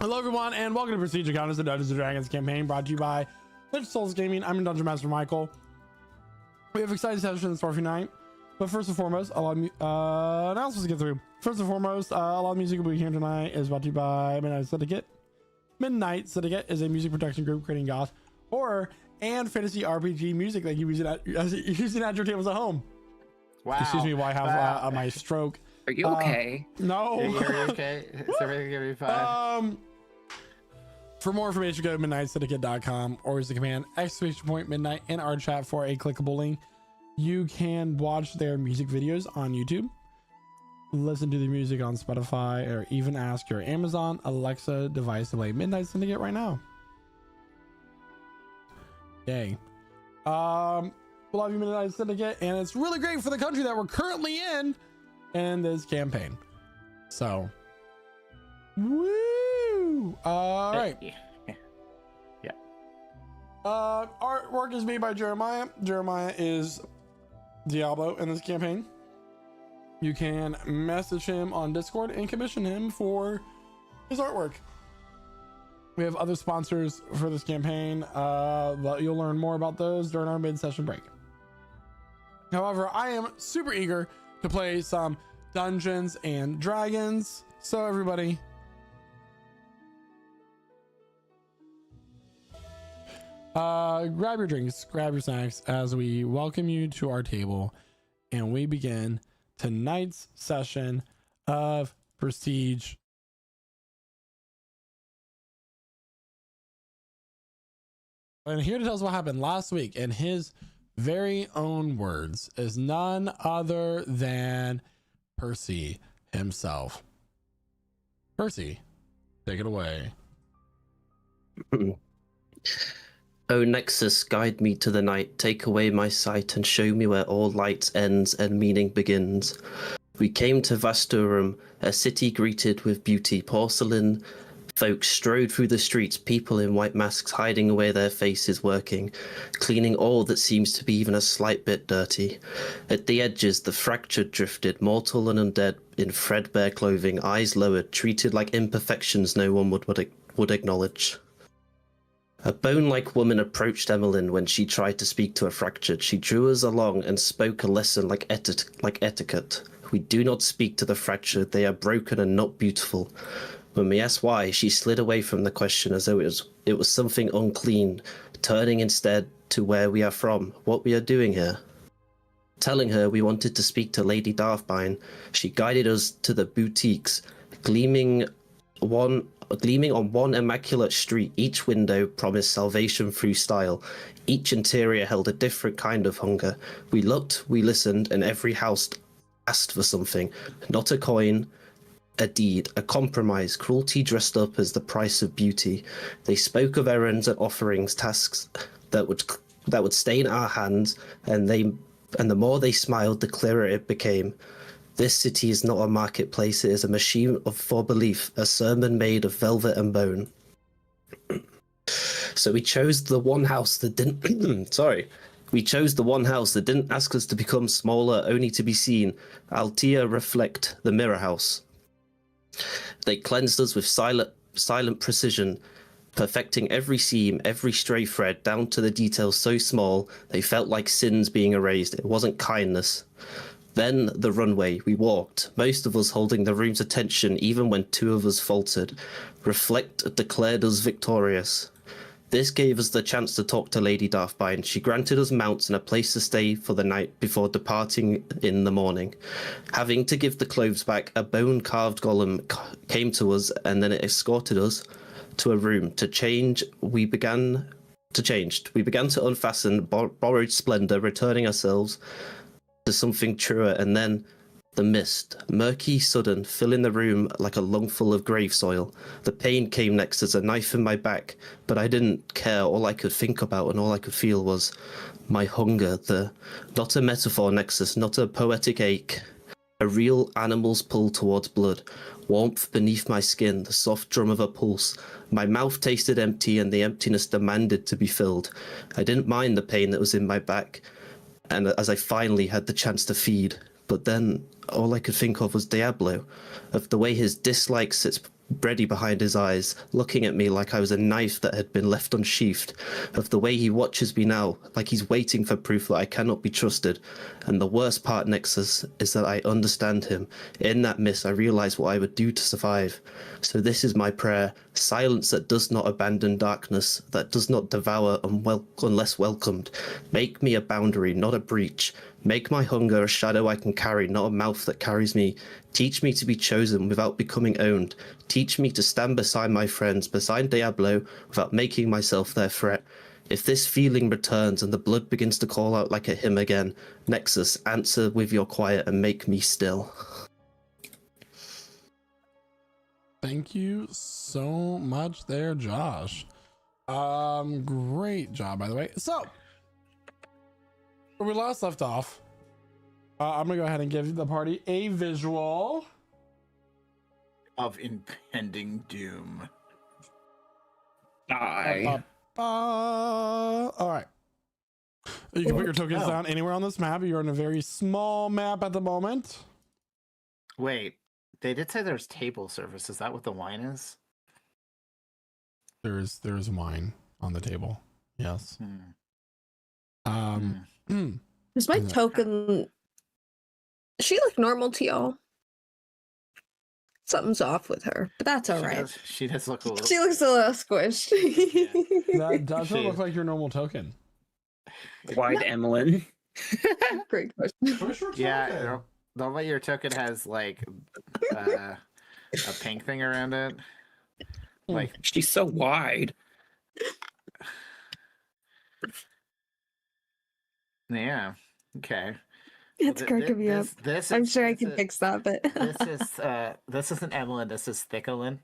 Hello everyone and welcome to Prestige Encounters, the Dungeons & Dragons campaign brought to you by Legend Souls Gaming. I'm your Dungeon Master Michael. We have exciting sessions in store tonight, but first and foremost, a lot of announcements to get through. First and foremost, a lot of music we'll be hearing tonight is brought to you by Midnight Syndicate. Midnight Syndicate is a music production group creating goth, horror, and fantasy RPG music that you using at your tables at home. Wow. Excuse me while I have my stroke. Are you okay? No. Are you okay? Is everything gonna be fine? For more information, go to midnightsyndicate.com or use the command !midnight in our chat for a clickable link. You can watch their music videos on YouTube, listen to the music on Spotify, or even ask your Amazon Alexa device to play Midnight Syndicate right now. Yay. We love you, Midnight Syndicate, and it's really great for the country that we're currently in this campaign. So, woo! All right. Yeah. Artwork is made by Jeremiah. Jeremiah is Diablo in this campaign. You can message him on Discord and commission him for his artwork. We have other sponsors for this campaign, but you'll learn more about those during our mid-session break. However, I am super eager to play some Dungeons and Dragons. So everybody, grab your drinks, grab your snacks as we welcome you to our table and we begin tonight's session of Prestige. And here to tell us what happened last week in his very own words is none other than Percy himself. Percy, take it away. O Nexus, guide me to the night, take away my sight, and show me where all light ends and meaning begins. We came to Vasturum, a city greeted with beauty, porcelain. Folks strode through the streets, people in white masks hiding away their faces working, cleaning all that seems to be even a slight bit dirty. At the edges, the fractured drifted, mortal and undead, in threadbare clothing, eyes lowered, treated like imperfections no one would acknowledge. A bone-like woman approached Emmeline when she tried to speak to a fractured. She drew us along and spoke a lesson like etiquette. We do not speak to the fractured, they are broken and not beautiful. When we asked why, she slid away from the question as though it was something unclean, turning instead to where we are from, what we are doing here. Telling her we wanted to speak to Lady Darthbine, she guided us to the boutiques, gleaming on one immaculate street. Each window promised salvation through style. Each interior held a different kind of hunger. We looked, we listened, and every house asked for something. Not a coin, a deed, a compromise, cruelty dressed up as the price of beauty. They spoke of errands and offerings, tasks that would stain our hands, and the more they smiled, the clearer it became. This city is not a marketplace, it is a machine for belief, a sermon made of velvet and bone. So we chose the one house that didn't We chose the one house that didn't ask us to become smaller, only to be seen. Altea reflect the mirror house. They cleansed us with silent precision, perfecting every seam, every stray thread, down to the details so small they felt like sins being erased. It wasn't kindness. Then the runway. We walked, most of us holding the room's attention even when two of us faltered. Reflect declared us victorious. This gave us the chance to talk to Lady Darthbine. She granted us mounts and a place to stay for the night before departing in the morning. Having to give the clothes back, a bone-carved golem came to us and then it escorted us to a room. To change, we began to unfasten borrowed splendor, returning ourselves to something truer, and then the mist, murky, sudden, filling the room like a lungful of grave soil. The pain came next as a knife in my back, but I didn't care. All I could think about and all I could feel was my hunger, not a metaphor nexus, not a poetic ache, a real animal's pull towards blood, warmth beneath my skin, the soft drum of a pulse. My mouth tasted empty and the emptiness demanded to be filled. I didn't mind the pain that was in my back, and as I finally had the chance to feed. But then all I could think of was Diablo, of the way his dislike sits ready behind his eyes, looking at me like I was a knife that had been left unsheathed, of the way he watches me now, like he's waiting for proof that I cannot be trusted. And the worst part, Nexus, is that I understand him. In that miss, I realize what I would do to survive. So this is my prayer: silence that does not abandon darkness, that does not devour unless welcomed. Make me a boundary, not a breach. Make my hunger a shadow I can carry, not a mouth that carries me. Teach me to be chosen without becoming owned. Teach me to stand beside my friends, beside Diablo, without making myself their threat. If this feeling returns and the blood begins to call out like a hymn again, Nexus, answer with your quiet and make me still. Thank you so much there, Josh. Great job, by the way. So, where we last left off, I'm gonna go ahead and give the party a visual Of impending doom. Die. all right. You can put your tokens down anywhere on this map. You're in a very small map at the moment. Wait, they did say there's table service. Is that what the wine is? There's wine on the table. Yes. Does my token? Does she look normal to y'all? Something's off with her, but that's all right. She does look a little. She looks a little squished. That doesn't look like your normal token. Wide Emlyn. Great question. Where's your Yeah, token? the way your token has like a pink thing around it. Like She's so wide. yeah, okay. It's cracking me up. I'm sure I can fix that, but this isn't Emlyn. This is Thickolyn.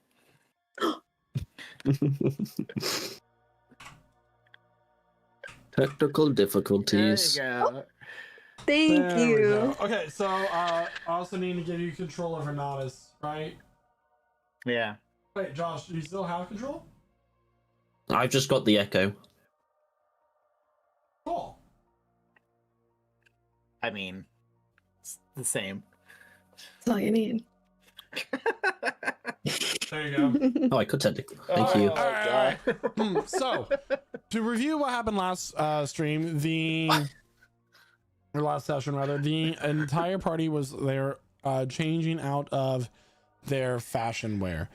Technical difficulties. There you go. thank There we you. go. Okay, so I also need to give you control over Nodus, right? Yeah. Wait, Josh, do you still have control? I've just got the echo. Cool. I mean, it's the same. That's all you need. There you go. Oh, I could technically. Thank you. Oh, God. So, to review what happened last stream, or last session rather, the entire party was there changing out of their fashion wear.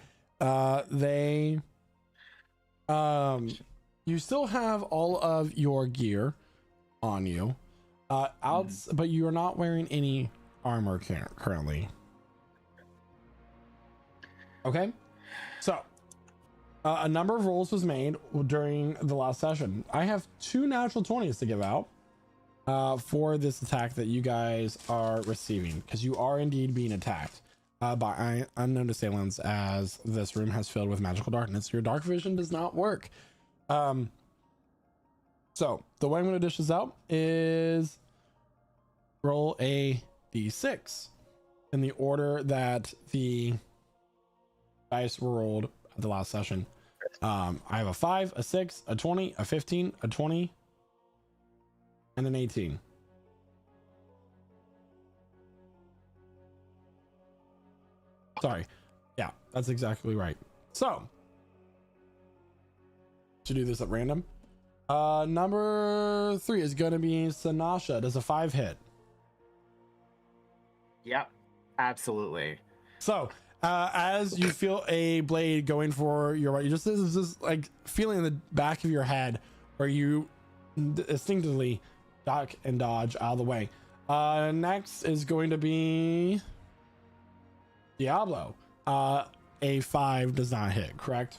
They you still have all of your gear on you, but you are not wearing any armor currently. Okay, so a number of rolls was made during the last session. I have 2 natural 20s to give out for this attack that you guys are receiving, because you are indeed being attacked by unknown assailants, as this room has filled with magical darkness. Your dark vision does not work. So the way I'm going to dish this out is roll a d6 in the order that the dice were rolled at the last session. I have a 5, a 6, a 20, a 15, a 20, and an 18. Sorry. Yeah, that's exactly right. So, to do this at random, number 3 is going to be Sanasha. Does a 5 hit? Yep, absolutely. So, as you feel a blade going for your right, this is just like feeling in the back of your head where you instinctively duck and dodge out of the way. Next is going to be Diablo. A 5 does not hit, correct?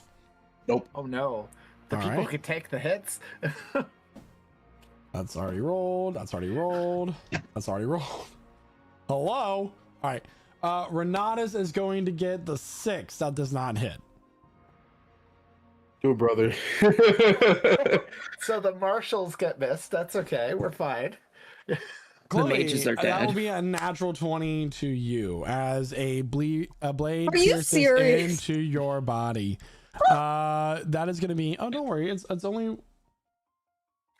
Nope. Oh no, the All people right. can take the hits. That's already rolled. That's already rolled. That's already rolled. Hello? All right. Renatus is going to get the 6. That does not hit. Do it, brother. So the marshals get missed. That's okay. We're fine. Chloe, mages are that dead. will be a natural 20 to you as a blade Are you pierces serious? into your body. That is going to be. Oh, don't worry. It's only.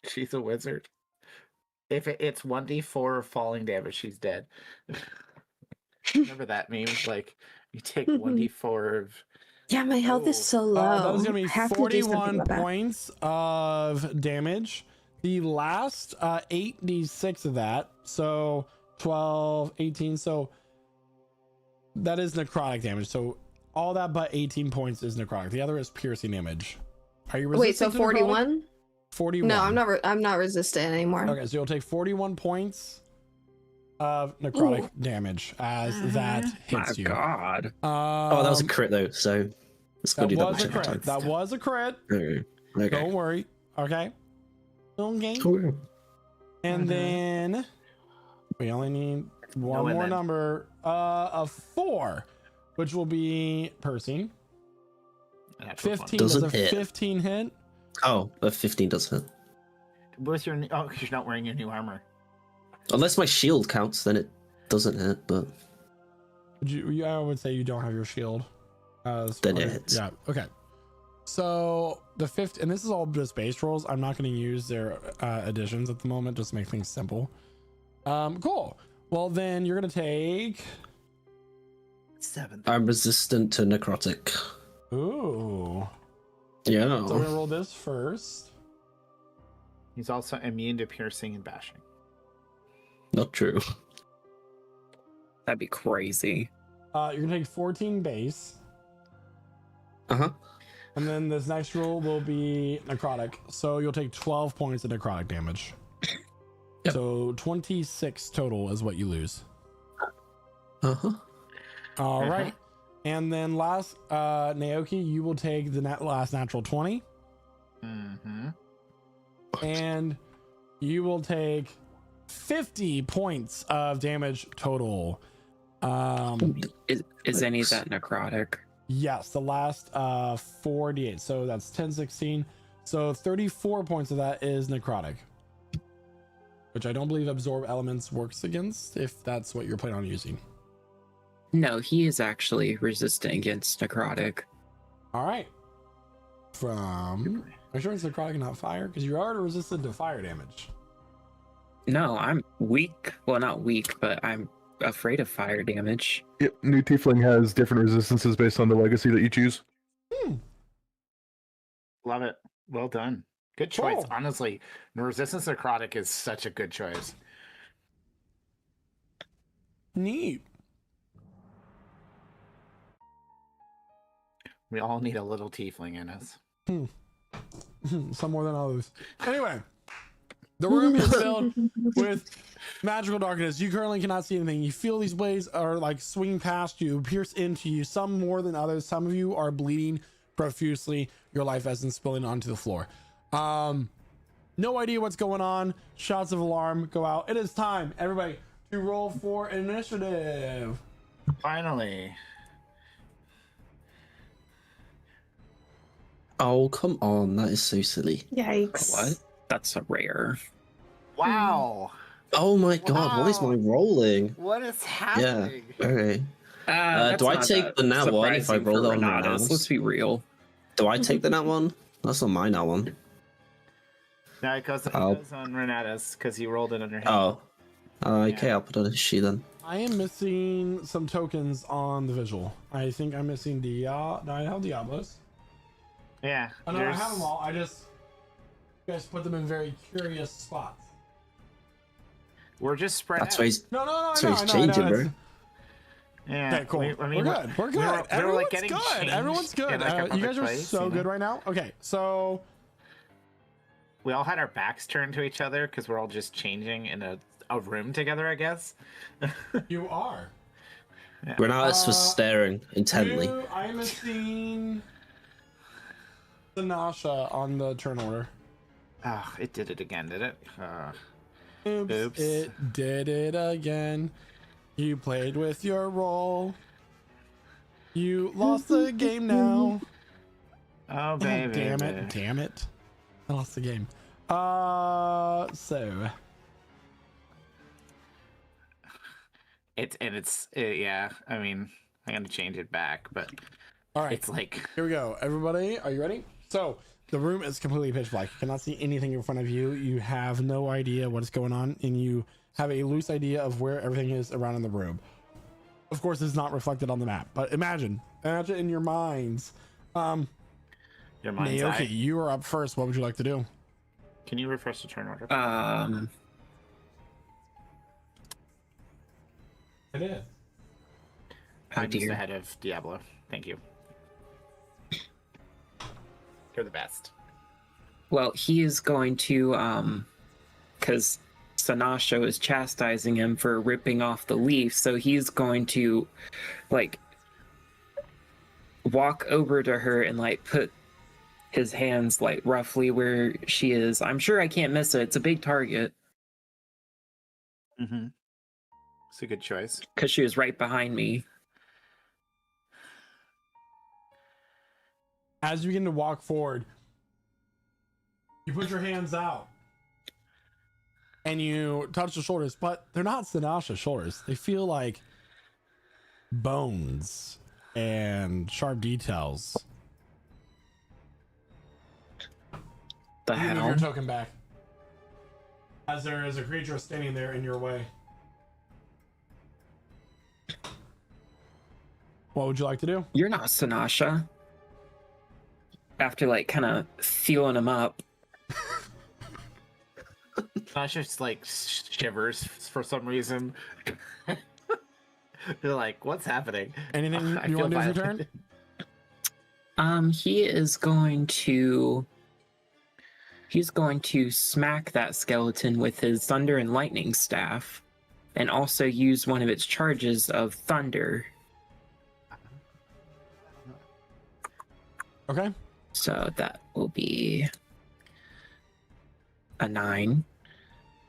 She's a wizard. If it's 1d4 falling damage, she's dead. Remember that meme? Like you take 1d4 of Yeah, my health is so low. That is going to I be have to do something 41 about that. points of damage. The last 8d6 of that, so 12, 18, so that is necrotic damage. So all that but 18 points is necrotic. The other is piercing damage. Are you resistant? Wait, so to necrotic? 41? 41. No, I'm not resistant anymore. Okay, so you'll take 41 points of necrotic damage as that My hits you. God. Oh, that was a crit though, so it's That good to was a double check. crit. That was a crit. Okay. Don't worry. Okay. Okay. Cool. And then we only need one and more then. number of 4, which will be piercing. Natural 15 Doesn't does a hit. 15 hit. Oh, a 15 does hit. 20. What's your? Oh, you're not wearing your new armor. Unless my shield counts, then it doesn't hit, but I would say you don't have your shield. Then it hits. Yeah. Okay. So the 5th, and this is all just base rolls. I'm not going to use their additions at the moment, just to make things simple. Cool. Well, then you're going to take. 7. I'm resistant to necrotic. Ooh. Yeah. So we're going to roll this first. He's also immune to piercing and bashing. Not true. That'd be crazy. You're going to take 14 base. Uh-huh. And then this next roll will be necrotic. So you'll take 12 points of necrotic damage. Yep. So 26 total is what you lose. Uh-huh. All right. And then last, Naoki, you will take the last natural 20. Mm-hmm. And you will take 50 points of damage total. Is any of that necrotic? Yes, the last 48. So that's 10, 16. So 34 points of that is necrotic. Which I don't believe absorb elements works against, if that's what you're planning on using. No, he is actually resistant against necrotic. All right. Are you sure it's necrotic and not fire? Because you're already resistant to fire damage. No, I'm weak. Well, not weak, but I'm afraid of fire damage. Yep, new Tiefling has different resistances based on the legacy that you choose. Love it. Well done. Good choice. Cool. Honestly, resistance necrotic is such a good choice. Neat. We all need a little tiefling in us. Some more than others. Anyway, the room is filled with magical darkness. You currently cannot see anything. You feel these blades are like swinging past you, pierce into you, some more than others. Some of you are bleeding profusely. Your life essence spilling onto the floor. No idea what's going on. Shots of alarm go out. It is time, everybody, to roll for initiative. Finally. Oh, come on. That is so silly. Yikes. What? That's a rare. Wow. Oh my god, what is my rolling? What is Yeah. happening? Okay. That's do I not take that the nat one if I surprising roll for it on my Renatus. mouse? Let's be real. Do I take the nat one? That's not my nat one. No, it goes I'll- on Renatus because you rolled it under him. Oh. Okay, I'll put on his sheet then. I am missing some tokens on the visual. I think I'm missing no, I have Diablos. Yeah. Oh, no, I have them all. I just, you guys put them in very curious spots. We're just spread That's out. why he's, No, that's why he's changing, bro. Yeah. Okay, cool. I mean, we're good. We're good. we were, like, Everyone's getting good. changed Everyone's good. in, like, a You perfect guys are place, so you good know? right now. Okay, so We all had our backs turned to each other because we're all just changing in a room together, I guess. you are. Renatus was staring intently. I am missing Sanasha on the turn order. Oh, it did it again, did it? Oops, Oops. it did it again. You played with your role. You lost the game now. Oh, baby. Damn it. Damn it. I lost the game. So. Yeah, I mean, I'm going to change it back, but All right. it's like, Here we go. Everybody, are you ready? So, the room is completely pitch black. You cannot see anything in front of you. You have no idea what is going on, and you have a loose idea of where everything is around in the room. Of course, it's not reflected on the map, but imagine Imagine in your minds. Your mind's Naoki, eye. you are up first. What would you like to do? Can you refresh the turn order? It is. I'm just dear. ahead of Diablo. Thank you. You're the best. Well, he is going to, because Sanasha is chastising him for ripping off the leaf, so he's going to, like, walk over to her and, like, put his hands, like, roughly where she is. I'm sure I can't miss it. It's a big target. Mm-hmm. It's a good choice. Because she was right behind me. As you begin to walk forward, you put your hands out and you touch the shoulders, but they're not Sanasha's shoulders. They feel like bones and sharp details. The You move hell? your token back. As there is a creature standing there in your way. What would you like to do? You're not Sanasha. After, like, kind of feeling him up. Sasha just like shivers for some reason. They're like, "What's happening?" Anything I you feel want to do for your turn? violated. He is going to... He's going to smack that skeleton with his thunder and lightning staff. And also use one of its charges of thunder. Okay. So that will be a 9.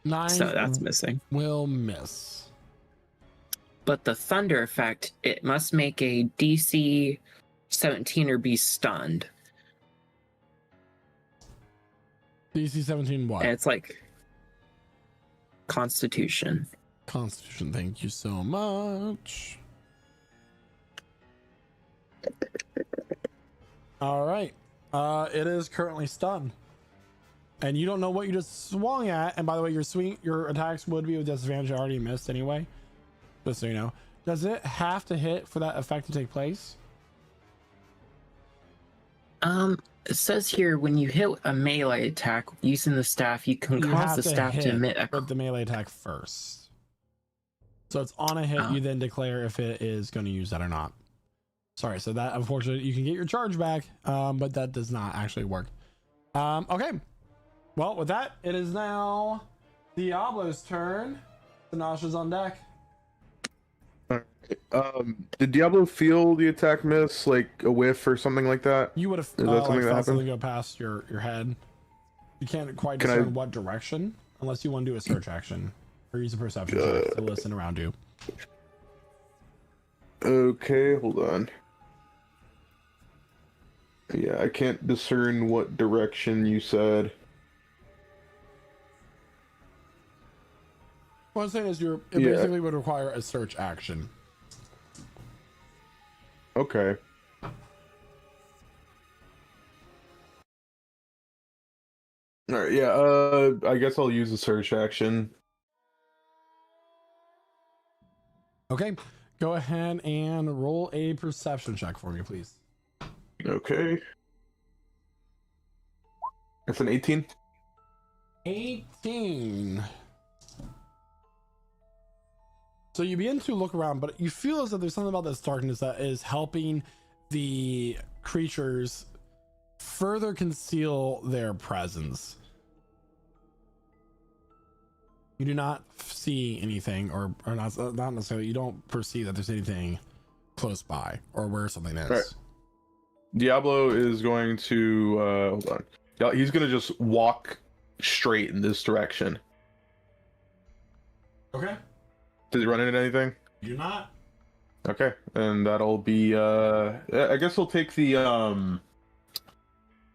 9 So that's missing. will miss. But the thunder effect, it must make a DC 17 or be stunned. DC 17 what? And it's like Constitution. Constitution, thank you so much. All right. It is currently stunned. And you don't know what you just swung at. And by the way, your attacks would be with disadvantage. I already missed anyway. Just so you know. Does it have to hit for that effect to take place? It says here when you hit a melee attack using the staff, you can You cause have the to staff hit to emit a with the melee attack first. So it's on a hit. Oh. You then declare if it is going to use that or not. Sorry. So that, unfortunately, you can get your charge back, but that does not actually work. Okay. Well, with that, it is now Diablo's turn. Sanasha's on deck. Did Diablo feel the attack miss, like a whiff or something like that? You would have Is that something like that felt happened? something go past your head. You can't quite Can I- discern what direction unless you want to do a search action or use a perception check to listen around you. Okay, hold on. Yeah, I can't discern what direction you said. What I'm saying is it Yeah. basically would require a search action. Okay. Alright, yeah, I guess I'll use the search action. Okay, go ahead and roll a perception check for me, please. Okay. It's an 18. 18. So you begin to look around, but you feel as if there's something about this darkness that is helping the creatures further conceal their presence. You do not see anything, or not necessarily, you don't perceive that there's anything close by or where something is. Right. Diablo is going to hold on. Yeah, he's gonna just walk straight in this direction. Okay. Does he run into anything? You do not. Okay, and that'll be I guess he'll take the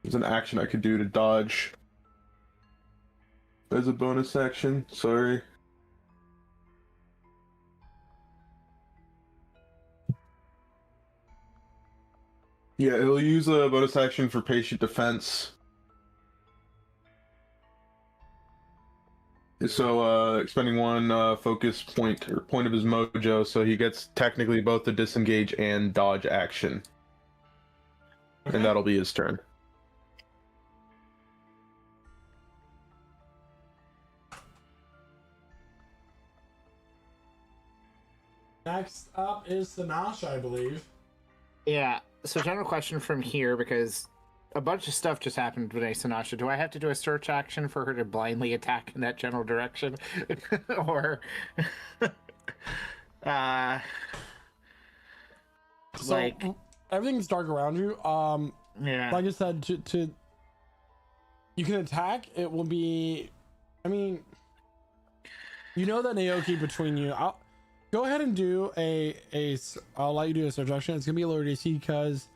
there's an action I could do to dodge. As a bonus action, sorry. Yeah, he'll use a bonus action for patient defense. So, expending one focus point or point of his mojo, so he gets technically both the disengage and dodge action. and that'll be his turn. Next up is Sinasha, I believe. Yeah. So general question from here, because a bunch of stuff just happened with Sinasha. Do I have to do a search action for her to blindly attack in that general direction, or So like everything's dark around you. yeah, Like I said, to you can attack. It will be, I mean, you know that Naoki between you. I'll go ahead and do I'll let you do a search action. It's gonna be a lower DC because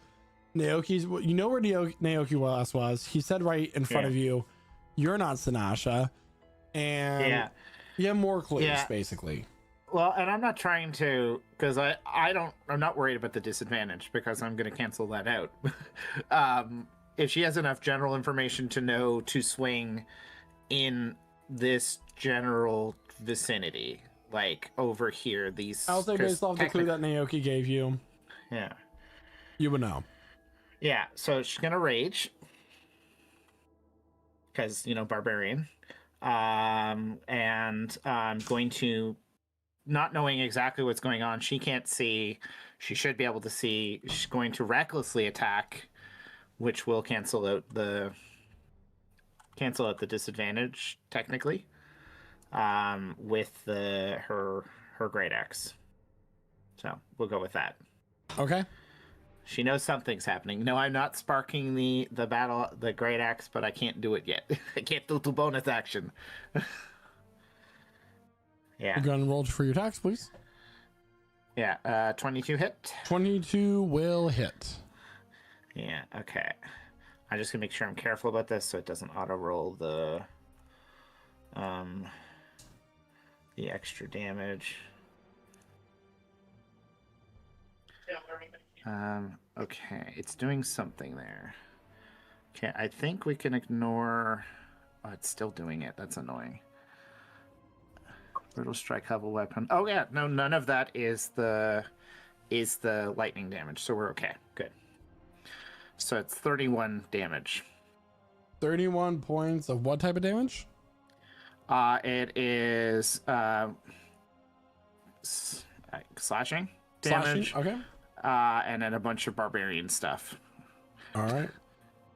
Naoki's. You know where Naoki last was. He said right in front of you. You're not Sinasha, and you have more clues basically. Well, and I'm not trying to, because I'm not worried about the disadvantage because I'm going to cancel that out. If she has enough general information to know to swing in this general vicinity, like over here, I'll say based off the clue that Naoki gave you, you would know. Yeah, so she's going to rage because, barbarian. And I'm going to, not knowing exactly what's going on, she can't see. She should be able to see. She's going to recklessly attack, which will cancel out the disadvantage technically. With her great axe. So we'll go with that. Okay. She knows something's happening. No, I'm not sparking the great axe, but I can't do it yet. I can't do the bonus action. Yeah. Go ahead and roll for your attacks, please. Yeah, 22 hit. 22 will hit. Yeah, okay. I'm just gonna make sure I'm careful about this so it doesn't auto-roll the extra damage. Okay, it's doing something there. Okay, I think we can ignore... Oh, it's still doing it. That's annoying. Brutal strike, level weapon. Oh yeah, no, none of that is the lightning damage, so we're okay. Good. So it's 31 damage. 31 points of what type of damage? It is slashing damage. Okay. And then a bunch of barbarian stuff. All right.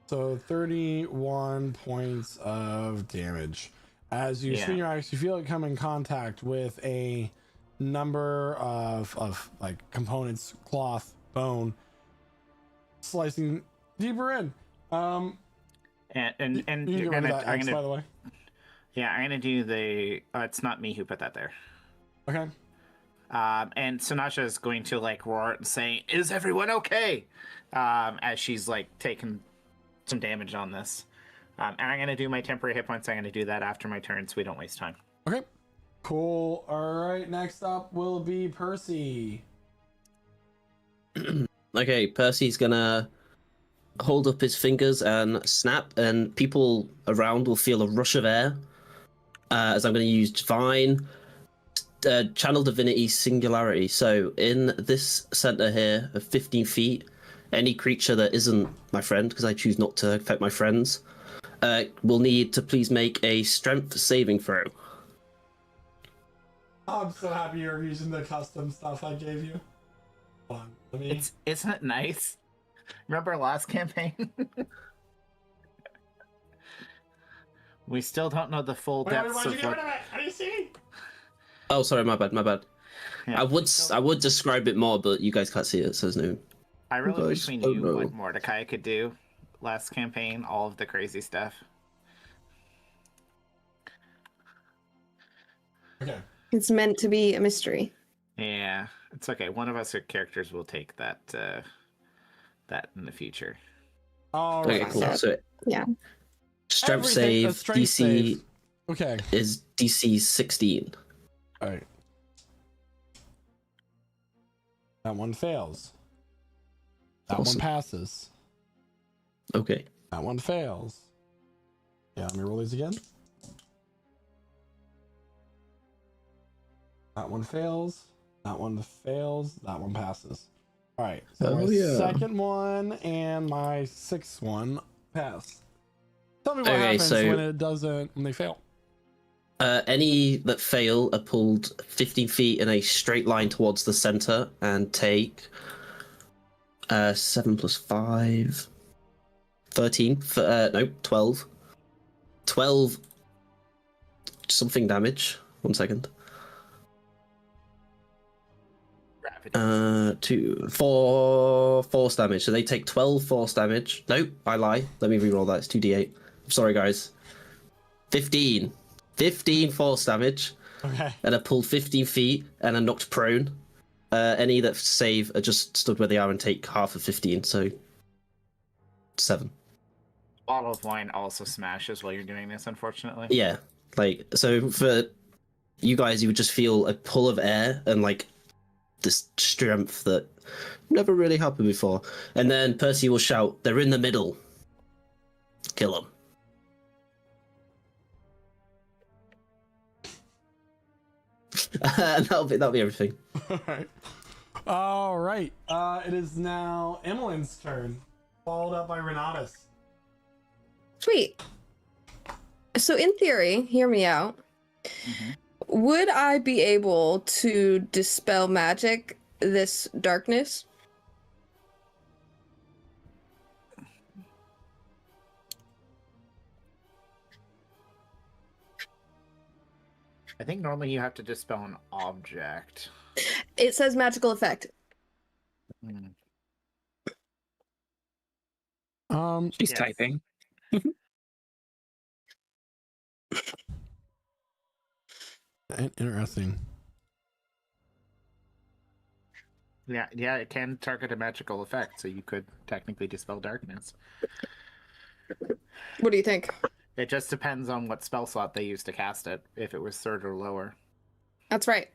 So 31 points of damage. As you swing your axe, you feel it come in contact with a number of like components, cloth, bone, slicing deeper in. And you can get rid of that X, by the way. Yeah, I'm gonna do the. It's not me who put that there. Okay. And Sinasha is going to like roar and say, "Is everyone okay?" As she's like taking some damage on this. And I'm going to do my temporary hit points. I'm going to do that after my turn so we don't waste time. Okay. Cool. All right. Next up will be Percy. Okay, Percy's gonna hold up his fingers and snap, and people around will feel a rush of air. As I'm going to use Divine, Channel Divinity, Singularity. So in this center here of 15 feet, any creature that isn't my friend, because I choose not to affect my friends, will need to please make a strength saving throw. I'm so happy you're using the custom stuff I gave you. Hold on, let me... Isn't it nice? Remember last campaign? We still don't know the full depths of what... How do you see? Oh, sorry, my bad. Yeah, I would describe it more, but you guys can't see it, so there's no... I really wish we knew know. what Mordecai could do last campaign, all of the crazy stuff. Okay. It's meant to be a mystery. Yeah, it's okay. One of us characters will take that in the future. All Okay, right. cool. So Yeah. strength Everything- a save, strength DC save. Okay. is DC 16. All right. That one fails. That one Awesome. passes. Okay. That one fails. Yeah, let me roll these again. That one fails. That one fails. That one passes. All right. So Oh, my yeah. second one and my sixth one pass. Tell me what Okay, happens so- when they fail. Any that fail are pulled 15 feet in a straight line towards the center and take 7 plus 5, 13, 12. 12 something damage. 1 second. Gravity. 2, 4 force damage. So they take 12 force damage. Nope, I lie. Let me reroll that. It's 2d8. I'm sorry, guys. 15 force damage. Okay. And are pulled 15 feet and are knocked prone. Any that save are just stood where they are and take half of 15, so 7. Bottle of wine also smashes while you're doing this, unfortunately. Yeah, like, so for you guys, you would just feel a pull of air and like this strength that never really happened before. And then Percy will shout, "They're in the middle. Kill them." And that'll be everything. All right. It is now Emmeline's turn, followed up by Renatus. Sweet. So in theory, hear me out. Would I be able to dispel magic this darkness? I think normally you have to dispel an object. It says magical effect. She's Yes. typing. Interesting. Yeah, it can target a magical effect, so you could technically dispel darkness. What do you think? It just depends on what spell slot they use to cast it, if it was third or lower. That's right.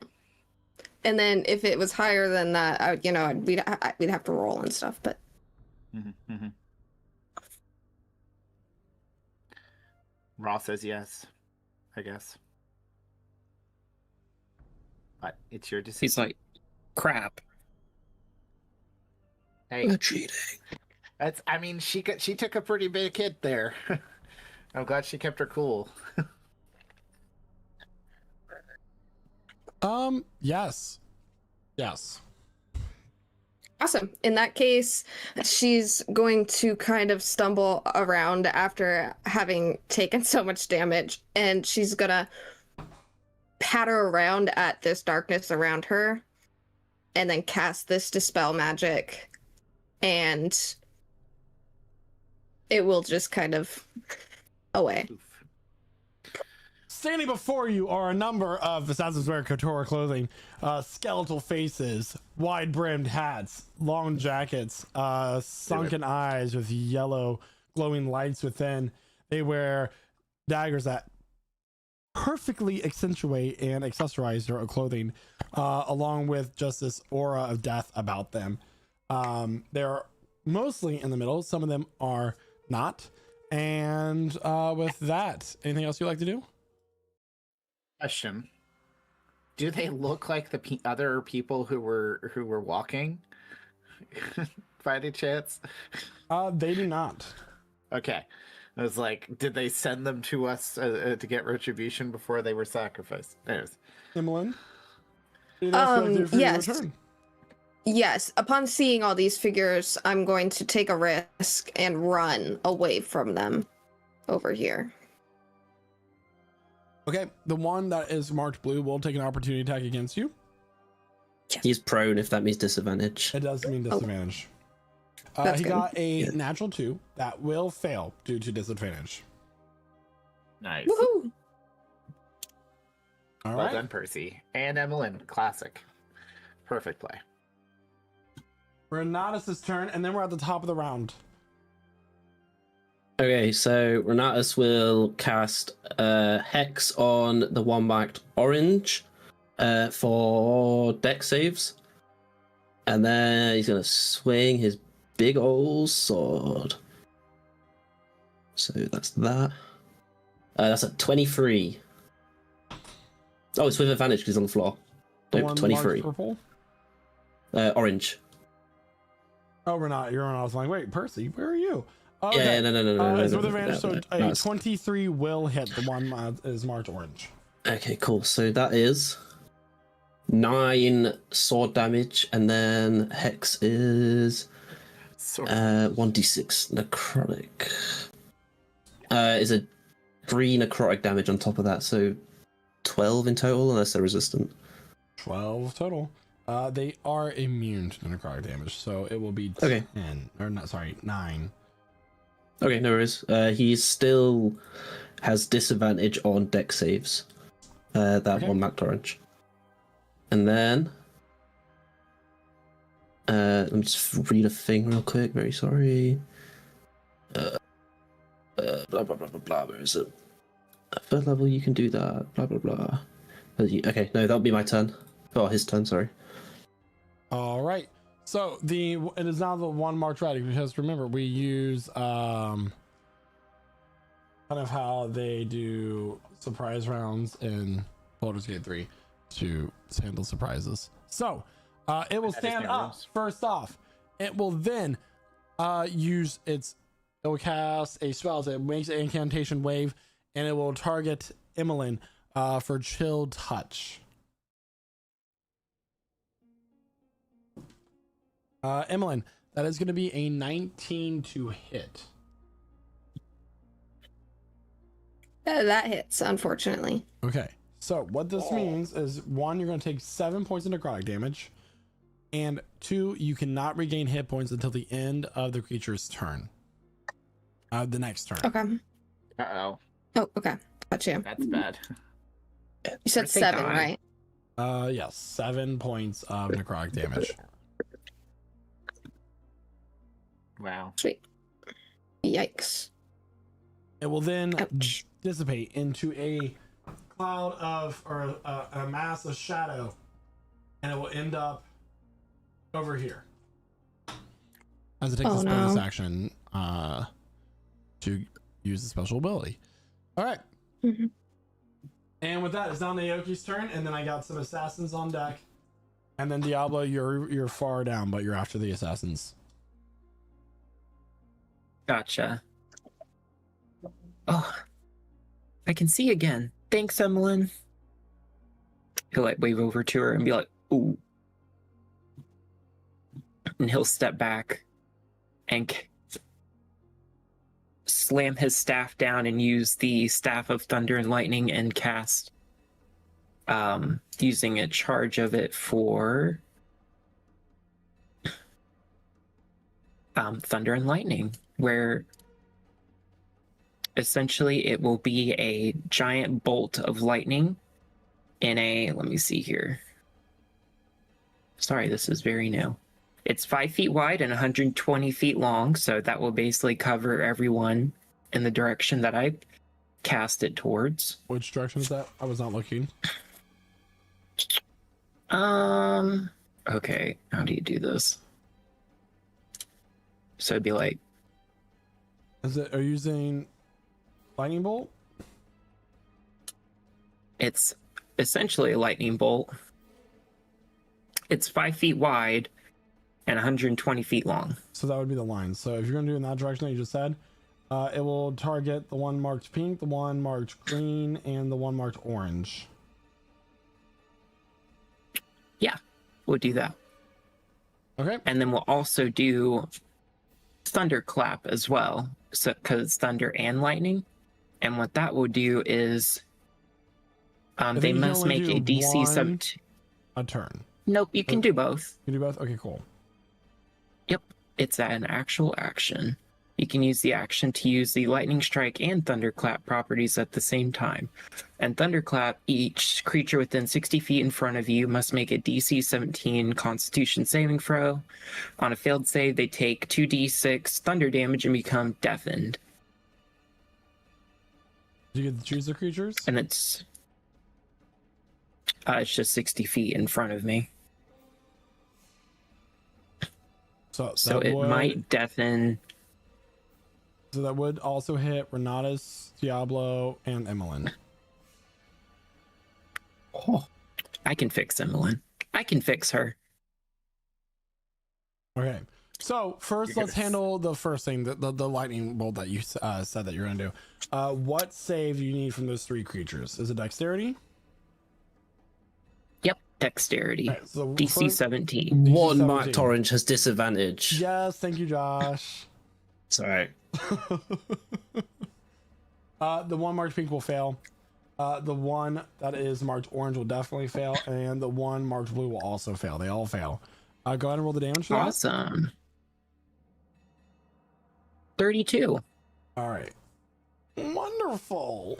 And then if it was higher than that, we'd have to roll and stuff. But Raw says yes, I guess. But it's your decision. He's like, crap. Hey, Cheating. she took a pretty big hit there. I'm glad she kept her cool. Yes. Yes. awesome. In that case, she's going to kind of stumble around after having taken so much damage, and she's gonna patter around at this darkness around her and then cast this dispel magic, and it will just kind of away. Oof. Standing before you are a number of assassins wearing couture clothing, skeletal faces, wide-brimmed hats, long jackets, sunken eyes with yellow glowing lights within. They wear daggers that perfectly accentuate and accessorize their clothing, along with just this aura of death about them. They're mostly in the middle. Some of them are not. And with that, anything else you'd like to do? Question: do they look like the other people who were walking? By any chance? They do not. Okay, I was like, did they send them to us to get retribution before they were sacrificed? There's Emmeline? Anything else you'd like to do for your yes. turn? Yes, upon seeing all these figures, I'm going to take a risk and run away from them over here. Okay, the one that is marked blue will take an opportunity attack against you. He's prone if that means disadvantage. It does mean disadvantage. That's He good. got a natural 2 that will fail due to disadvantage. nice. Woohoo! All Well right. done, Percy and Emmeline. Classic. Perfect play. Renatus' turn, and then we're at the top of the round. Okay, so Renatus will cast Hex on the one marked orange for dex saves. And then he's going to swing his big old sword. So that's that. That's a 23. Oh, it's with advantage because he's on the floor. The Nope, one 23. marked purple. Orange. Oh, we're not. You're on. I was like, wait, Percy, where are you? Yeah, no, It's no, with no, advantage, no, so no, a no. 23 will hit. The one is marked orange. Okay, cool. So that is 9 sword damage, and then Hex is Sort 1d6 necrotic. Is a 3 necrotic damage on top of that, so 12 in total, unless they're resistant. 12 total. They are immune to necrotic damage, so it will be 10. Okay. Or not, sorry, 9. Okay, no worries. He still has disadvantage on deck saves. That Okay. one marked orange. And then let me just read a thing real quick. Very sorry. Blah blah blah blah blah. Where is it? Third level, you can do that. Blah blah blah. Okay, no, that'll be my turn. Oh, his turn. Sorry. All right. So it is now the one marked red, because remember we use kind of how they do surprise rounds in Baldur's Gate 3 to handle surprises. So it will That is stand new up rules. first off. It will then use it will cast a spell. So it makes an incantation wave, and it will target Emmeline for chill touch. Emmeline, that is going to be a 19 to hit. That hits, unfortunately. Okay, so what this means is 1, you're going to take 7 points of necrotic damage, and 2, you cannot regain hit points until the end of the creature's turn. The next turn. Okay. Uh-oh. Oh, okay. Gotcha. That's bad. You said If they 7, die. right? Yes, 7 points of necrotic damage. Wow. Sweet. Yikes. It will then Ouch. dissipate into a cloud of, or a mass of shadow, and it will end up over here. As it takes Oh, a bonus no. action to use the special ability. All right. Mhm. And with that, it's now Naoki's turn, and then I got some assassins on deck, and then Diablo, you're far down, but you're after the assassins. Gotcha. Oh, I can see again. Thanks, Emmeline. He'll like wave over to her and be like, "Ooh," and he'll step back and slam his staff down and use the Staff of Thunder and Lightning and cast, using a charge of it for Thunder and Lightning, where essentially it will be a giant bolt of lightning in a, let me see here. Sorry, this is very new. It's 5 feet wide and 120 feet long, so that will basically cover everyone in the direction that I cast it towards. Which direction is that? I was not looking. Okay, how do you do this? So it'd be like, Are you using lightning bolt? it's essentially a lightning bolt. It's 5 feet wide and 120 feet long. So that would be the line. So if you're going to do it in that direction that you just said, it will target the one marked pink, the one marked green, and the one marked orange. Yeah, we'll do that. Okay. And then we'll also do thunderclap as well, so because it's thunder and lightning. And what that will do is think they you can must only make a do DC sub. one a turn. Nope, you can do both. You do both? Okay, cool. Yep, it's an actual action. You can use the action to use the lightning strike and thunderclap properties at the same time. And thunderclap, each creature within 60 feet in front of you must make a DC 17 Constitution saving throw. On a failed save, they take 2d6 thunder damage and become deafened. Do you get to choose the creatures? And it's just 60 feet in front of me. So So that it would, might deafen. So that would also hit Renatus, Diablo, and Emmeline. Oh, I can fix Emmeline. I can fix her. Okay. So first, let's handle the first thing, the lightning bolt that you said that you're gonna do. What save do you need from those 3 creatures? Is it dexterity? Yep, dexterity. Right, so DC first- 17. DC One 17. marked orange has disadvantage. Yes, thank you, Josh. It's alright. The one marked pink will fail. The one that is marked orange will definitely fail, and the one marked blue will also fail. They all fail. Go ahead and roll the damage for that. Awesome. 32. All right. Wonderful.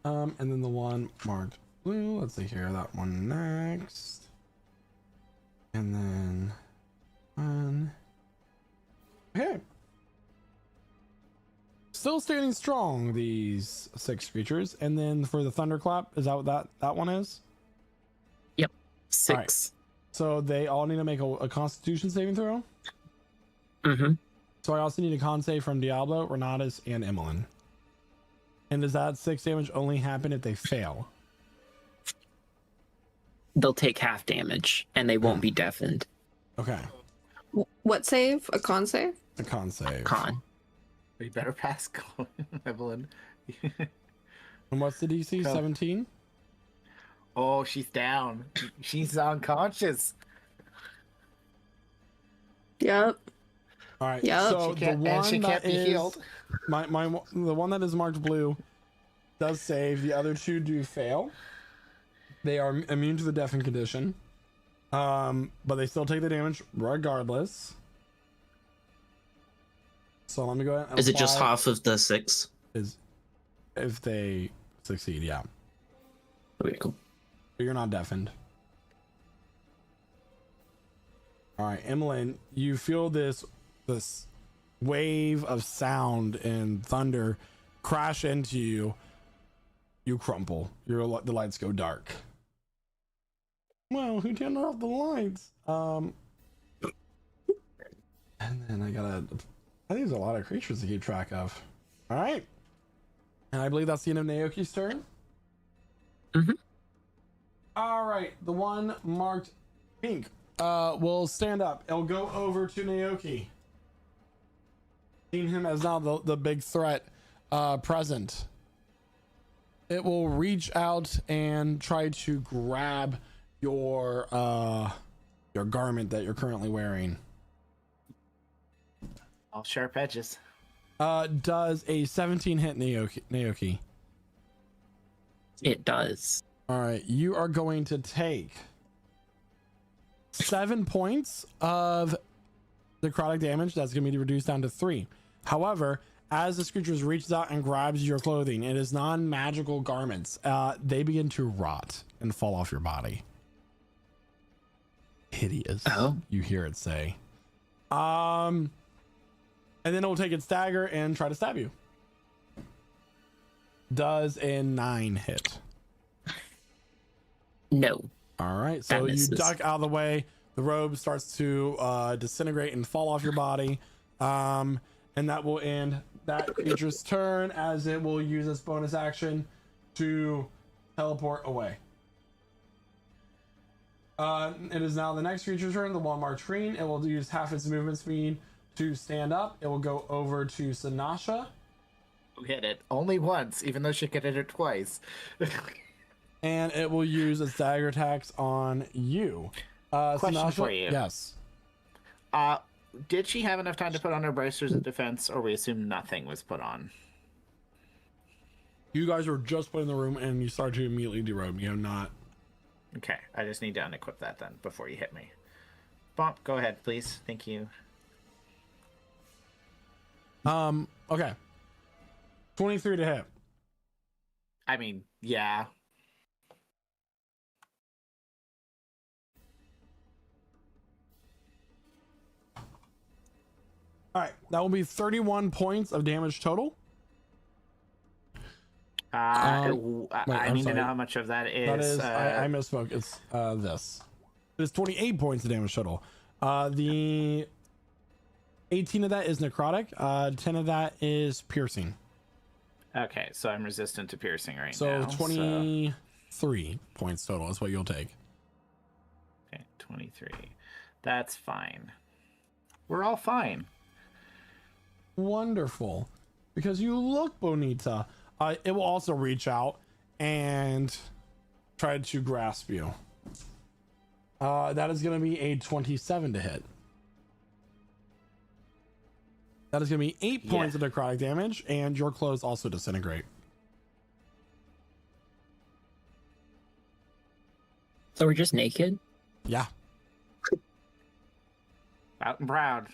And then the one marked blue. Let's see here. That one next. And then one. Okay. Still standing strong, these 6 creatures. And then for the thunderclap, is that what that one is? Yep. All right. 6. So they all need to make a Constitution saving throw. Mm-hmm. So I also need a con save from Diablo, Renatus, and Emmeline. And does that 6 damage only happen if they fail? They'll take half damage, and they won't be deafened. Okay. What save? A con save? A con save. Con. We better pass, Evelyn. And what's the DC? Go. 17? Oh, she's down. She's unconscious. Yep. All right. Yep. So She can't, the and one she that can't be is healed. the one that is marked blue does save. The other 2 do fail. They are immune to the deafen condition. But they still take the damage regardless. So let me go ahead and Is it just apply- half of the 6? Is if they succeed, yeah. Okay, cool. But you're not deafened. All right, Emmeline, you feel this wave of sound and thunder crash into you. You crumple. The lights go dark. Well, who turned off the lights? And then I think there's a lot of creatures to keep track of. All right. And I believe that's the end of Naoki's turn. Mhm. All right. The one marked pink will stand up. It'll go over to Naoki. Seeing him as now the big threat present. It will reach out and try to grab your garment that you're currently wearing. All sharp edges. Does a 17 hit Naoki? It does. All right, you are going to take 7 points of necrotic damage. That's going to be reduced down to 3. However, as this creature reaches out and grabs your clothing, it is non-magical garments. They begin to rot and fall off your body. Hideous. Oh. You hear it say. And then it will take its dagger and try to stab you. Does a 9 hit? No. All right, so That you misses. duck out of the way. The robe starts to disintegrate and fall off your body. And that will end that creature's turn, as it will use its bonus action to teleport away. It is now the next creature's turn, the one marked green. It will use half its movement speed to stand up. It will go over to Sanasha. Who hit it only once, even though she could hit it twice. And it will use its dagger attacks on you. Question Sanasha, for you. Yes. Did she have enough time to put on her bracers of defense, or we assume nothing was put on? You guys were just put in the room and you started to immediately derobe. You know, not. Okay, I just need to unequip that then before you hit me. Bump, go ahead, please. Thank you. Okay. 23 to hit. I mean, yeah. All right, that will be 31 points of damage total. I I'm need to sorry. know how much of that is. That is, I misspoke. It's this. It's 28 points of damage total. The 18 of that is necrotic. 10 of that is piercing. Okay, so I'm resistant to piercing right So now. 23 points total is what you'll take. Okay, 23. That's fine. We're all fine. Wonderful. Because you look bonita. It will also reach out and try to grasp you. That is going to be a 27 to hit. That is going to be 8 points of necrotic damage, and your clothes also disintegrate. So we're just naked? Yeah. Out and proud.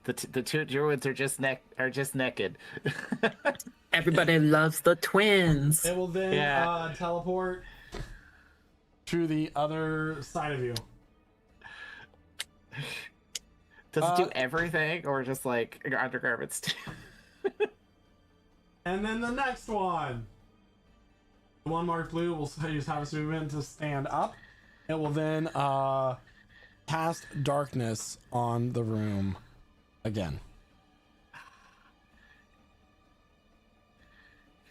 The two druids are just naked. Everybody loves the twins. It will then teleport to the other side of you. Does it do everything, or just like undergarments too? And then the next one. The one marked blue will use Harvest Movement to stand up. It will then cast darkness on the room again.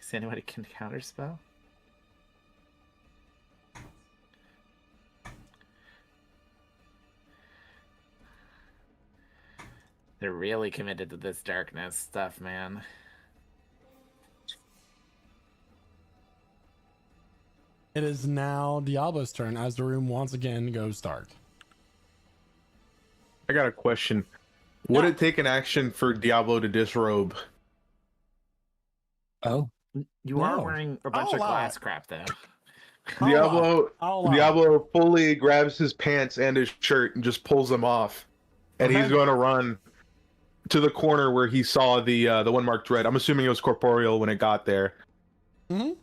Is anybody can counterspell? They're really committed to this darkness stuff, man. It is now Diablo's turn as the room once again goes dark. I got a question. Would it take an action for Diablo to disrobe? Oh. You are No. wearing a bunch I'll of allow glass it. crap, though. Diablo I'll allow it. Diablo fully grabs his pants and his shirt and just pulls them off. And Okay. he's going to run to the corner where he saw the one marked red. I'm assuming it was corporeal when it got there. Mm-hmm.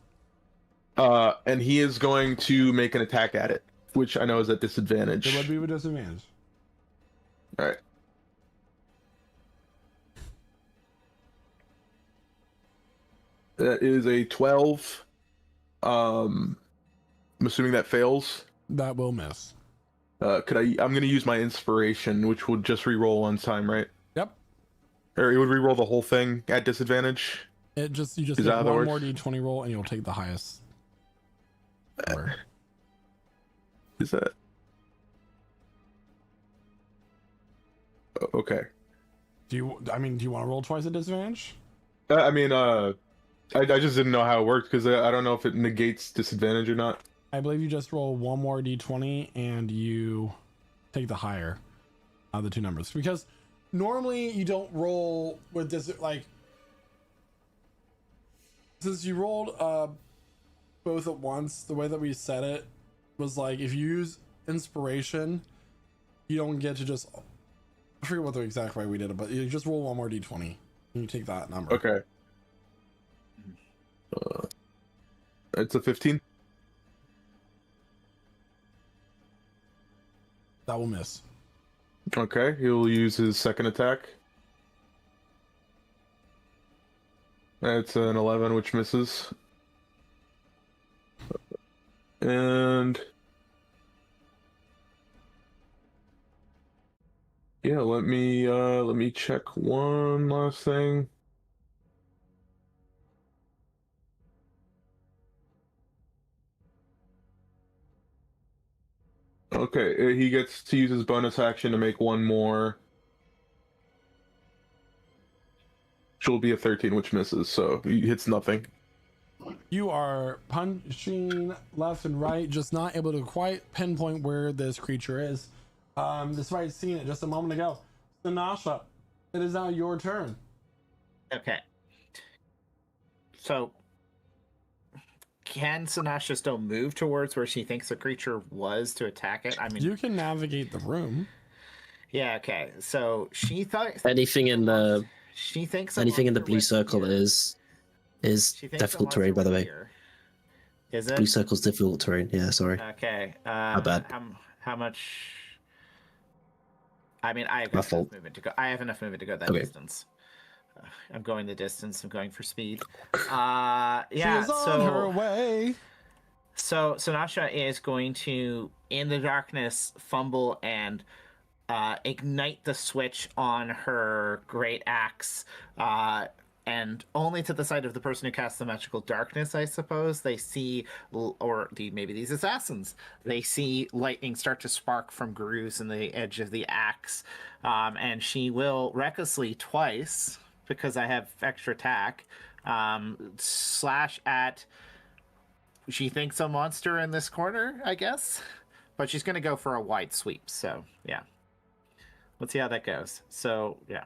And he is going to make an attack at it, which I know is at disadvantage. It would be with disadvantage. All right. That is a 12. I'm assuming that fails. That will miss. I'm going to use my inspiration, which will just re-roll one time, right? Yep. Or it would re-roll the whole thing at disadvantage. You just Is take that how that one works? more d20 roll and you'll take the highest number. Is that? Okay. Do you want to roll twice at disadvantage? I just didn't know how it worked because I don't know if it negates disadvantage or not. I believe you just roll one more d20 and you take the higher of the two numbers, because normally you don't roll with this, like, since you rolled both at once. The way that we set it was like, if you use inspiration, you don't get to just, I forget what the exact way we did it, but you just roll one more d20 and you take that number. Okay. It's a 15. That will miss. Okay, he'll use his second attack. That's an 11, which misses. And yeah, let me check one last thing. Okay, he gets to use his bonus action to make one more. Which will be a 13, which misses, so he hits nothing. You are punching left and right, just not able to quite pinpoint where this creature is. Despite seeing it just a moment ago. Sanasha, it is now your turn. Okay. So, can Sanasha still move towards where she thinks the creature was to attack it? I mean, You can navigate the room. yeah. Okay. So she thought Anything in the she thinks anything in the monster blue was circle here. is She thinks difficult the terrain, by the monster way. was here. Is it? Blue circle's difficult terrain. Yeah, sorry. Okay. bad. How much? I mean, I have My enough fault. movement to go. I have enough movement to go that Okay. distance. I'm going the distance. I'm going for speed. Yeah. She is on her way. So Sanasha is going to, in the darkness, fumble and ignite the switch on her great axe, and only to the side of the person who casts the magical darkness, I suppose, they see, or maybe these assassins, they see lightning start to spark from grooves in the edge of the axe, and she will recklessly twice, because I have extra attack, slash at, she thinks a monster in this corner, I guess, but she's going to go for a wide sweep, so yeah. Let's see how that goes. So, yeah.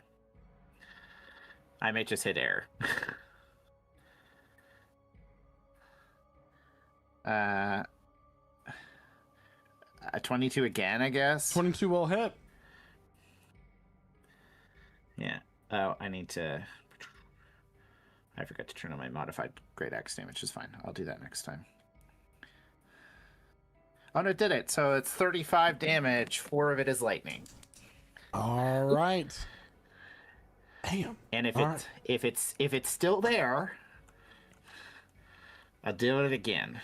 I may just hit air. A 22 again, I guess. 22 will hit. Yeah. Oh, I need to... I forgot to turn on my modified great axe damage. Is fine. I'll do that next time. Oh, no, it did it. So it's 35 damage. 4 of it is lightning. All right. Damn. And if All if it's still there, I'll do it again.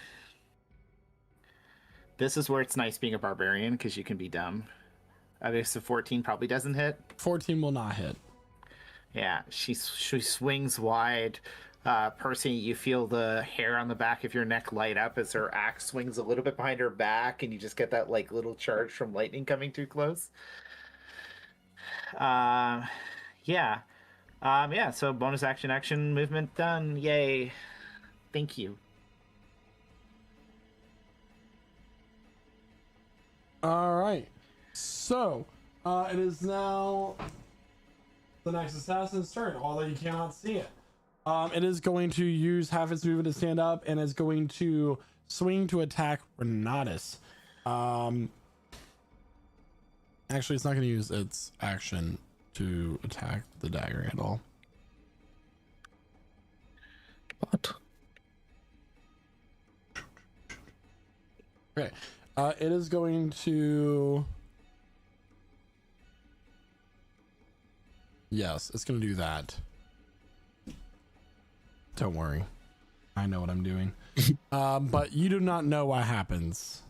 This is where it's nice being a barbarian, because you can be dumb. Obviously, 14 probably doesn't hit. 14 will not hit. Yeah, she swings wide. Percy, you feel the hair on the back of your neck light up as her axe swings a little bit behind her back, and you just get that like little charge from lightning coming too close. Yeah. So bonus action movement done. Yay. Thank you. All right. So, it is now the next assassin's turn, although you cannot see it. It is going to use half its movement to stand up and is going to swing to attack Renatus. Actually, it's not going to use its action to attack the dagger at all. What? Okay. It is going to... Yes, it's going to do that. Don't worry. I know what I'm doing. But you do not know what happens.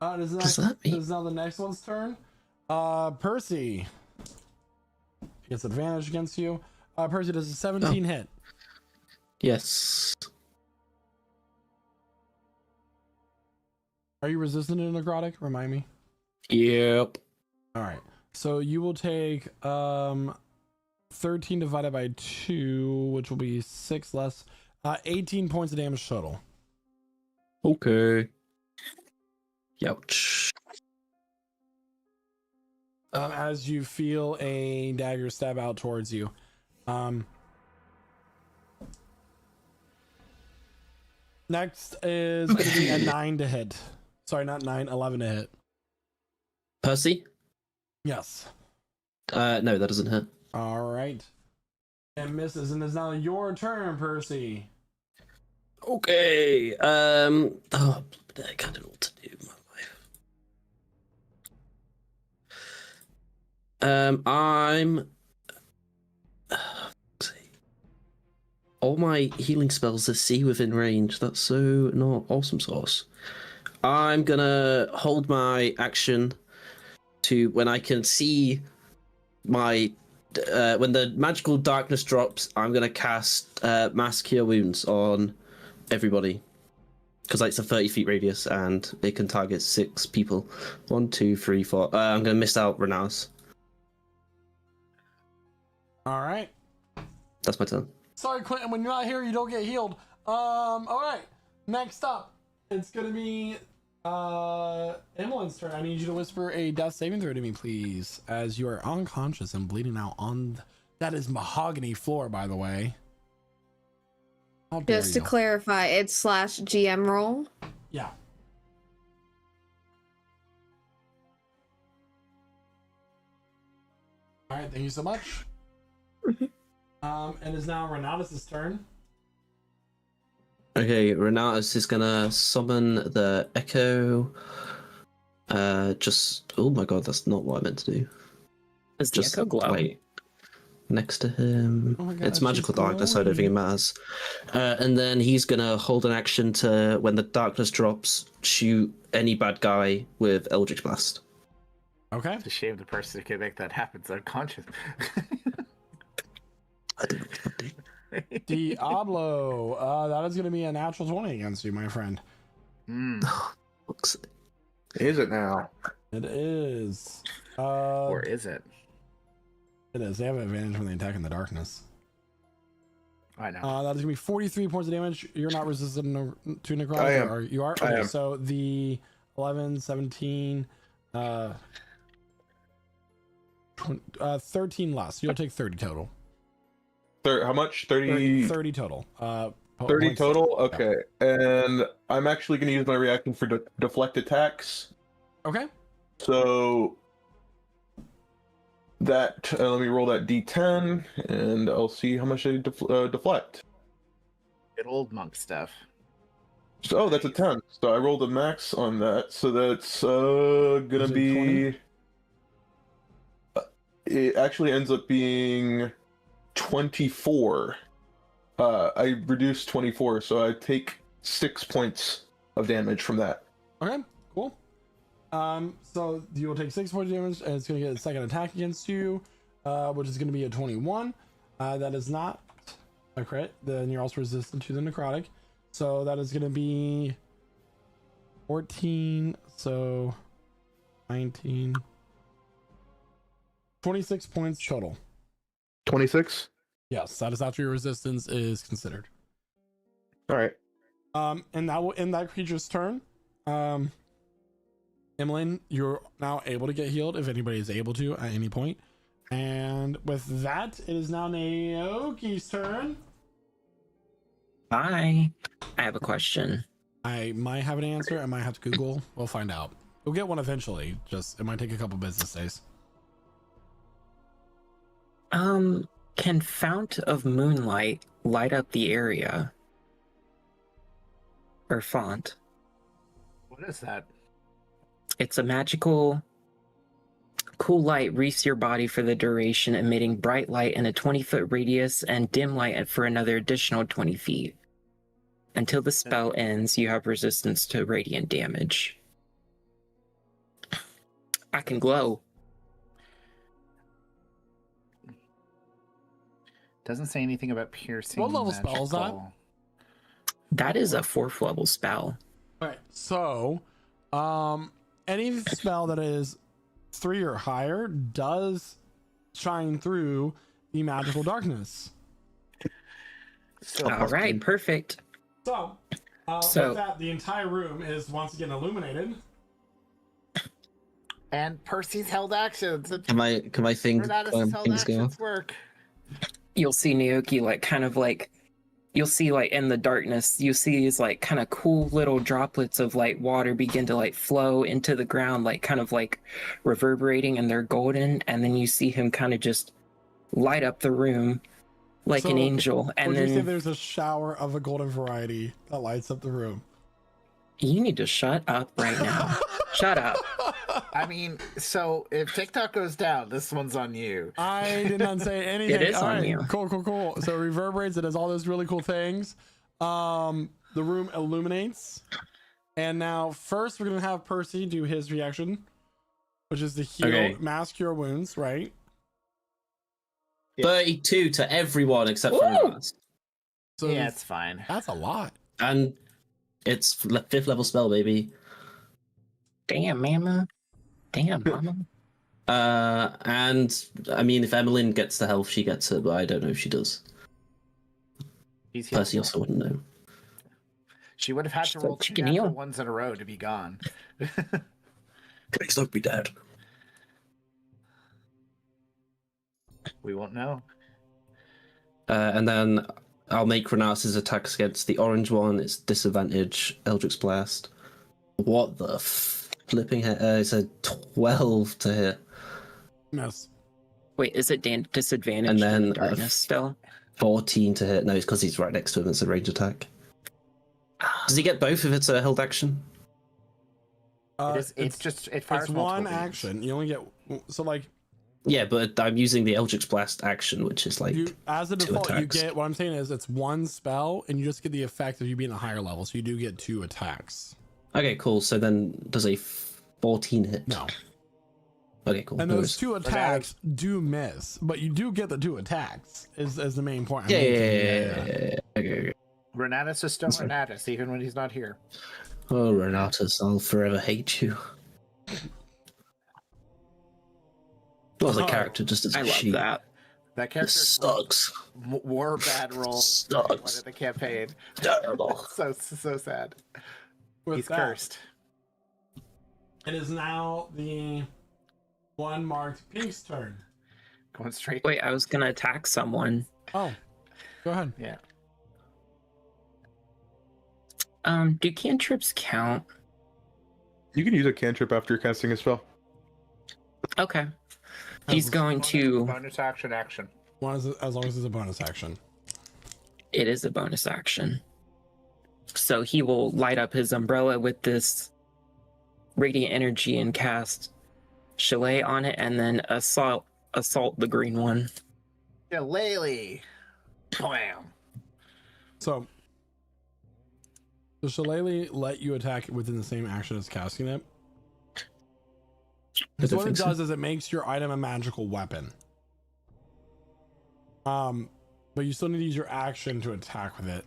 It is now the next one's turn. Percy gets advantage against you. Percy does a 17 hit. Yes. Are you resistant to necrotic? Remind me. Yep. All right. So you will take 13 divided by 2, which will be 6 less. 18 points of damage total. Okay. Youch. As you feel a dagger stab out towards you. Next is going to be a 9 to hit. Sorry, not 9, 11 to hit. Percy? Yes. No, that doesn't hit. All right. And misses, and it's now your turn, Percy. Okay. Oh, I don't know what to do. I'm. All my healing spells are see within range. That's so not awesome sauce. I'm gonna hold my action to when I can see my. When the magical darkness drops, I'm gonna cast Mass Cure Wounds on everybody. Because it's a 30 feet radius and it can target 6 people. 1, 2, 3, 4. I'm gonna miss out Renaus. All right. That's my turn. Sorry, Clinton, when you're not here, you don't get healed. All right. Next up, it's gonna be Emmeline's turn. I need you to whisper a death saving throw to me, please, as you are unconscious and bleeding out on that is mahogany floor, by the way. How dare Just to you. clarify, it's /GM roll. Yeah. All right, thank you so much. And it's now Renatus' turn. Okay, Renatus is gonna summon the Echo. Oh my god, that's not what I meant to do. Does the echo glow? Wait. Next to him. Oh my God, It's magical she's darkness, so I don't think it glowing. matters. And then he's gonna hold an action to, when the darkness drops, shoot any bad guy with Eldritch Blast. Okay. It's a shame the person who can make that happen is unconscious. Diablo, that is going to be a natural 20 against you, my friend. Looks. Is it now? It is. Or is it? It is. They have an advantage when they attack in the darkness. I know. That is going to be 43 points of damage. You're not resistant to necrotic? I am. Or you are? I Okay, am. so the 11, 17, 13 less. You'll take 30 total. How much? 30 30 total. 30 points. total? Yeah. Okay. And I'm actually going to use my reaction for deflect attacks. Okay. So that, let me roll that d10, and I'll see how much I deflect. Good old monk stuff. So, oh, that's a 10. So I rolled a max on that. So that's gonna Is it be... 20? It actually ends up being 24. I reduced 24, so I take 6 points of damage from that. Okay, cool. So you will take 6 points of damage, and it's going to get a second attack against you, which is going to be a 21. That is not a crit. Then you're also resistant to the necrotic. So that is going to be 14, so 19, 26 points total. 26? Yes, that is after your resistance is considered. All right. And that will end that creature's turn. Emmeline, you're now able to get healed if anybody is able to at any point. And with that, it is now Naoki's turn. Hi. I have a question. I might have an answer. I might have to Google. We'll find out. We'll get one eventually. Just it might take a couple business days. Can Fount of Moonlight light up the area? Or font? What is that? It's a magical cool light wreaths your body for the duration, emitting bright light in a 20-foot radius and dim light for another additional 20 feet. Until the spell ends, you have resistance to radiant damage. I can glow. Doesn't say anything about piercing. What level spell is that? magical. That is a 4th level spell. All right. So, any spell that is 3 or higher does shine through the magical darkness. So, All right, perfect. So, So- with that, the entire room is once again illuminated. and Percy's held actions. Can my thing Renatus' held things go? actions work. You'll see Naoki you'll see like in the darkness, you see these like kind of cool little droplets of like water begin to like flow into the ground, like kind of like reverberating, and they're golden. And then you see him kind of just light up the room like an So, angel. And Would you say then there's a shower of a golden variety that lights up the room? you need to shut up right now. Shut up. I mean, so if TikTok goes down, this one's on you. I did not say anything. It is All on right, you. Cool. So it reverberates. It does all those really cool things. The room illuminates. And now first we're going to have Percy do his reaction, which is to heal, Okay. mass cure wounds, right? 32 to everyone except for Woo! us. So Yeah, it's fine. that's a lot. And it's 5th level spell, baby. Damn, mama. Damn, mama. And I mean, if Emmeline gets the health, she gets it, but I don't know if she does. He's healed. Percy also wouldn't know. She would have had to So roll 2 chicken natural heal. ones in a row to be gone. Please don't be dead. We won't know. And then I'll make Renatus' attacks against the orange one. It's disadvantage, Eldritch Blast. What the flipping heck? It's a 12 to hit. Miss. Wait, is it disadvantage And to then, the darkness still? 14 to hit. No, it's because he's right next to him. It's a range attack. Does he get both if it's a held action? It's just it fires It's one multiple beams. action. You only get so like Yeah, but I'm using the Eldritch Blast action, which is like you as a two default. You attacks. get what I'm saying is it's one spell, and you just get the effect of you being a higher level. So you do get 2 attacks. Okay, cool. So then does a 14 hit? No. Okay, cool. And No those worries. two attacks do miss, but you do get the 2 attacks. Is the main point? I'm Yeah. making. Okay. Renatus is still Renatus, even when he's not here. Oh, Renatus, I'll forever hate you. Well, as a character, just as a I love sheep. that. That This character sucks. wore bad rolls Sucks. in the campaign. Terrible. so sad. With He's that, cursed. It is now the one marked Pink's turn. Going straight. Wait, I was gonna attack someone. Oh, go ahead. Yeah. Do cantrips count? You can use a cantrip after casting a spell. Okay. He's going to. Bonus action. As long as it's a bonus action. It is a bonus action. So he will light up his umbrella with this radiant energy and cast Chalet on it, and then assault the green one. Yeah, Laylee. Blam. So, does Shillelagh let you attack within the same action as casting it? Because what it does is it makes your item a magical weapon. But you still need to use your action to attack with it.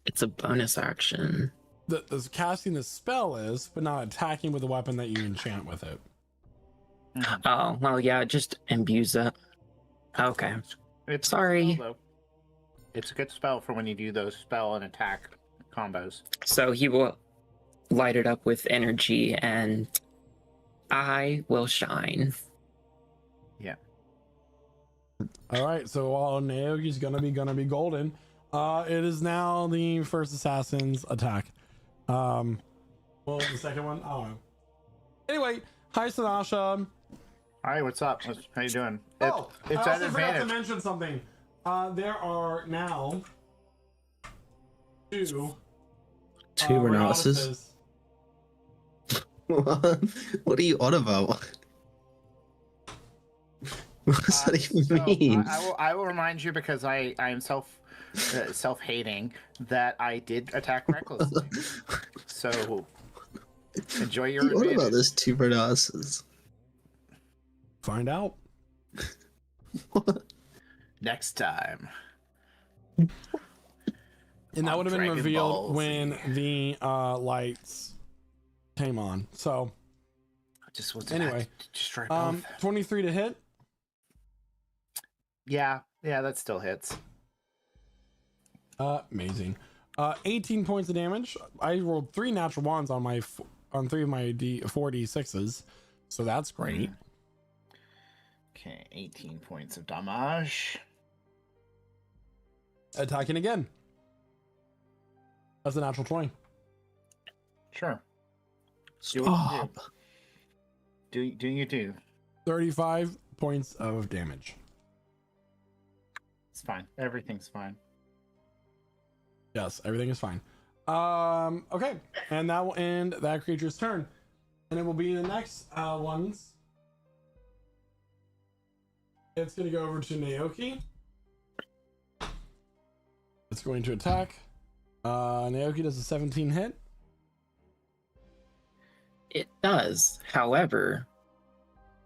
It's a bonus action. The casting the spell is, but not attacking with a weapon that you enchant with it. Oh, well, yeah, it just imbues it. Okay. It's Sorry. A spell, though. It's a good spell for when you do those spell and attack combos. So he will light it up with energy, and I will shine. Yeah. All right, so while Naoki's gonna be golden, it is now the first assassin's attack. Well, the second one, I don't know. Anyway, hi Sanasha. Hi, what's up? How you doing? Oh, It's I an also forgot to advantage. mention something. There are now two Renatuses. What are you on about? What does that even So, mean? I will remind you, because I am self-hating, that I did attack recklessly. So enjoy your What advantage. about this 2 Renatuses? Find out. What? Next time. And that On would have been Dragon revealed Balls. when the lights came on. So Just what's Anyway, just try both. 23 to hit. Yeah, that still hits. Amazing. 18 points of damage. I rolled 3 natural ones on my on 3 of my 4d6s, so that's great. Okay, 18 points of damage. Attacking again. That's a natural 20. Sure. Stop. Do you do? 35 points of damage. It's fine. Everything's fine. Yes, everything is fine. Okay, and that will end that creature's turn, and it will be the next ones. It's going to go over to Naoki. It's going to attack. Naoki does a 17 hit. It does. However,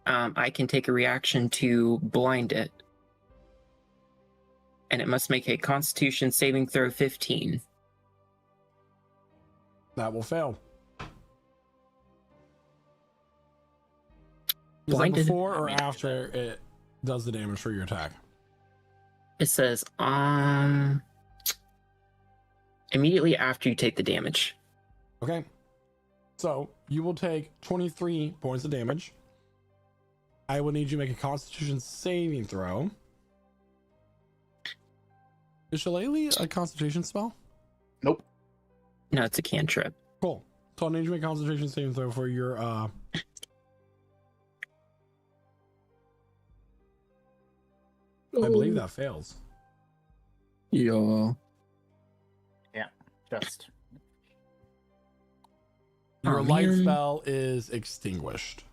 I can take a reaction to blind it. And it must make a Constitution saving throw 15. That will fail. Is that Blinded. before or after it does the damage for your attack? It says, immediately after you take the damage. Okay. So you will take 23 points of damage. I will need you to make a Constitution saving throw. Is Shillelagh a Constitution spell? Nope. No, it's a cantrip. Cool. So I'll need you to make a Constitution saving throw for your I believe that fails. Yeah. Just. Your Oh, light man. spell is extinguished.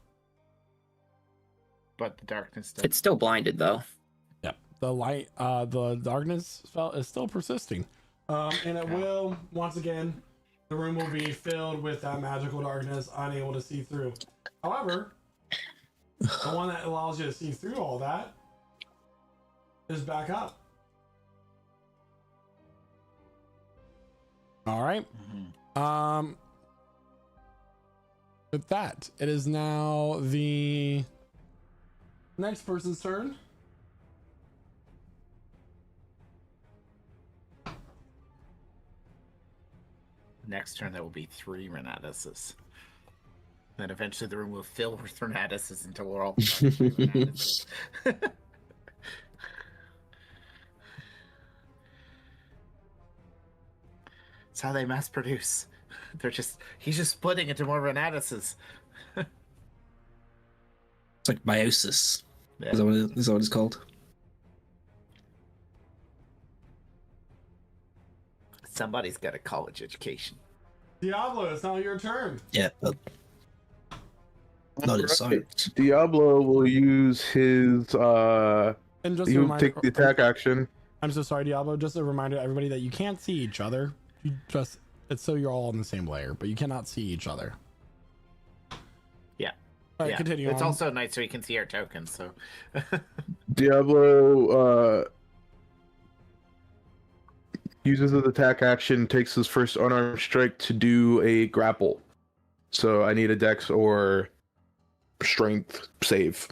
But the darkness does. It's still blinded, though. Yeah. The light, the darkness spell is still persisting. And it will, once again, the room will be filled with that magical darkness, unable to see through. However, The one that allows you to see through all that is back up. All right. With that, it is now the next person's turn. Next turn, there will be 3 Renatuses. Then eventually the room will fill with Renatuses until we're all Renatuses. It's how they mass produce. He's just splitting into more Renatuses. It's like meiosis. Yeah. Is that what it's called? Somebody's got a college education. Diablo, it's now your turn. Yeah, but not in science. Diablo will use his And just a he'll reminder, take the attack action. I'm so sorry, Diablo. Just a reminder to everybody that you can't see each other. It's so you're all on the same layer, but you cannot see each other. Yeah. All right, Yeah. continue It's on. also nice so we can see our tokens, so Diablo uses his attack action, takes his first unarmed strike to do a grapple. So I need a dex or strength save.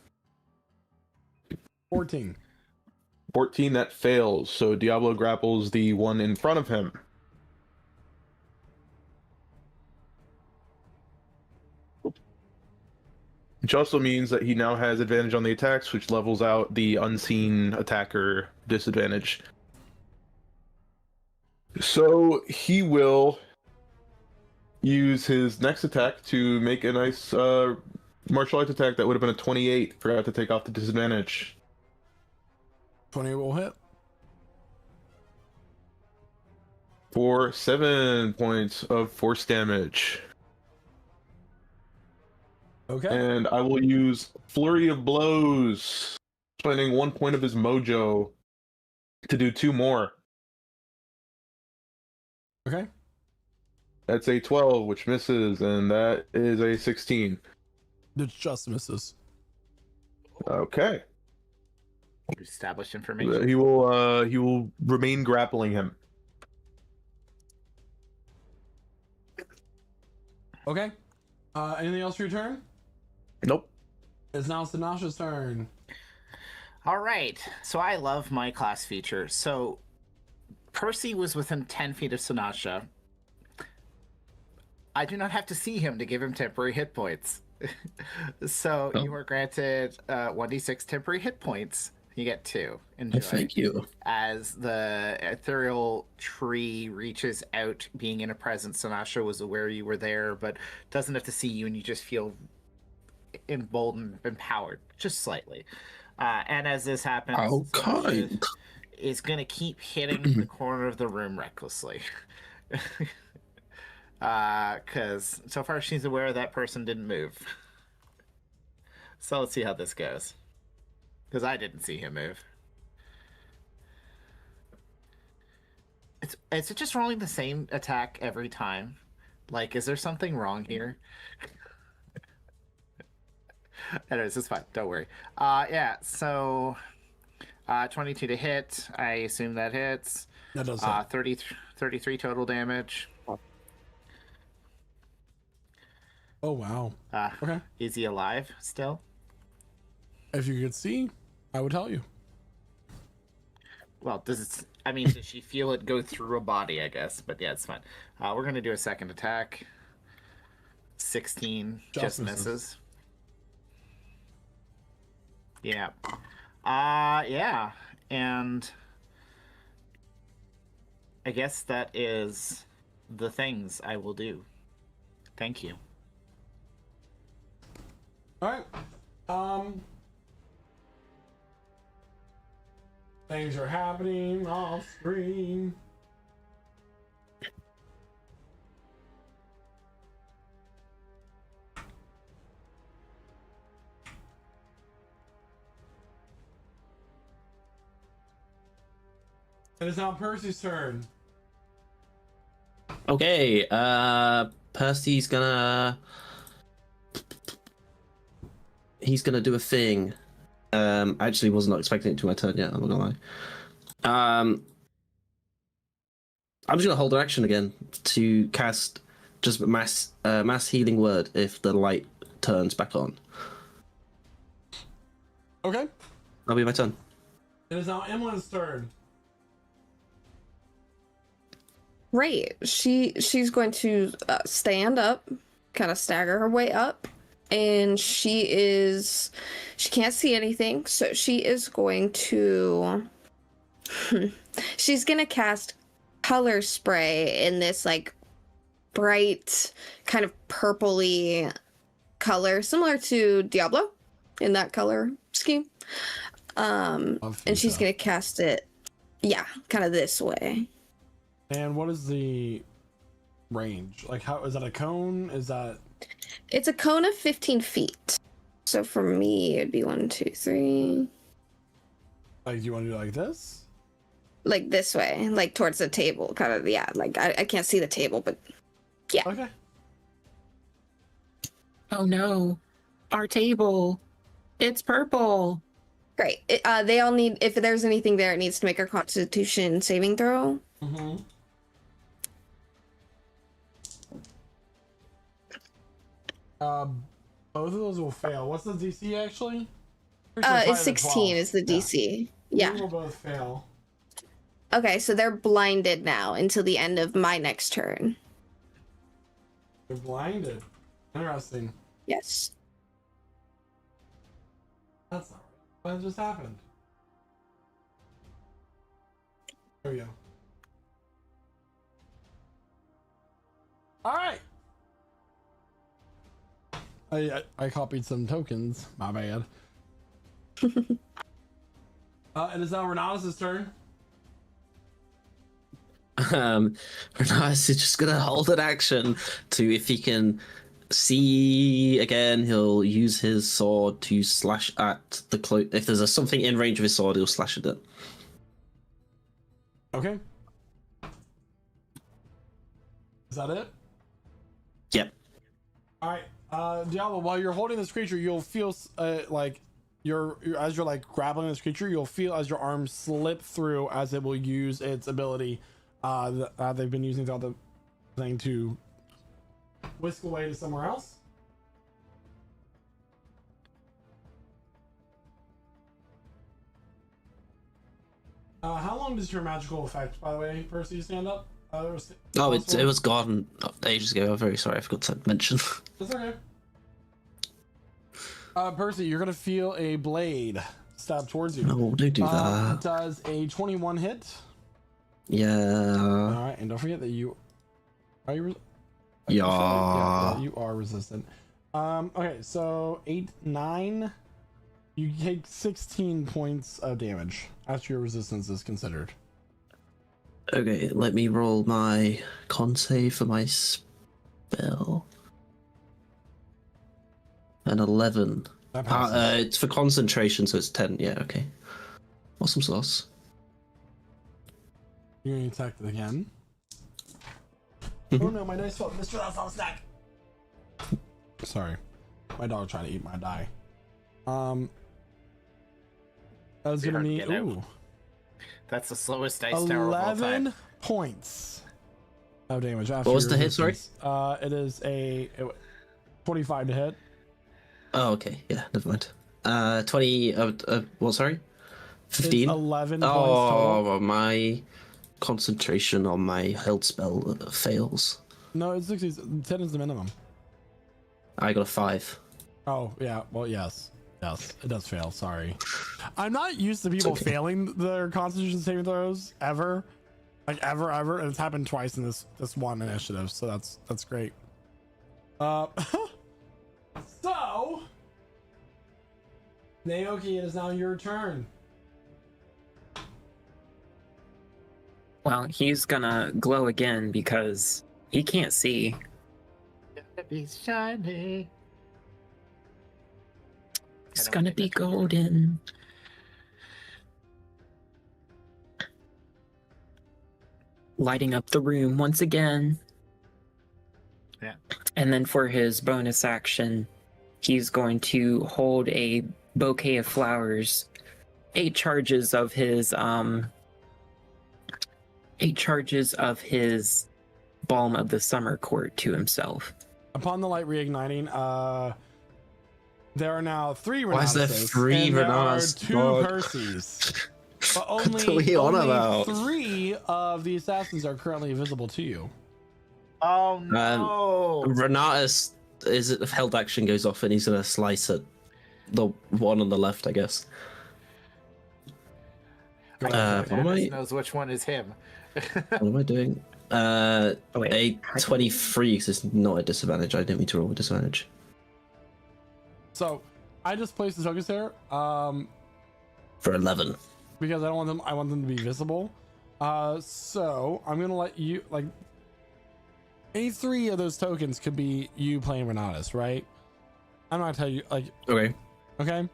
14. 14, that fails. So Diablo grapples the one in front of him. Which also means that he now has advantage on the attacks, which levels out the unseen attacker disadvantage. So he will use his next attack to make a nice martial arts attack that would have been a 28. Forgot to take off the disadvantage. 20 will hit. For 7 points of force damage. Okay. And I will use Flurry of Blows, spending 1 point of his mojo to do 2 more. Okay. That's a 12, which misses, and that is a 16. It just misses. Okay. establish information. He will remain grappling him. Okay. Anything else for your turn? Nope. It's now Sinasha's turn. All right. So I love my class feature. So Percy was within 10 feet of Sinasha. I do not have to see him to give him temporary hit points. So you are granted 1d6 temporary hit points. You get 2. Enjoy. Thank you. As the ethereal tree reaches out, being in a presence, Sinasha was aware you were there, but doesn't have to see you, and you just feel emboldened, empowered, just slightly. And as this happens, How kind. is going to keep hitting the corner of the room recklessly. Because so far she's aware that person didn't move. So let's see how this goes. Because I didn't see him move. Is it just rolling the same attack every time? Like, is there something wrong here? Anyways, it's fine. Don't worry. Yeah, so 22 to hit. I assume that hits. That does 33 total damage. Oh, wow. Okay. Is he alive still? If you could see, I would tell you. Well, does she feel it go through a body, I guess? But yeah, it's fine. We're going to do a second attack. 16 just misses. Yeah. Yeah. And I guess that is the things I will do. Thank you. All right. Things are happening off screen. It is now Percy's turn. Okay, Percy's gonna... he's gonna do a thing. I actually was not expecting it to my turn yet. I'm not gonna lie. I'm just gonna hold an action again to cast just mass healing word if the light turns back on. Okay. That'll be my turn. It is now Emily's turn. Right. She's going to stand up, kind of stagger her way up, and she can't see anything, so she is going to she's gonna cast color spray in this like bright kind of purpley color, similar to Diablo in that color scheme. And she's gonna cast it, kind of this way. And what is the range? Like, how is that a cone? Is that? It's a cone of 15 feet. So for me, it'd be 1, 2, 3. Like, do you want to do like this? Like this way, like towards the table, kind of. Yeah, like I can't see the table, but yeah. Okay. Oh no, our table. It's purple. Great. They all need, if there's anything there, it needs to make a Constitution saving throw. Mm-hmm. Both of those will fail. What's the DC actually? It's 16 is the DC. Yeah. They will both fail. Okay, so they're blinded now until the end of my next turn. They're blinded. Interesting. Yes. That's not right. What just happened? There we go. All right. I copied some tokens. My bad. It is now Renatus' turn. Renatus is just gonna hold an action to, if he can see again, he'll use his sword to slash at the cloak. If there's something in range of his sword, he'll slash at it. Okay. Is that it? Yep. All right. Diablo, while you're holding this creature, you'll feel like as you're like grappling this creature, you'll feel as your arms slip through as it will use its ability that they've been using throughout the thing to whisk away to somewhere else. How long does your magical effect, by the way, Percy, stand up? It was gone ages ago. I'm very sorry, I forgot to mention. That's okay. Percy, you're gonna feel a blade stab towards you. No, don't do that. It does a 21 hit. Yeah. All right, and don't forget that you are you. Yeah. You are resistant. Okay, so 8, 9. You take 16 points of damage after your resistance is considered. Okay, let me roll my con save for my spell. An 11. That passes. It's for concentration, so it's 10. Yeah, okay. Awesome sauce. You're gonna attack it again. Oh no, my dice fell. Mr. That's on snack. Sorry, my dog trying to eat my die. That was gonna be That's the slowest dice tower of all time. 11 points of damage. After What was the hit, sorry? It is a 25 to hit. Oh, okay. Yeah, never mind. 20. What? Sorry. 15. 11 points Oh, total. my concentration on my held spell fails. No, it's 60. 10 is the minimum. I got a 5. Oh yeah. Well, yes, it does fail. Sorry, I'm not used to people failing their Constitution saving throws ever, like ever, and it's happened twice in this one initiative. So that's great. So, Naoki, it is now your turn. Well, he's gonna glow again because he can't see. Be shiny. It's gonna be golden. Lighting up the room once again. Yeah. And then for his bonus action, he's going to hold a bouquet of flowers, 8 charges of his Balm of the Summer Court to himself. Upon the light reigniting, there are now 3 Renatuses. Why is there 3 and Renatus? There are 2 Percys. But What are we on about? 3 of the assassins are currently visible to you. Oh no! Renatus is held action goes off and he's gonna slice at the one on the left, I guess. What am I? Knows which one is him. What am I doing? A 23 because it's not a disadvantage. I didn't mean to roll a disadvantage. So I just placed the focus there For 11. because I don't want them. I want them to be visible. So I'm gonna let you like. Any 3 of those tokens could be you playing Renatus, right? I'm not gonna tell you like. Okay. Okay.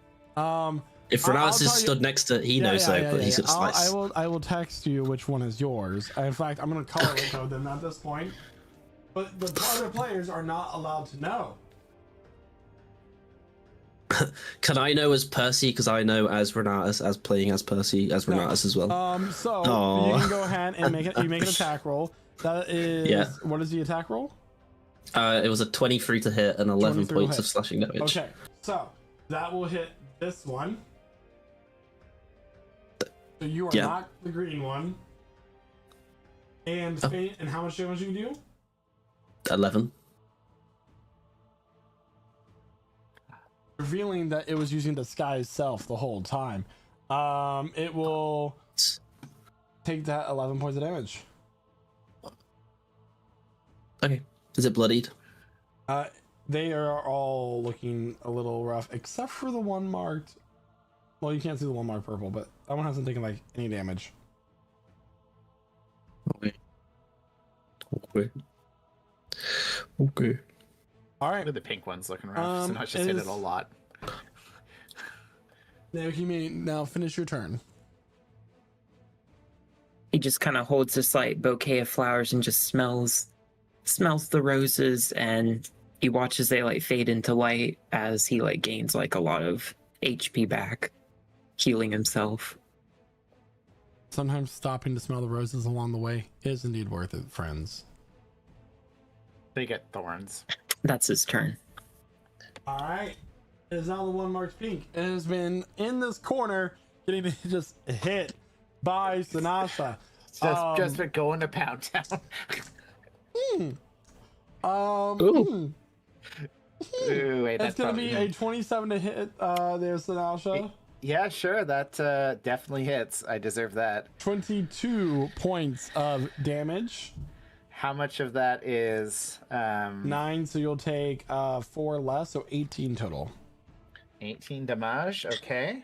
If I'll Renatus is tell stood next to, he knows but he's gonna slice. I will text you which one is yours. In fact, I'm gonna color code them at this point. But the other players are not allowed to know. Can I know as Percy? Because I know as Renatus, as playing as Percy, as Renatus as well. So Aww. you can go ahead and make it. You make an attack roll. That is. Yeah. What is the attack roll? It was a 23 to hit and 11 23 will points hit. of slashing damage. Okay, so that will hit this one. So you are Yeah. not the green one. And and how much damage you do? 11. Revealing that it was using disguise self the whole time. It will take that 11 points of damage. Okay. Is it bloodied? They are all looking a little rough, except for the one marked. Well, you can't see the one marked purple, but that one hasn't taken like any damage. Okay. Okay. All right. Look at the pink one's looking rough. So now she's hit it a lot. Now you may now finish your turn. He just kind of holds this like bouquet of flowers and just smells the roses, and he watches they like fade into light as he like gains like a lot of HP back, healing himself. Sometimes stopping to smell the roses along the way is indeed worth it, friends. They get thorns. That's his turn. All right. It is now the one marked pink. It has been in this corner, getting just hit by Sanasa. Just been going to Pound Town. Ooh. Ooh, wait, That's gonna be a 27 to hit. There's Sanasha. Yeah, sure. That definitely hits. I deserve that. 22 points of damage. How much of that is 9, so you'll take 4 less, so 18 total. 18 damage? Okay.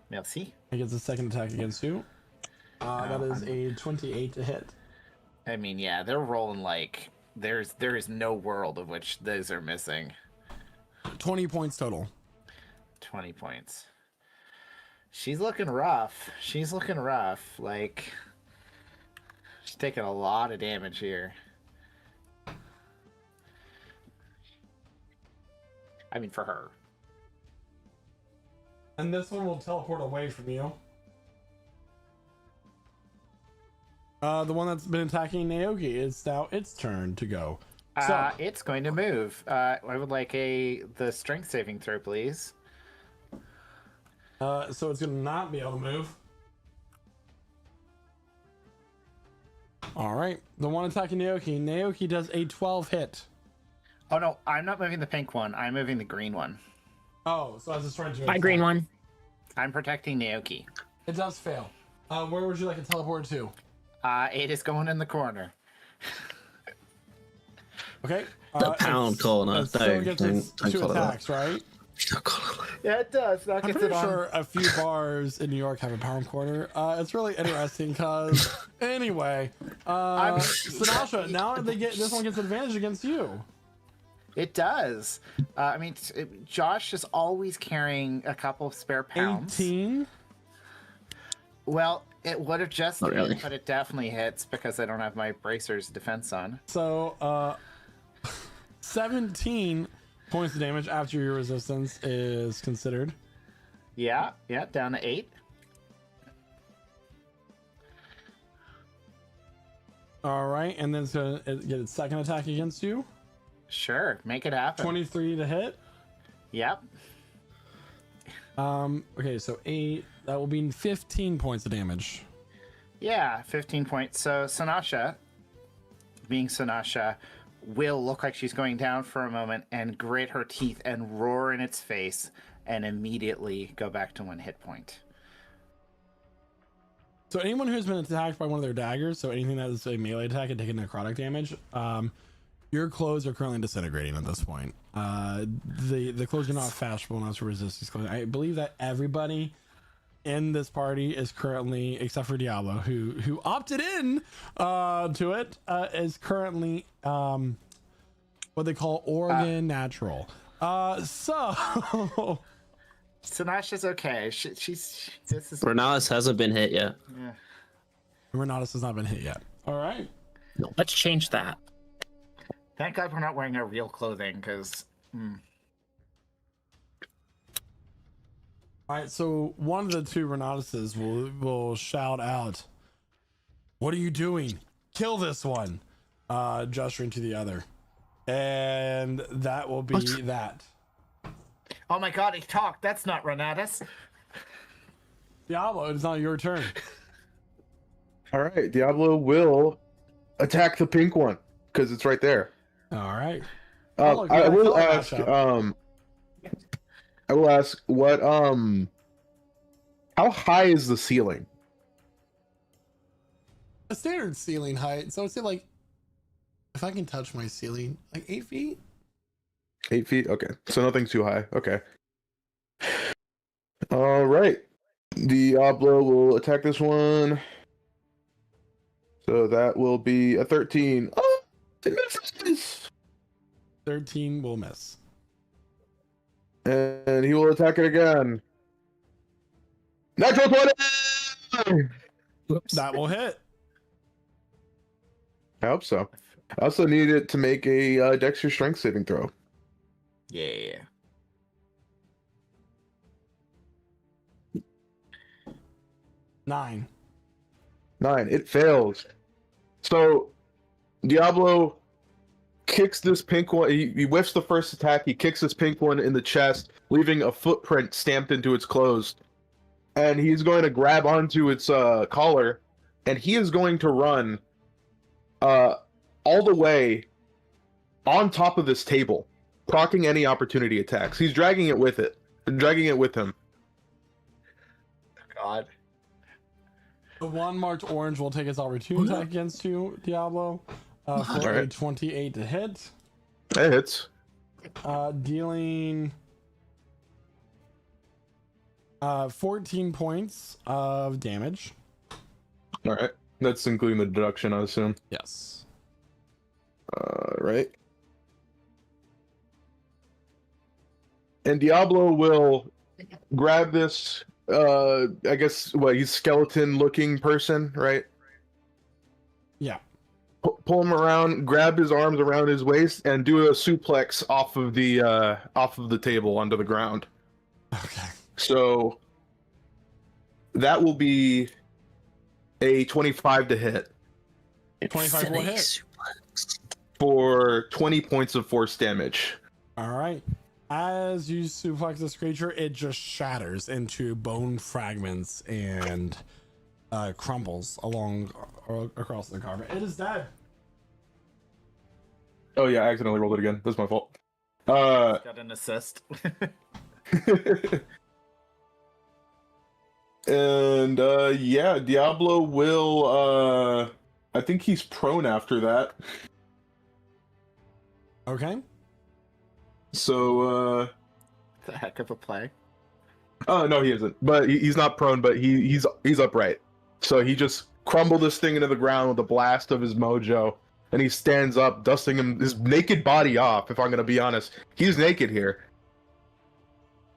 Merci. He gets a second attack against you. That is a 28 to hit. I mean, yeah, they're rolling like there is no world of which those are missing. 20 points total. 20 points. She's looking rough. She's looking rough. Like, she's taking a lot of damage here. I mean, for her. And this one will teleport away from you. The one that's been attacking Naoki, it's now its turn to go. So, It's going to move. I would like the strength saving throw, please. so it's going to not be able to move. All right. The one attacking Naoki. Naoki does a 12 hit. Oh, no, I'm not moving the pink one. I'm moving the green one. Oh, so I was just trying to... My green one. I'm protecting Naoki. It does fail. Where would you like to teleport to? It is going in the corner. Okay. The pound corner. It still gets its Don't 2 call it that. attacks, right? Don't call it Yeah, it does. That I'm gets pretty it on. sure a few bars in New York have a pound corner. It's really interesting because anyway, Sanasha, now this one gets advantage against you. It does. I mean, Josh is always carrying a couple of spare pounds. 18. Well, it would have just Not hit, really. but it definitely hits because I don't have my bracers defense on. So 17 points of damage after your resistance is considered. Yeah, down to 8. All right, and then it's gonna get its second attack against you. Sure, make it happen. 23 to hit. Yep. Okay, so 8. That will be 15 points of damage. Yeah, 15 points. So Sanasha, being Sanasha, will look like she's going down for a moment and grit her teeth and roar in its face and immediately go back to 1 hit point. So anyone who's been attacked by one of their daggers, so anything that is a melee attack and taking necrotic damage, your clothes are currently disintegrating at this point. The clothes are not fashionable enough to resist these clothes. I believe that everybody in this party is currently, except for Diablo, who opted in to it, is currently what they call Oregon natural. So Sanasha's okay. She's this is Renalis hasn't been hit yet. yeah. Renatus has not been hit yet. All right. Let's change that. Thank God we're not wearing our real clothing, because All right, so one of the two Renatuses will shout out, "What are you doing? Kill this one!" Gesturing to the other, and that will be that. oh my God, he talked. That's not Renatus. Diablo, it's not your turn. All right, Diablo will attack the pink one because it's right there. All right. I will ask. I will ask what. How high is the ceiling? A standard ceiling height. So it's like, if I can touch my ceiling, like 8 feet. 8 feet. Okay, so nothing too high. Okay. All right. Diablo will attack this one. So that will be a 13. Oh, it misses. 13 will miss. And he will attack it again. Natural 20! Whoops. That will hit. I hope so. I also need it to make a Dexter strength saving throw. Yeah. 9. 9. It fails. So Diablo kicks this pink one. He whiffs the first attack. He kicks this pink one in the chest, leaving a footprint stamped into its clothes. And he's going to grab onto its collar, and he is going to run all the way on top of this table, proccing any opportunity attacks. He's dragging it with him. God. The one marked orange will take its opportunity attack against you, Diablo. For a Alright. 28 to hit. That hits. Dealing 14 points of damage. All right. That's including the deduction, I assume. Yes. Right. And Diablo will grab this, I guess, he's skeleton-looking person, right? Yeah. Pull him around, grab his arms around his waist, and do a suplex off of the table onto the ground. Okay. So that will be a 25 to hit 25 will hit. for 20 points of force damage. All right. As you suplex this creature, it just shatters into bone fragments and crumbles across the carpet. It is dead. Oh yeah, I accidentally rolled it again. That's my fault. Got an assist. And yeah, Diablo will I think he's prone after that. Okay. So It's a heck of a play. oh no, he isn't. But he's not prone, but he's upright. So he just crumbled this thing into the ground with a blast of his mojo, and he stands up, dusting his naked body off. If I'm gonna be honest, he's naked here.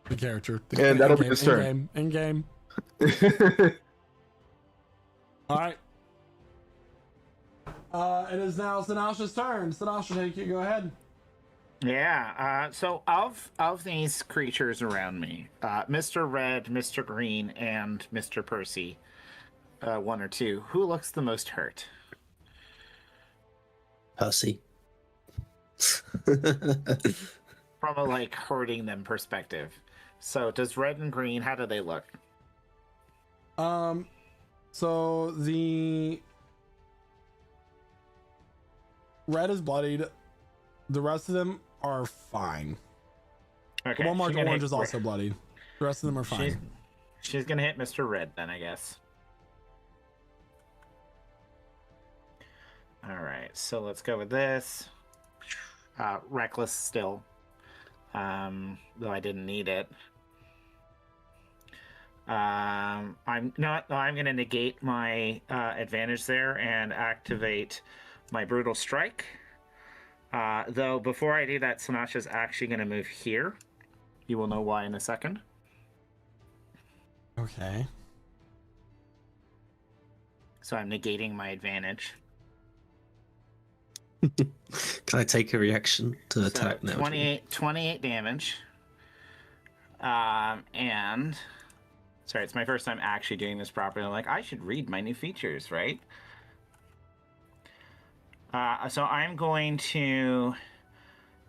The character. And that'll be his turn. In game. All right. It is now Sinasha's turn. Sinasha, go ahead. Yeah. So of these creatures around me, Mr. Red, Mr. Green, and Mr. Percy, one or two, who looks the most hurt? Percy. From a like hurting them perspective. So does Red and Green? How do they look? So the red is bloodied. The rest of them are fine. Okay. The one marked she's gonna orange hit- is also bloodied. The rest of them are fine. She's gonna hit Mr. Red then, I guess. All right. So let's go with this. Reckless still. Though I didn't need it. I'm gonna negate my advantage there and activate my brutal strike. Though before I do that, Sinasha's actually gonna move here. You will know why in a second. Okay. So I'm negating my advantage. Can I take a reaction to So attack now? 28 damage. And sorry, it's my first time actually doing this properly. I'm like, I should read my new features, right? So I'm going to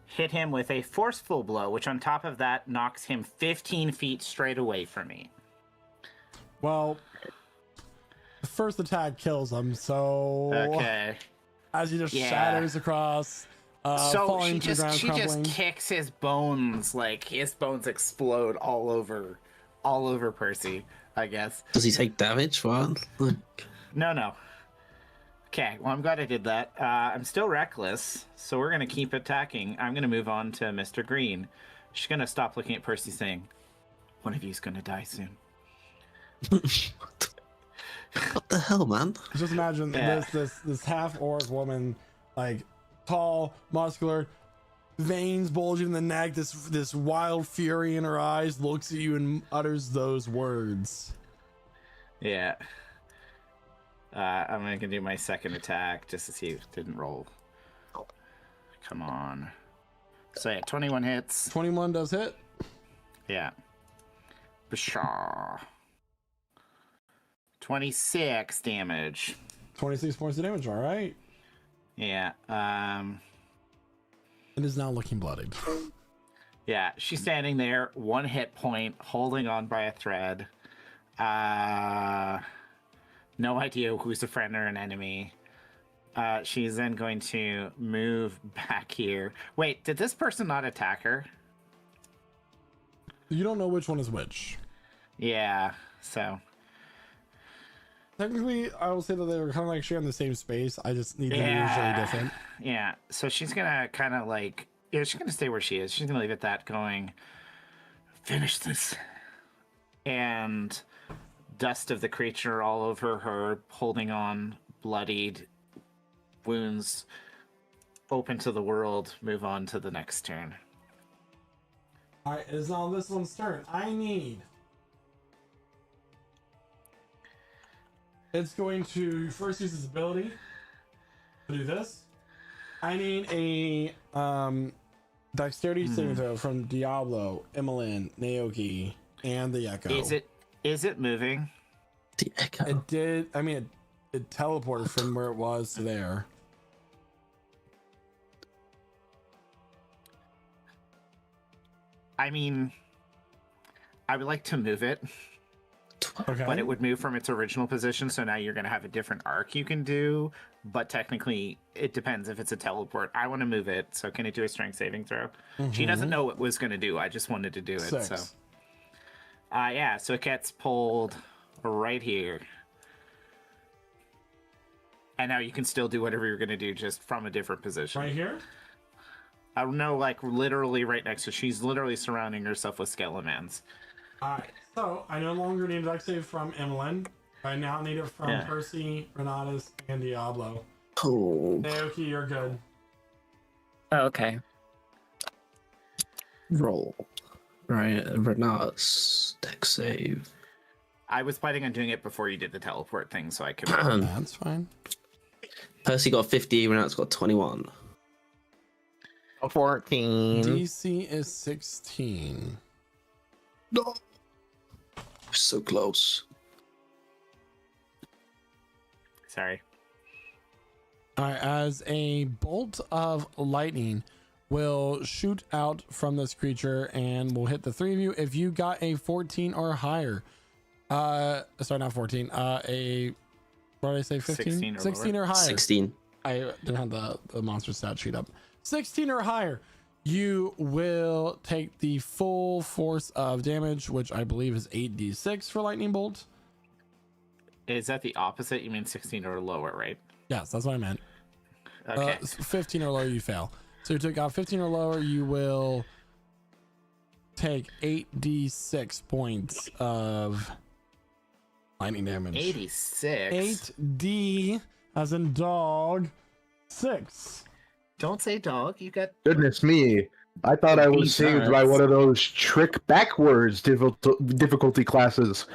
hit him with a forceful blow, which on top of that knocks him 15 feet straight away from me. Well, the first attack kills him, so Okay. as he just Yeah. shatters across, So falling she to the ground, just crumbling. kicks his bones, like his bones explode all over Percy, I guess. Does he take damage? What? No. Okay, well, I'm glad I did that. I'm still reckless, so we're going to keep attacking. I'm going to move on to Mr. Green. She's going to stop looking at Percy saying, one of you's going to die soon. What the hell, man? Just imagine Yeah. this half orc woman, like tall, muscular, veins bulging in the neck, this wild fury in her eyes, looks at you and utters those words. Yeah. I'm going to do my second attack just to see if it didn't roll. Come on. So yeah, 21 hits. 21 does hit. Yeah. Bashaw. 26 damage. 26 points of damage. All right. Yeah. It is now looking bloodied. Yeah, she's standing there, 1 hit point, holding on by a thread. No idea who's a friend or an enemy. She's then going to move back here. Wait, did this person not attack her? You don't know which one is which. Yeah, so. Technically, I will say that they were kind of like sharing the same space. I just need them to be usually different. Yeah, so she's gonna kind of like, yeah, she's gonna stay where she is. She's gonna leave it that going, finish this. And dust of the creature all over her, holding on, bloodied, wounds, open to the world, move on to the next turn. All right, it is now this one's turn. I need. It's going to first use its ability to do this. I need a dexterity saving throw from Diablo, Emmeline, Naoki, and the Echo. Is it moving? The echo. It did. I mean, it teleported from where it was to there. I mean, I would like to move it, Okay. but it would move from its original position, so now you're going to have a different arc you can do, but technically, it depends if it's a teleport. I want to move it, so can it do a strength saving throw? She doesn't know what it was going to do. I just wanted to do it, 6. so. Yeah, so it gets pulled right here. And now you can still do whatever you're going to do, just from a different position. Right here? I don't know, like, literally right next to. She's literally surrounding herself with skeletons. Alright, so I no longer need a dex save from Emmeline. I now need it from Yeah. Percy, Renatus, and Diablo. Oh, Naoki, you're good. Oh, okay. roll. Right, Renatus, dex save. I was planning on doing it before you did the teleport thing, so I could. That's fine. Percy got 50, Renatus got 21. A 14. DC is 16. No. So close. Sorry. All right, as a bolt of lightning will shoot out from this creature and will hit the three of you. If you got a 14 or higher, sorry, not 14, what did I say? 15? 16 or higher. 16. I didn't have the monster stat sheet up. 16 or higher, you will take the full force of damage, which I believe is 8d6 for lightning bolt. Is that the opposite? You mean 16 or lower, right? Yes, that's what I meant. Okay. 15 or lower, you fail. So you took out 15 or lower, you will take 8d6 points of lightning damage. 86. 8d as in dog 6. Don't say dog. You got. Goodness me. I thought I was saved by one of those trick backwards difficulty classes.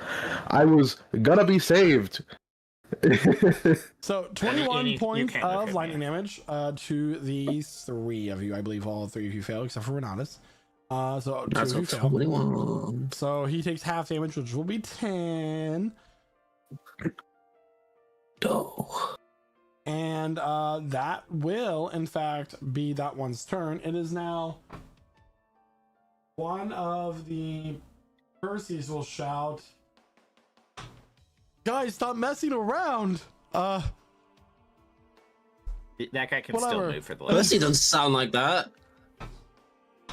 I was gonna be saved. So 21 you points can't of look at lightning me. damage to the three of you. I believe all three of you fail except for Renatus. So two That's of you a fail. 21. So he takes half damage, which will be 10. Oh. And that will, in fact, be that one's turn. It is now one of the Percys will shout, "Guys, stop messing around!" That guy can Whatever. still move for the Percy doesn't sound like that.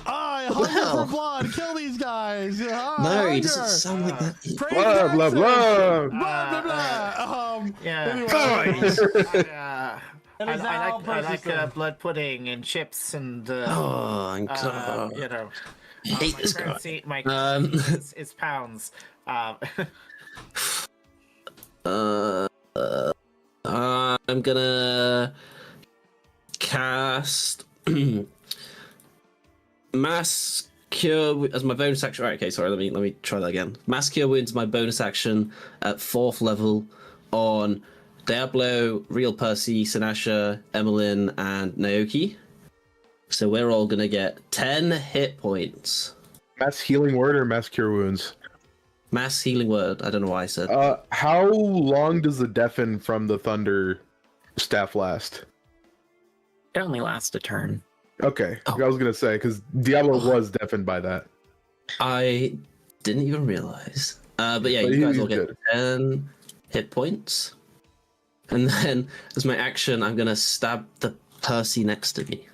I What the hunger hell? for blood. Kill these guys. No, Hunger. he doesn't sound like that. Praise Blah, blah, Jackson. blah. Blah blah blah. Yeah. Anyway, Guys. It is now I like Percy's turn. blood pudding and chips and Oh, I'm God. you know. I hate My this guy. currency, my Um, currency is pounds. I'm gonna cast mass cure as my bonus action. Right, okay, sorry. Let me try that again. Mass cure wounds my bonus action at 4th level on Diablo, Real Percy, Sinasha, Emmeline, and Naoki. So we're all gonna get 10 hit points. Mass healing word or mass cure wounds? Mass healing word. I don't know why I said. How long does the deafen from the thunder staff last? It only lasts a turn. Okay, Oh. I was gonna say because Diablo was deafened by that. I didn't even realize. But yeah, But you guys he's will get good. 10 hit points. And then, as my action, I'm going to stab the Percy next to me.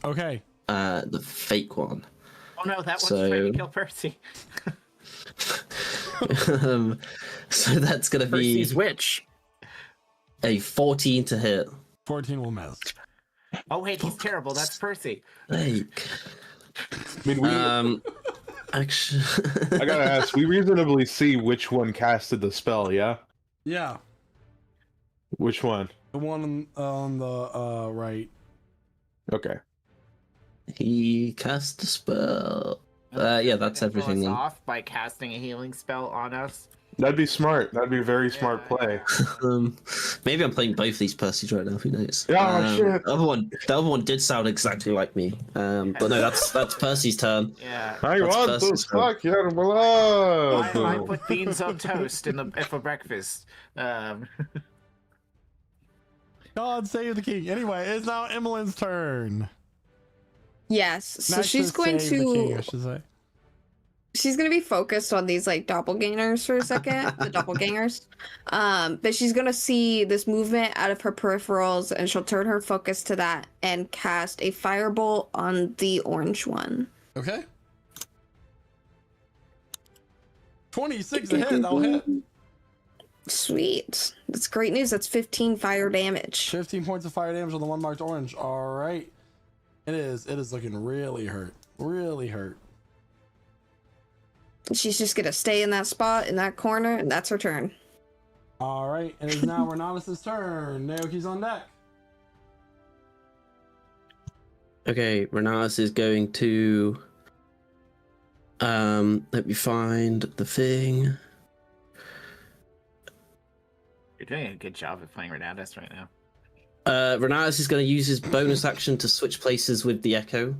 Okay. The fake one. Oh no, that one's So- trying to kill Percy. So that's going to be Percy's witch. a 14 to hit. 14 will miss. Oh wait, he's terrible. That's Percy. Like, I mean, actually, I gotta ask. We reasonably see which one casted the spell, yeah? Yeah. Which one? The one on the right. Okay. he cast a spell. Yeah, that's Gonna throw everything us then. off by casting a healing spell on us. That'd be smart. That'd be a very smart Yeah. play. Maybe I'm playing both these Percys right now. Who knows? Oh, shit. The other one did sound exactly like me. But no, that's Percy's turn. Yeah. I That's want to Percy's suck your blood. I put beans on toast for breakfast. God save the king. Anyway, it's now Emmeline's turn. Yes. So Nice she's going save the king, I to should say. she's going to be focused on these like doppelgangers for a second, the doppelgangers. But she's going to see this movement out of her peripherals and she'll turn her focus to that and cast a firebolt on the orange one. Okay. 26 to hit. That'll hit. Sweet. That's great news. That's 15 fire damage. 15 points of fire damage on the one marked orange. All right. It is looking really hurt. Really hurt. She's just going to stay in that spot in that corner and that's her turn. All right. It is now Renatus' turn. Naoki's on deck. Okay, Renatus is going to let me find the thing. You're doing a good job of playing Renatus right now. Renatus is going to use his bonus action to switch places with the Echo.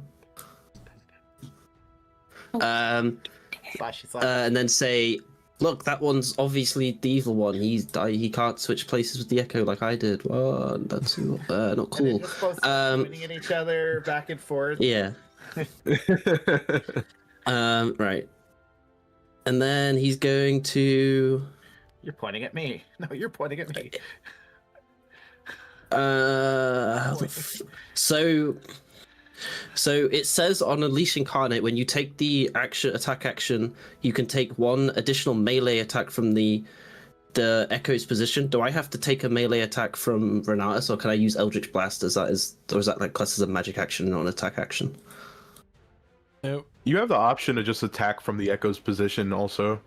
She's like, And then say, look, that one's obviously the evil one. He can't switch places with the Echo like I did. Well, that's not and cool. they're just both pointing at each other back and forth. Yeah. Right. And then he's going to. You're pointing at me. No, you're pointing at me. So it says on Unleash Incarnate, when you take the attack action, you can take one additional melee attack from the Echo's position. Do I have to take a melee attack from Renatus, or can I use Eldritch Blast or is that like classed as a magic action, not an attack action? Nope. You have the option to just attack from the Echo's position also.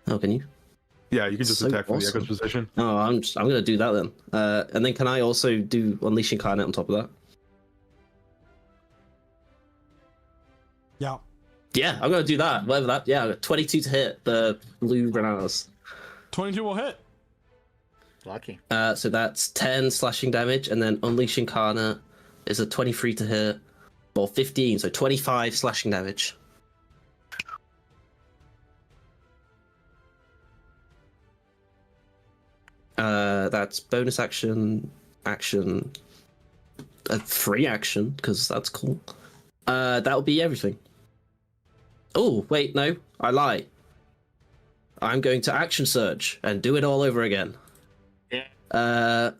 Oh, can you? Yeah, you can just So attack from the awesome. Echo's position. Oh, I'm gonna do that then. And then can I also do Unleash Incarnate on top of that? Yeah. Yeah, I'm gonna do that. Whatever that. Yeah, 22 to hit the blue Renatus. 22 will hit. Lucky. So that's 10 slashing damage, and then Unleash Incarnate is a 23 to hit, or 15, so 25 slashing damage. That's bonus action, free action, because that's cool. That'll be everything. Oh, wait, no, I lie. I'm going to action surge and do it all over again. Yeah.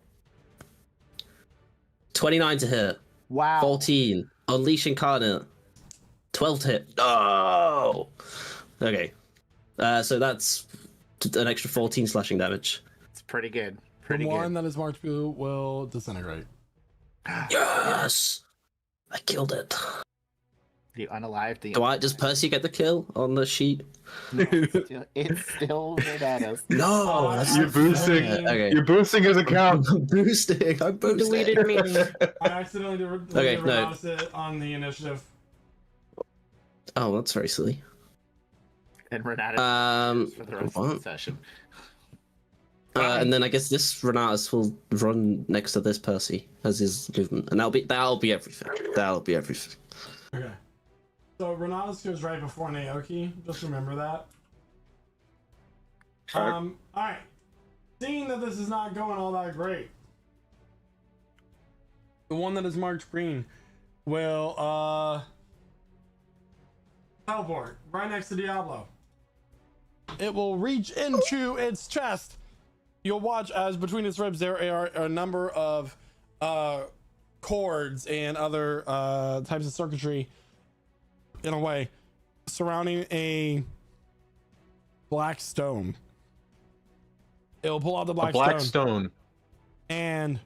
29 to hit. Wow. 14. Unleash Incarnate. 12 to hit. Oh! Okay. So that's an extra 14 slashing damage. It's pretty good. The Pretty one good. that is marked blue will disintegrate. Yes! I killed it. You unalived the. Does Percy get the kill on the sheet? No, it's still right at us. No! That's You're boosting. Okay. You're boosting his account. I'm boosting. I'm boosting. Deleted me. I accidentally Okay, no. renounced it on the initiative. Oh, that's very silly. And Renatus for the rest of the what? session. And then I guess this Renatus will run next to this Percy as his movement, and that'll be everything. That'll be everything. Okay. So Renatus goes right before Naoki. Just remember that. Alright. Seeing that this is not going all that great, the one that is marked green will teleport right next to Diablo. It will reach into its chest. You'll watch as between its ribs there are a number of cords and other types of circuitry, in a way, surrounding a black stone. It'll pull out the black, Black stone stone. and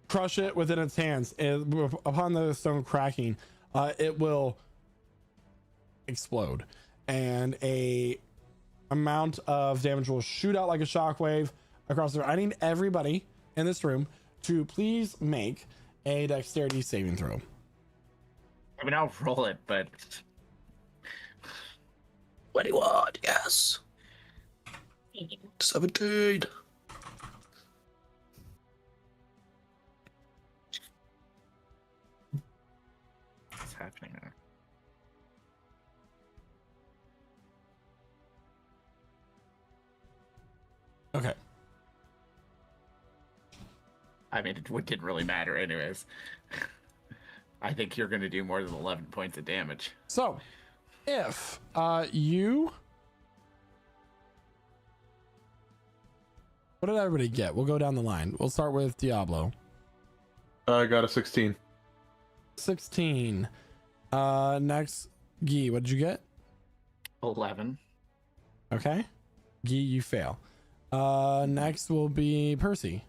crush it within its hands. Upon the stone cracking, it will explode, and a amount of damage will shoot out like a shockwave across the room. I need everybody in this room to please make a dexterity saving throw. I mean, I'll roll it, but 21, yes. 17. what's happening there? Okay. I mean, it didn't really matter, anyways. I think you're going to do more than 11 points of damage. So, if you... What did everybody get? We'll go down the line. We'll start with Diablo. I got a 16. 16. Next, Guy, what did you get? 11. Okay. Guy, you fail. Next will be Percy.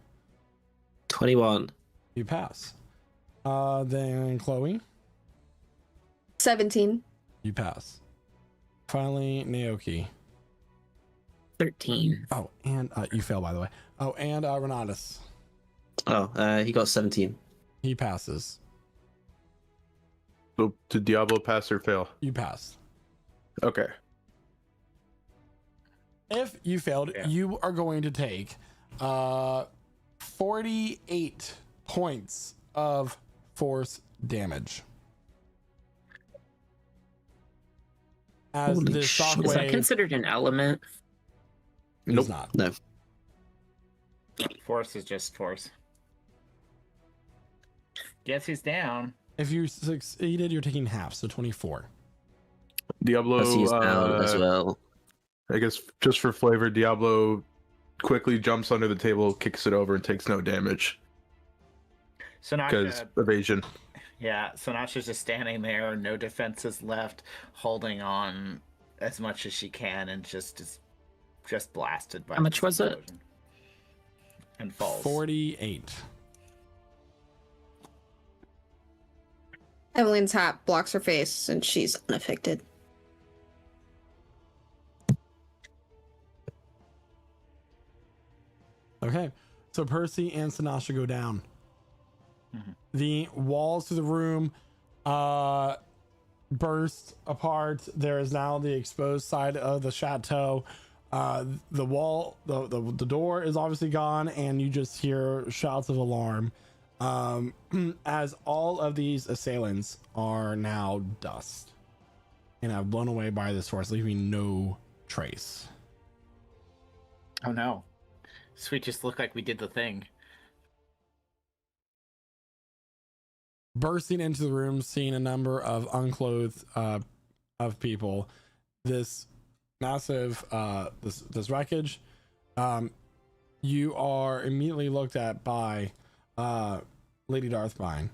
21. You pass. Then Chloe, 17. you pass. Finally, Naoki. 13. Oh, and you fail, by the way. Oh, and Renatus. Oh, he got 17. He passes. So did Diablo pass or fail? You pass. Okay. If you failed, Yeah. you are going to take 48 points of force damage. As Holy this shit. shockwave Is that considered an element? is Nope. not. No. Force is just force. Guess he's down. If you succeeded, you're taking half, so 24. Diablo, Plus he's down as well. I guess just for flavor, Diablo quickly jumps under the table, kicks it over, and takes no damage because Sonasha, evasion. yeah, Sonasha's just standing there, no defenses left, holding on as much as she can, and just blasted by. How much this was it? explosion. And falls. 48. Evelyn's hat blocks her face and she's unaffected. Okay, so Percy and Sinasha go down. Mhm. The walls to the room burst apart. There is now the exposed side of the chateau. The wall, the door is obviously gone, and you just hear shouts of alarm as all of these assailants are now dust and have blown away by this force, leaving no trace. Oh no. Sweet, just looked like we did the thing. Bursting into the room, seeing a number of unclothed of people, this massive this wreckage, you are immediately looked at by Lady Darthbine.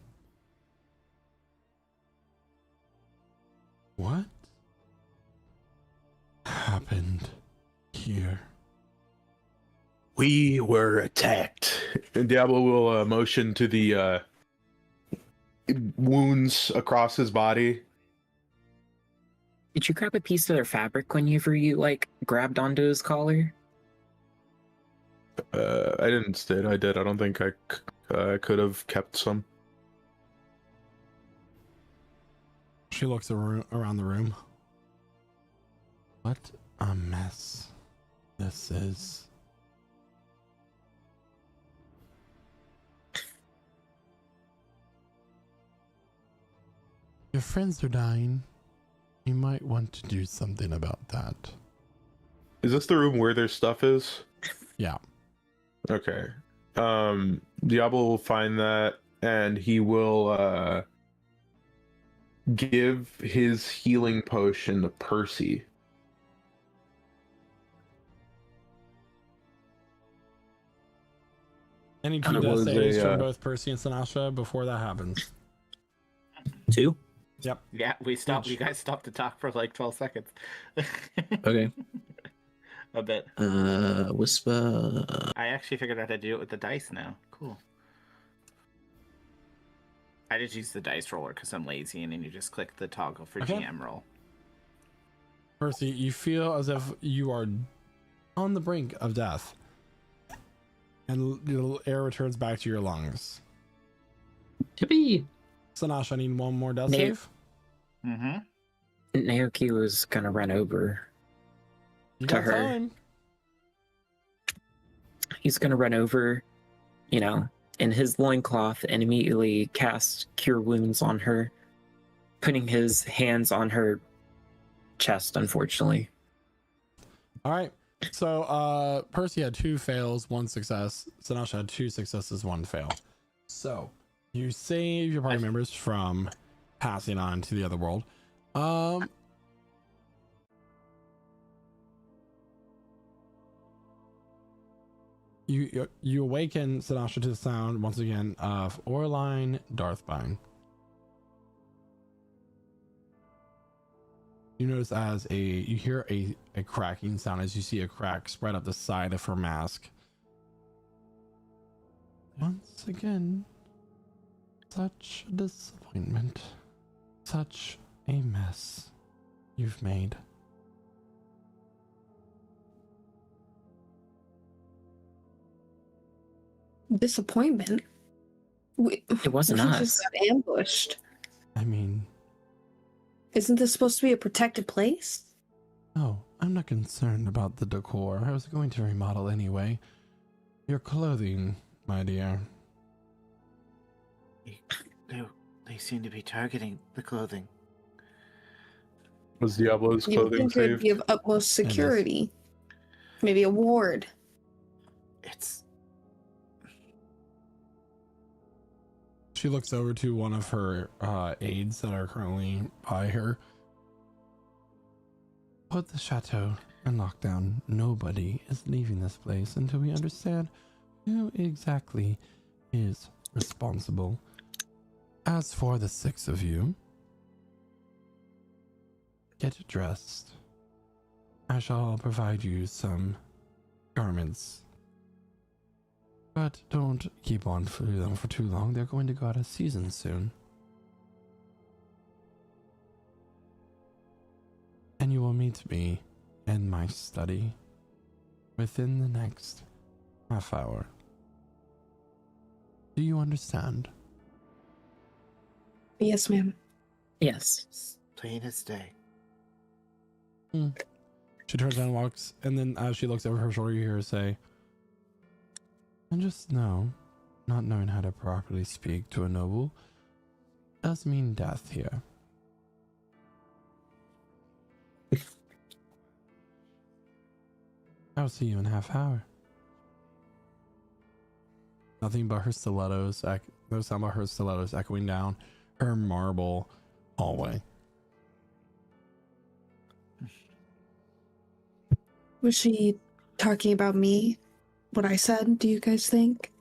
What happened here? We were attacked. And Diablo will motion to the wounds across his body. Did you grab a piece of their fabric whenever you like grabbed onto his collar? I didn't instead. I did. I don't think I could have kept some. She looks around the room. What a mess this is. Your friends are dying. You might want to do something about that. Is this the room where their stuff is? Yeah. Okay. Diablo will find that, and he will give his healing potion to Percy. Any two It death was saves a, from both Percy and Sinasha before that happens. 2? Yep. Yeah, we stopped. You guys stopped to talk for like 12 seconds. Okay. A bit. Whisper. I actually figured out how to do it with the dice now. Cool. I just use the dice roller because I'm lazy, and then you just click the toggle for Okay. GM roll. Percy, you feel as if you are on the brink of death. And the air returns back to your lungs. Yippee! Sinasha, I need one more death Yeah. save. Mm-hmm. Naoki was gonna run over. You To got her. time. He's gonna run over, you know, in his loincloth and immediately cast Cure Wounds on her, putting his hands on her chest, unfortunately. All right. So Percy had 2 fails, 1 success. Sinasha had 2 successes, 1 fail. So you save your party members from passing on to the other world. You awaken Sinasha to the sound once again of Orline Darthbine. You notice as you hear a cracking sound as you see a crack spread up the side of her mask. Once again, such a disappointment, such a mess you've made. Disappointment. It wasn't We us. just got ambushed. I mean, Isn't this supposed to be a protected place? no, I'm not concerned about the decor. I was going to remodel anyway. Your clothing, my dear. They seem to be targeting the clothing. Was Diablo's You clothing think it'd saved? be of utmost security? Maybe a ward. It's She looks over to one of her aides that are currently by her. Put the chateau in lockdown. Nobody is leaving this place until we understand who exactly is responsible. As for the 6 of you, get dressed. I shall provide you some garments. But don't keep on for them for too long. They're going to go out of season soon. And you will meet me in my study within the next half hour. Do you understand? Yes, ma'am. Yes. plain as day. She turns around and walks, and then as she looks over her shoulder, you hear her say, and just know, not knowing how to properly speak to a noble does mean death here. I'll see you in a half hour. Nothing but her stilettos, no sound but her stilettos echoing down her marble hallway. Was she talking about me? What I said, do you guys think?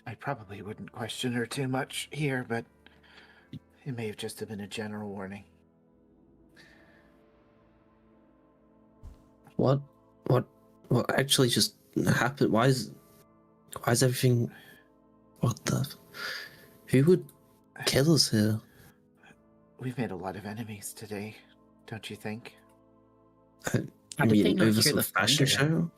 I probably wouldn't question her too much here, but it may have just been a general warning. What actually just happened? Why is everything? Who would kill us here? We've made a lot of enemies today, don't you think? How did they mean, not over hear some the fashion thunder? show?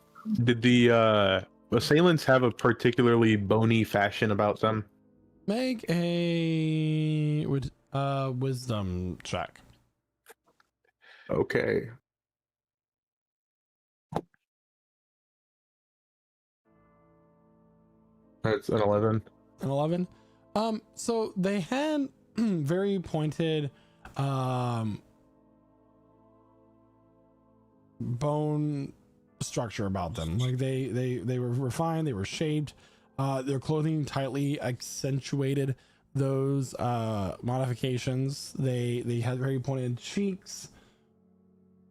Did the assailants have a particularly bony fashion about them? Make a wisdom check. Okay. That's an 11. An 11. So they had very pointed bone structure about them. Like they were refined, they were shaped. Their clothing tightly accentuated those modifications. They had very pointed cheeks,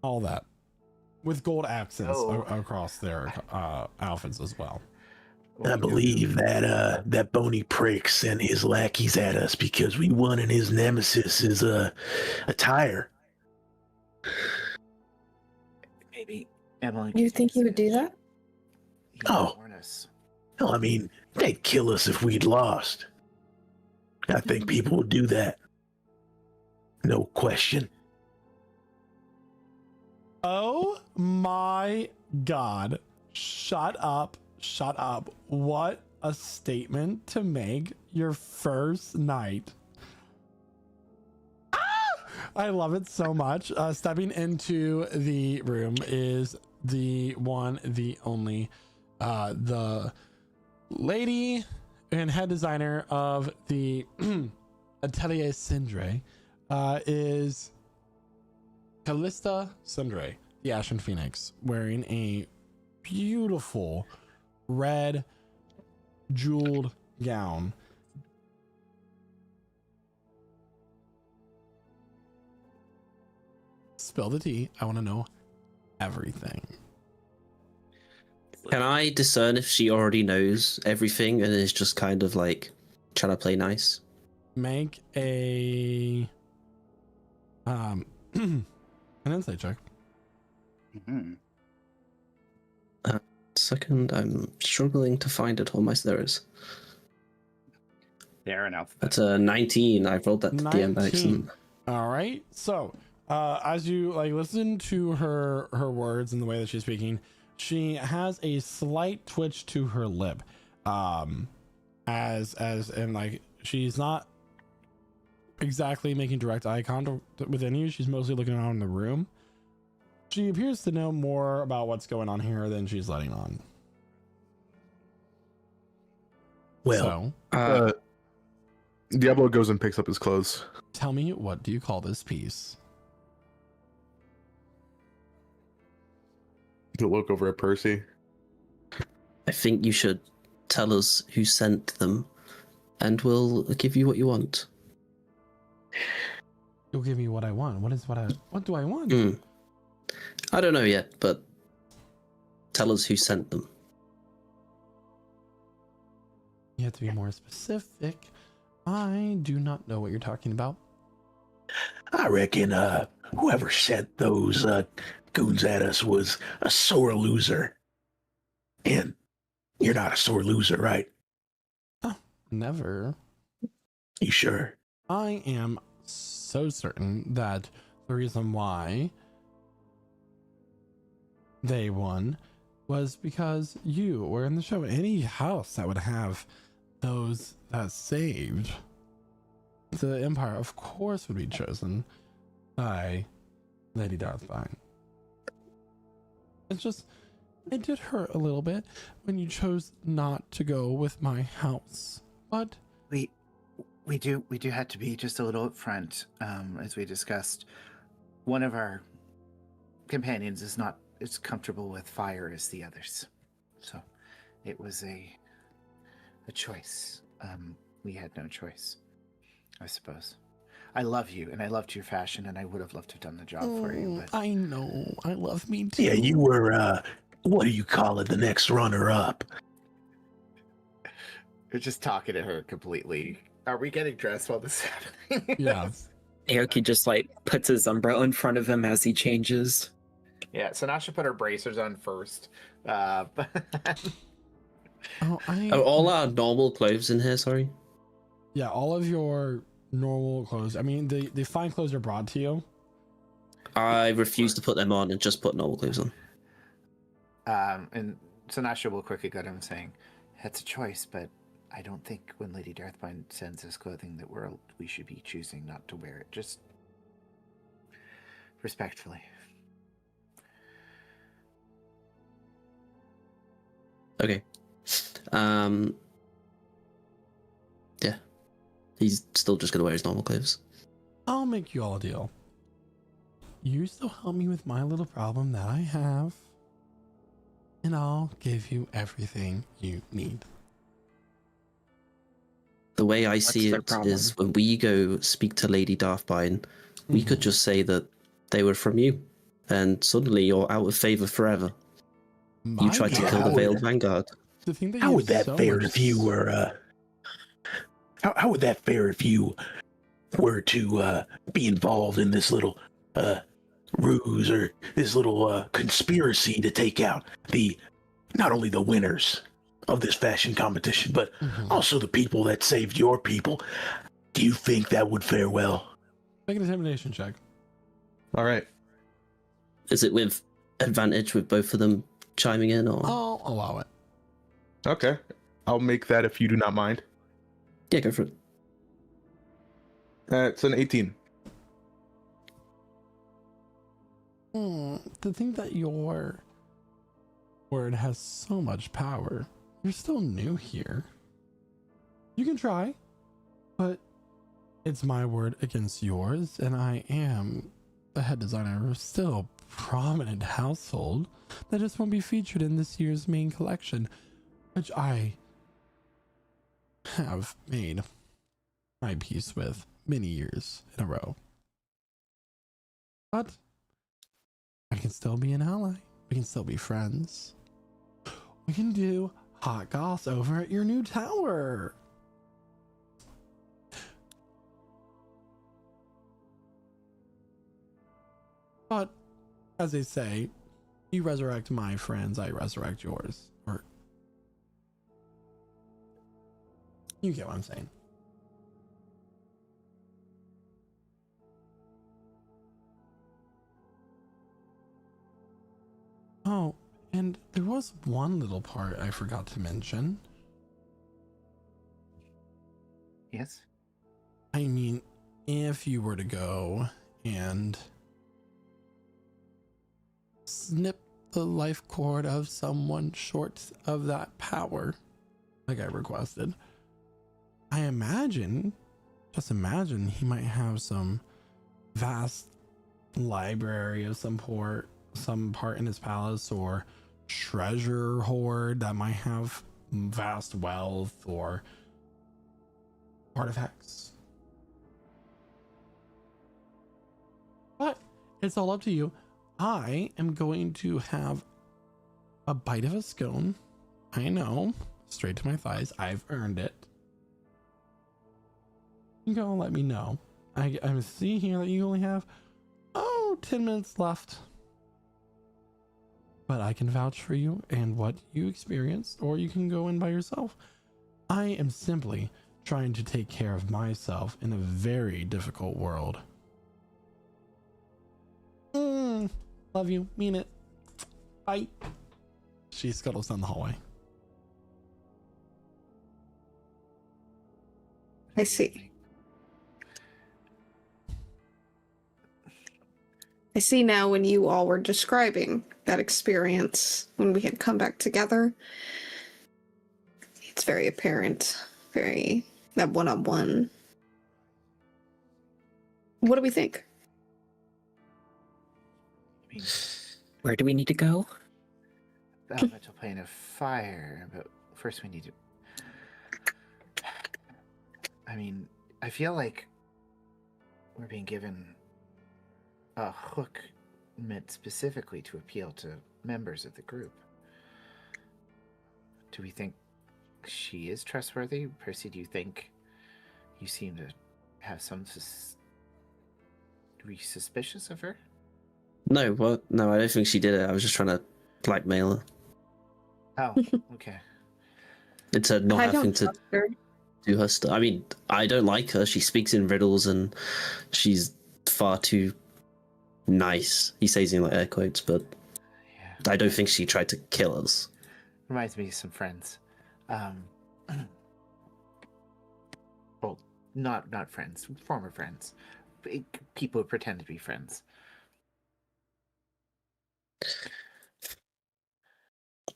all that, with gold accents across their outfits as well. I believe that that bony prick sent his lackeys at us because we wanted his nemesis' attire. Maybe Emily. You think he would do that? He might Oh. warn us. No, I mean, they'd kill us if we'd lost. I think people would do that. No question. Oh my god. Shut up. Shut up. What a statement to make your first night. Ah! I love it so much. Stepping into the room is the one, the only, the lady and head designer of the Atelier Cindre, is Callista Cindre, the Ashen Phoenix, wearing a beautiful red jeweled gown. Spill the tea. I want to know everything. Can I discern if she already knows everything and is just kind of like trying to play nice? Make a an insight check. Mm-hmm. Second, I'm struggling to find it on my stairs. They're an alphabet. That's a 19. I rolled that to DM by 19. accident. All right. So, as you like listen to her words and the way that she's speaking, she has a slight twitch to her lip, as and like she's not exactly making direct eye contact with any of you. She's mostly looking around the room. She appears to know more about what's going on here than she's letting on. Well, So, Diablo goes and picks up his clothes. Tell me, what do you call this piece? To look over at Percy. I think you should tell us who sent them, and we'll give you what you want. You'll give me what I want. What do I want? I don't know yet, but tell us who sent them. You have to be more specific. I do not know what you're talking about. I reckon whoever sent those goons at us was a sore loser. And you're not a sore loser, right? Oh, never. You sure? I am so certain that the reason why they won was because you were in the show. Any house that would have those that saved the Empire, of course, would be chosen by Lady Darthbine. It's just, it did hurt a little bit when you chose not to go with my house, but We do have to be just a little upfront, as we discussed. One of our companions is not as comfortable with fire as the others, so it was a choice. We had no choice, I suppose. I love you, and I loved your fashion, and I would have loved to have done the job for you. But I know, I love me too. Yeah, you were, what do you call it, the next runner-up? You're just talking to her completely. Are we getting dressed while this is happening? Yes. Aoki just like puts his umbrella in front of him as he changes. Yeah, so now she'll put her bracers on first. Oh, Are all our normal clothes in here, sorry? Yeah, all of your normal clothes. I mean, the fine clothes are brought to you. I refuse to put them on and just put normal clothes on. and Sanasha will quickly go to him saying, "It's a choice, but I don't think when Lady Darthbine sends us clothing that we should be choosing not to wear it. Just respectfully." Okay. Yeah. He's still just gonna wear his normal clothes. I'll make you all a deal. You still help me with my little problem that I have, and I'll give you everything you need. The way I What's see their it problem? is when we go speak to Lady Darthbine, we could just say that they were from you, and suddenly you're out of favor forever. You tried to God. kill the How Veiled would- Vanguard. The thing that How you would that so fare much- if you were, how would that fare if you were to be involved in this little ruse or this little conspiracy to take out not only the winners of this fashion competition, but Mhm. also the people that saved your people? Do you think that would fare well? Make an intimidation check. All right. Is it with advantage with both of them chiming in, or I'll allow it. Okay. I'll make that if you do not mind. yeah, go for it. It's an 18. To think that your word has so much power. You're still new here. You can try, but it's my word against yours, and I am the head designer of still prominent household that just won't be featured in this year's main collection, which I have made my peace with many years in a row. But I can still be an ally. We can still be friends. We can do hot goss over at your new tower. But as they say, you resurrect my friends, I resurrect yours. Or you get what I'm saying. Oh, and there was one little part I forgot to mention. Yes? I mean, if you were to go and snip the life cord of someone short of that power, like I requested, I imagine just imagine he might have some vast library of some part in his palace, or treasure hoard that might have vast wealth or artifacts. But it's all up to you. I am going to have a bite of a scone. I know, straight to my thighs. I've earned it. You go let me know. I see here that you only have 10 minutes left. But I can vouch for you and what you experienced, or you can go in by yourself. I am simply trying to take care of myself in a very difficult world. Love you. Mean it. Bye. She scuttles down the hallway. I see. I see now when you all were describing that experience when we had come back together. It's very apparent. Very, that one-on-one. What do we think? I mean, Where do we need to go? the elemental plane of fire, but first we need to... I mean, I feel like we're being given a hook meant specifically to appeal to members of the group. Do we think she is trustworthy? Percy, do you think you seem to have some... Are we suspicious of her? No, what? No, I don't think she did it. I was just trying to blackmail her. Oh, okay. It's her not I having don't to trust her. do her stuff. I mean, I don't like her. She speaks in riddles and she's far too nice. He's using like air quotes, but Yeah. I don't think she tried to kill us. Reminds me of some friends. Well, not friends, former friends. People who pretend to be friends.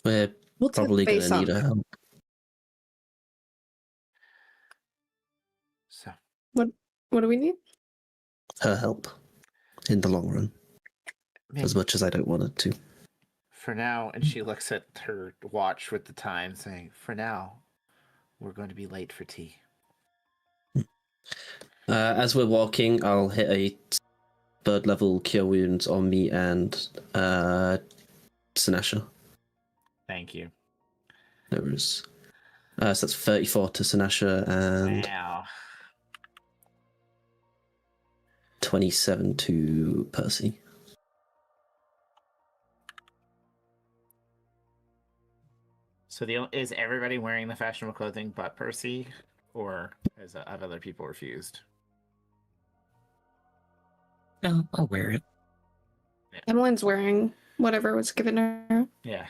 We're We'll touch probably going base to on need her that. help. So, What do we need? Her help in the long run, maybe as much as I don't want her to. for now, and she looks at her watch with the time, saying, "For now, we're going to be late for tea." As we're walking, I'll hit a bird level cure wounds on me and Sinasha. Thank you. No worries. So that's 34 to Sinasha and Wow. 27 to Percy. So is everybody wearing the fashionable clothing but Percy, or have other people refused? No, I'll wear it. Emmeline's wearing whatever was given her. Yeah.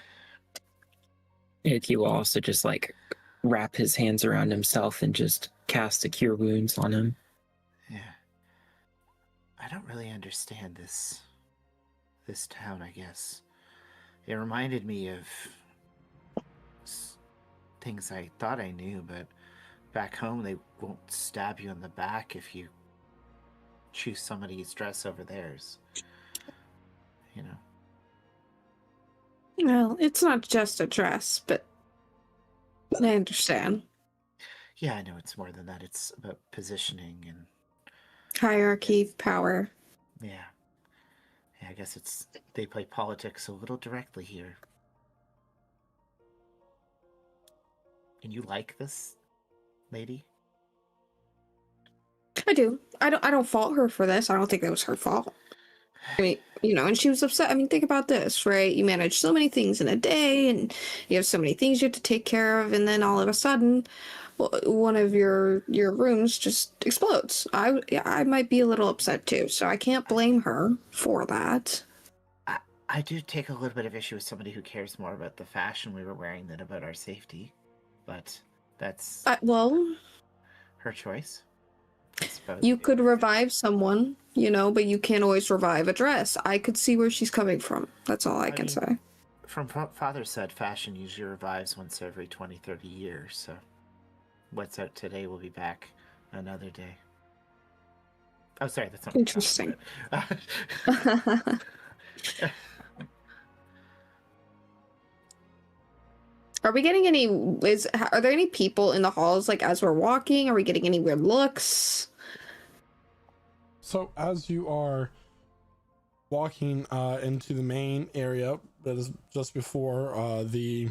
If you will also just like wrap his hands around himself and just cast a cure wounds on him. Yeah. I don't really understand this town, I guess. It reminded me of things I thought I knew, but back home they won't stab you in the back if you choose somebody's dress over theirs. You know. Well, it's not just a dress, but I understand. Yeah, I know it's more than that. It's about positioning and Hierarchy, power. yeah. Yeah, I guess they play politics a little directly here. And you like this lady? I do. I don't fault her for this. I don't think that was her fault. I mean, and she was upset. I mean, think about this, right? You manage so many things in a day, and you have so many things you have to take care of, and then all of a sudden, one of your rooms just explodes. I might be a little upset too, so I can't blame her for that. I do take a little bit of issue with somebody who cares more about the fashion we were wearing than about our safety, but that's Well, her choice. I suppose. you could revive someone, but you can't always revive a dress. I could see where she's coming from. That's all I can say. From what Father said, fashion usually revives once every 20, 30 years, so what's out today will be back another day. Oh, sorry, that's not Interesting. Are we getting any? Are there any people in the halls like as we're walking? Are we getting any weird looks? So as you are walking into the main area that is just before the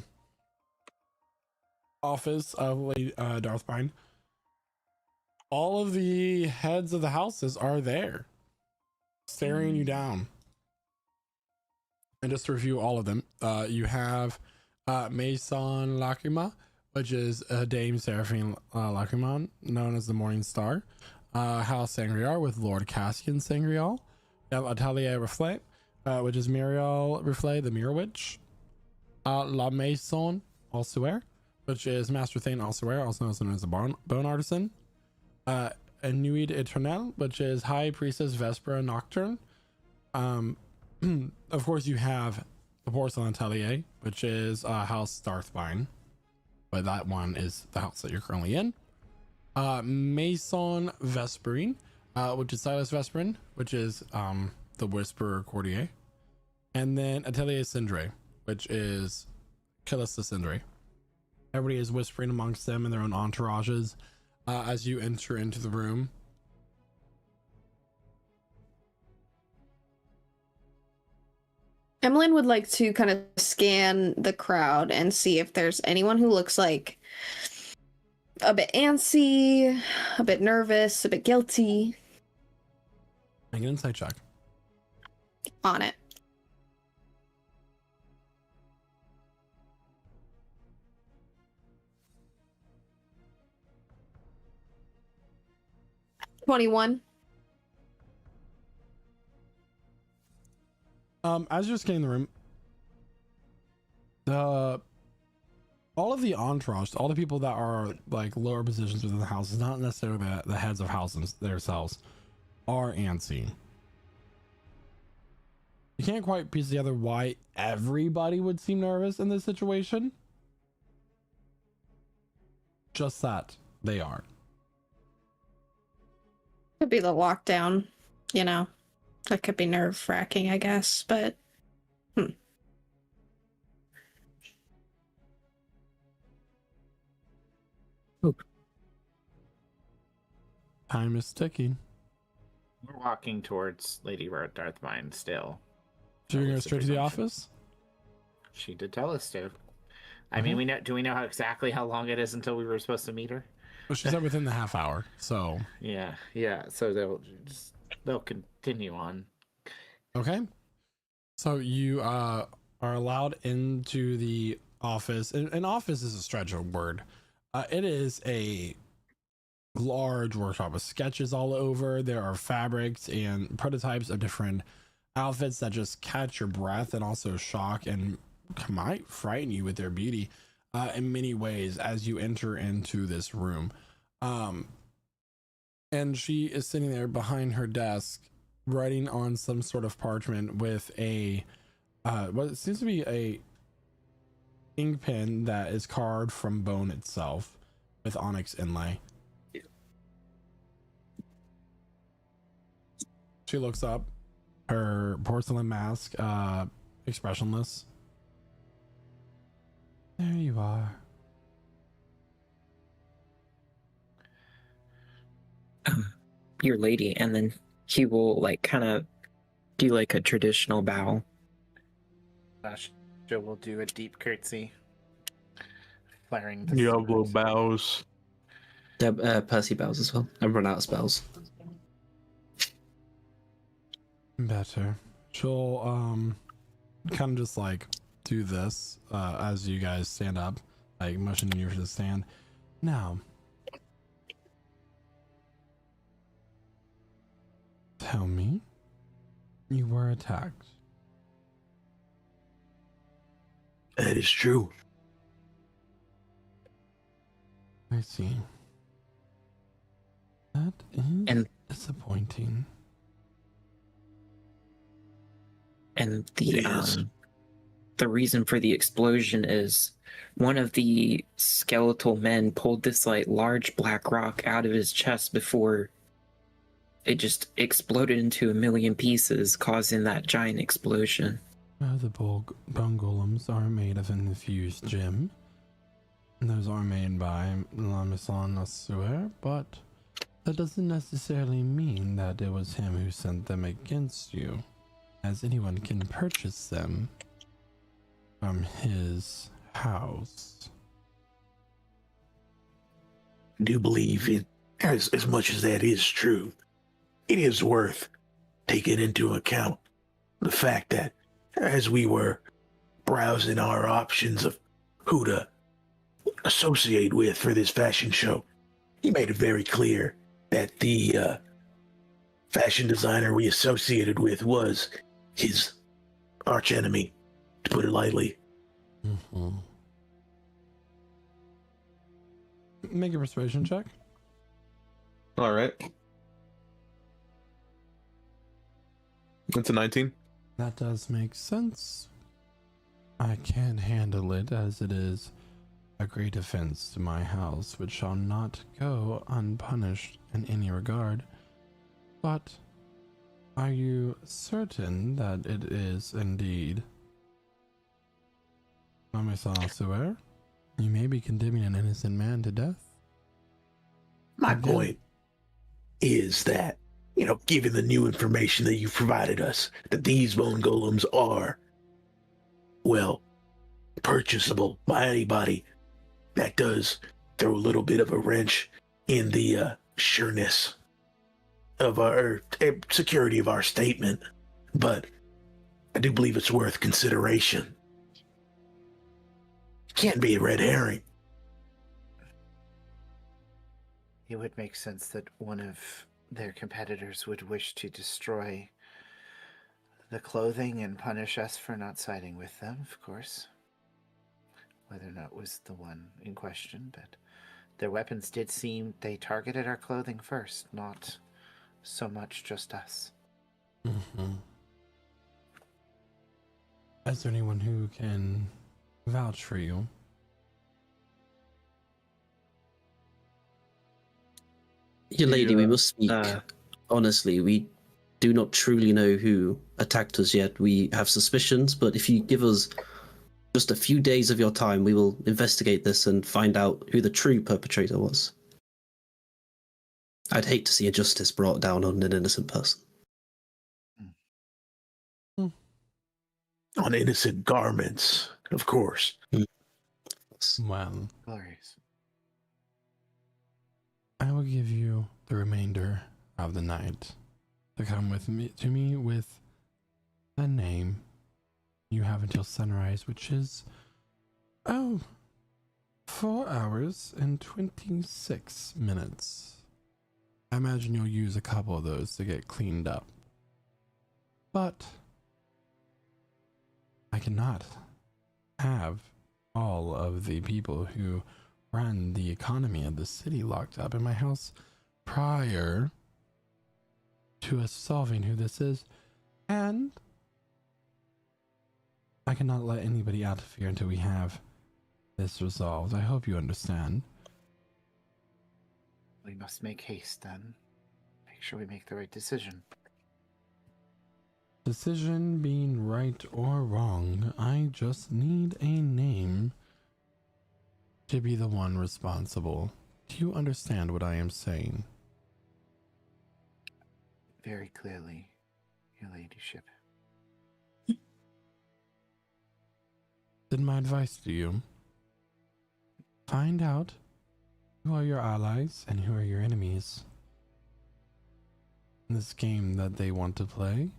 office of Lady Darthbine, all of the heads of the houses are there, staring you down. And just to review all of them, you have Maison Lacrima, which is Dame Seraphine Lacriman, known as the Morning Star. House Sangreal with Lord Cassian Sangreal. You have Atelier Reflet, which is Muriel Reflet, the Mirror Witch. La Maison Ossuaire, which is Master Thane Ossuaire, also known as the Bone Artisan. Nuit Eternelle, which is High Priestess Vespera Nocturne. Of course, you have the Porcelain Atelier, which is House Darthbine, but that one is the house that you're currently in. Maison Vesperine, which is Silas Vesperin, which is the Whisperer Courtier. And then Atelier Cindre, which is Callista Cindre. Everybody is whispering amongst them in their own entourages as you enter into the room. Emmeline would like to kind of scan the crowd and see if there's anyone who looks like a bit antsy, a bit nervous, a bit guilty. Make an insight check. On it. $21. As you're scanning the room, all of the entourage, all the people that are like lower positions within the house, is not necessarily the heads of houses themselves, are antsy. You can't quite piece together why everybody would seem nervous in this situation. Just that they are. Could be the lockdown, you know. That could be nerve-wracking, I guess, but Time is ticking. We're walking towards Lady Darthbine still. So you're going What's straight to the office? She did tell us to. I mean, we know. Do we know exactly how long it is until we were supposed to meet her? Well, she said within the half hour, so. Yeah. So they'll continue on. Okay. So you are allowed into the office. An office is a stretch of word. It is a large workshop with sketches all over. There are fabrics and prototypes of different outfits that just catch your breath and also shock and might frighten you with their beauty in many ways as you enter into this room. And she is sitting there behind her desk writing on some sort of parchment with a what seems to be a ink pen that is carved from bone itself with onyx inlay. She looks up, her porcelain mask expressionless. There you are. Your lady, and then he will like kind of do like a traditional bow. Joe will do a deep curtsy, flaring the Diablo sword. bows. Percy bows as well. I've run out of spells. Better. She'll kind of just like do this as you guys stand up, like motioning you to stand. Now, tell me, you were attacked. That is true. I see. That is disappointing. And Yes. the reason for the explosion is one of the skeletal men pulled this like large black rock out of his chest before it just exploded into a million pieces, causing that giant explosion. The bone golems are made of infused gem. Those are made by La Maison Assuer, but that doesn't necessarily mean that it was him who sent them against you, as anyone can purchase them from his house. I do believe it, as much as that is true, it is worth taking into account the fact that as we were browsing our options of who to associate with for this fashion show, he made it very clear that the fashion designer we associated with was his archenemy, to put it lightly. Mm-hmm. Make a persuasion check. All right. It's a 19. That does make sense. I can handle it, as it is a great offense to my house, which shall not go unpunished in any regard. But are you certain that it is indeed La Maison Assuer? You may be condemning an innocent man to death. My Again. point is that, given the new information that you've provided us, that these bone golems are, well, purchasable by anybody, that does throw a little bit of a wrench in the sureness of our security of our statement. But I do believe it's worth consideration. Can't be a red herring. It would make sense that one of their competitors would wish to destroy the clothing and punish us for not siding with them, of course. Whether or not it was the one in question, but their weapons did seem they targeted our clothing first, not so much just us. Mm-hmm. Is there anyone who can vouch for you? Your lady, we must speak honestly. We do not truly know who attacked us yet. We have suspicions, but if you give us just a few days of your time, we will investigate this and find out who the true perpetrator was. I'd hate to see injustice brought down on an innocent person. On innocent garments, of course. Well, Glorious. I will give you the remainder of the night to come with me with a name. You have until sunrise, which is 4 hours and 26 minutes. I imagine you'll use a couple of those to get cleaned up. But I cannot have all of the people who run the economy of the city locked up in my house prior to us solving who this is, and I cannot let anybody out of here until we have this resolved. I hope you understand. We must make haste then. Make sure we make the right decision. Decision being right or wrong, I just need a name to be the one responsible. Do you understand what I am saying? Very clearly, your ladyship. Then my advice to you: find out who are your allies and who are your enemies in this game that they want to play,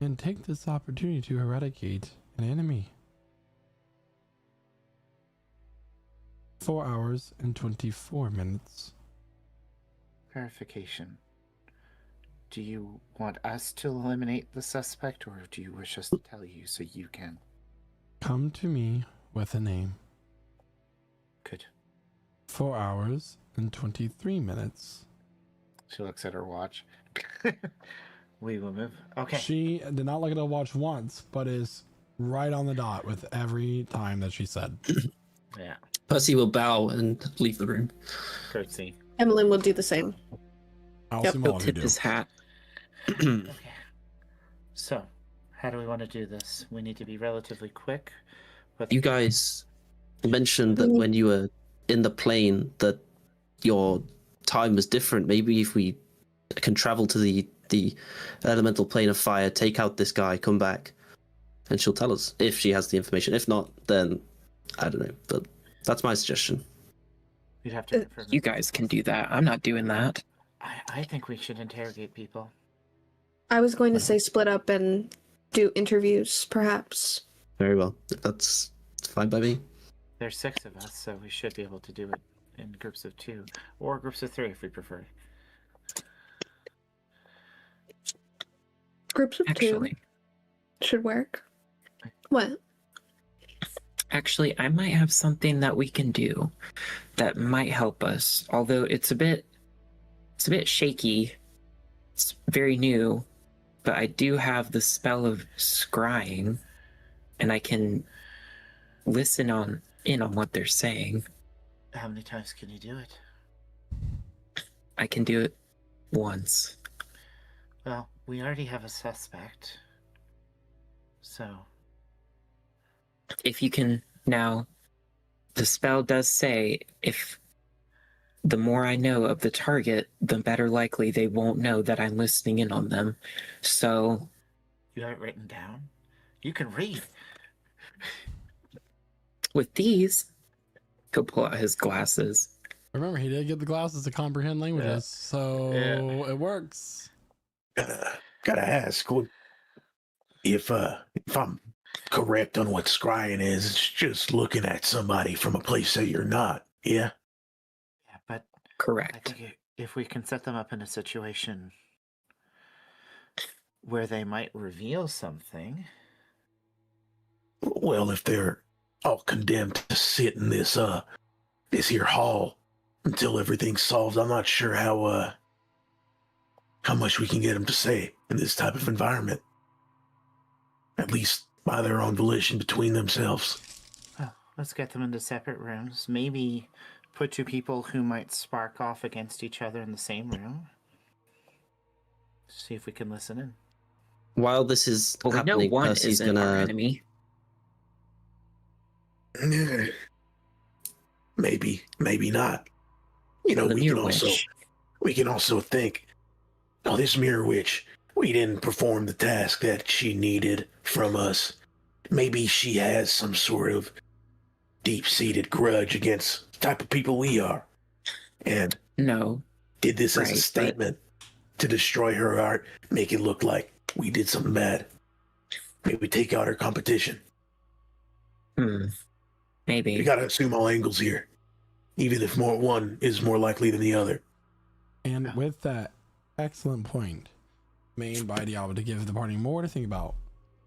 and take this opportunity to eradicate an enemy. 4 hours and 24 minutes. Clarification. Do you want us to eliminate the suspect, or do you wish us to tell you so you can? Come to me with a name. Good. 4 hours and 23 minutes. She looks at her watch. We will move. Okay. She did not look at her watch once, but is right on the dot with every time that she said. Yeah. Percy will bow and leave the room. Curtsy. Emmeline will do the same. I'll Yep, assume he'll all of you tip do. his hat. Okay. So, how do we want to do this? We need to be relatively quick. But You guys mentioned that when you were in the plane that your time was different. Maybe if we can travel to the elemental plane of fire, take out this guy, come back, and she'll tell us if she has the information. If not, then I don't know. But that's my suggestion. we'd have to confirm. You guys can do that. I'm not doing that. I think we should interrogate people. I was going to say split up and do interviews, perhaps. Very well. That's fine by me. There's 6 of us, so we should be able to do it in groups of 2 or groups of 3 if we prefer. Groups of Actually, 2 should work. What? actually, I might have something that we can do that might help us. Although it's a bit shaky. It's very new, but I do have the spell of scrying, and I can listen in on what they're saying. How many times can you do it? I can do it once. Well, we already have a suspect. So, If you can now, the spell does say if the more I know of the target, the better likely they won't know that I'm listening in on them. So you have it written down? You can read. with these, he'll pull out his glasses. Remember, he did get the glasses to comprehend languages, so it works. Gotta ask, if I'm correct on what scrying is, it's just looking at somebody from a place that you're not. Yeah. Yeah, but I Correct. think if we can set them up in a situation where they might reveal something. Well, if they're all condemned to sit in this here hall until everything's solved, I'm not sure how much we can get them to say in this type of environment. At least by their own volition between themselves. Well, let's get them into separate rooms. Maybe put 2 people who might spark off against each other in the same room. See if we can listen in. While this is Well, we know happening, one Percy's isn't our gonna. enemy. Maybe not. You know, The we Mirror can also Witch. think, oh, this Mirror Witch, we didn't perform the task that she needed from us. Maybe she has some sort of deep-seated grudge against the type of people we are. And No. did this as Right, a but- statement to destroy her art, make it look like we did something bad. Maybe take out her competition. Maybe. You gotta assume all angles here, even if one is more likely than the other. And with that excellent point made by Diablo to give the party more to think about,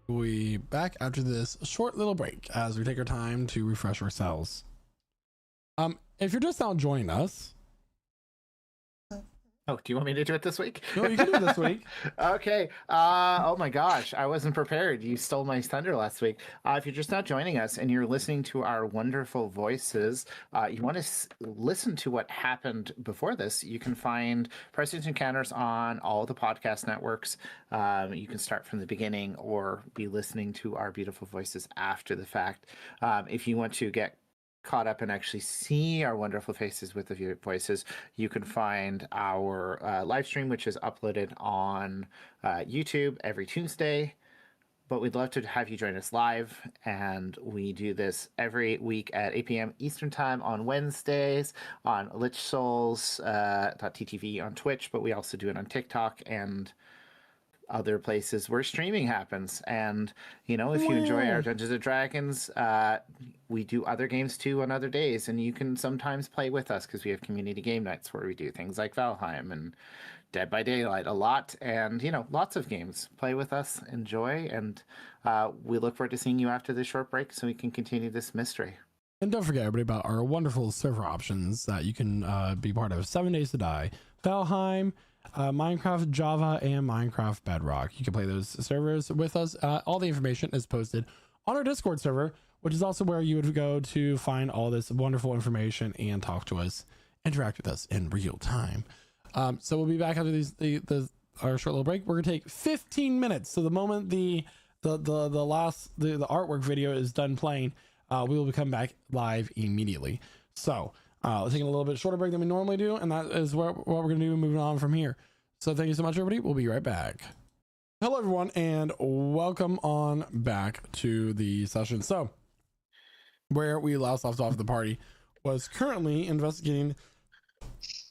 we'll be back after this short little break as we take our time to refresh ourselves. If you're just now joining us, Oh, do you want me to do it this week? no, you can do it this week. Okay. Oh my gosh, I wasn't prepared. You stole my thunder last week. If you're just now joining us and you're listening to our wonderful voices, you want to listen to what happened before this, you can find President's Encounters on all the podcast networks. You can start from the beginning or be listening to our beautiful voices after the fact. If you want to get caught up and actually see our wonderful faces with the voices, you can find our live stream, which is uploaded on YouTube every Tuesday. But we'd love to have you join us live, and we do this every week at 8 p.m. Eastern Time on Wednesdays on lichsouls.ttv on Twitch, but we also do it on TikTok and other places where streaming happens. And you know, if you enjoy our Dungeons and Dragons, we do other games too on other days, and you can sometimes play with us because we have community game nights where we do things like Valheim and Dead by Daylight a lot, and you know, lots of games. Play with us, enjoy, and we look forward to seeing you after this short break so we can continue this mystery. And don't forget, everybody, about our wonderful server options that you can be part of: 7 Days to Die, Valheim, Minecraft Java, and Minecraft Bedrock. You can play those servers with us. All the information is posted on our Discord server, which is also where you would go to find all this wonderful information and talk to us, interact with us in real time. So we'll be back after our short little break. We're gonna take 15 minutes. So the moment the artwork video is done playing, we will come back live immediately. So we're taking a little bit shorter break than we normally do, and that is what we're gonna do moving on from here. So thank you so much, everybody. We'll be right back. Hello, everyone, and welcome on back to the session. So where we last left off, the party was currently investigating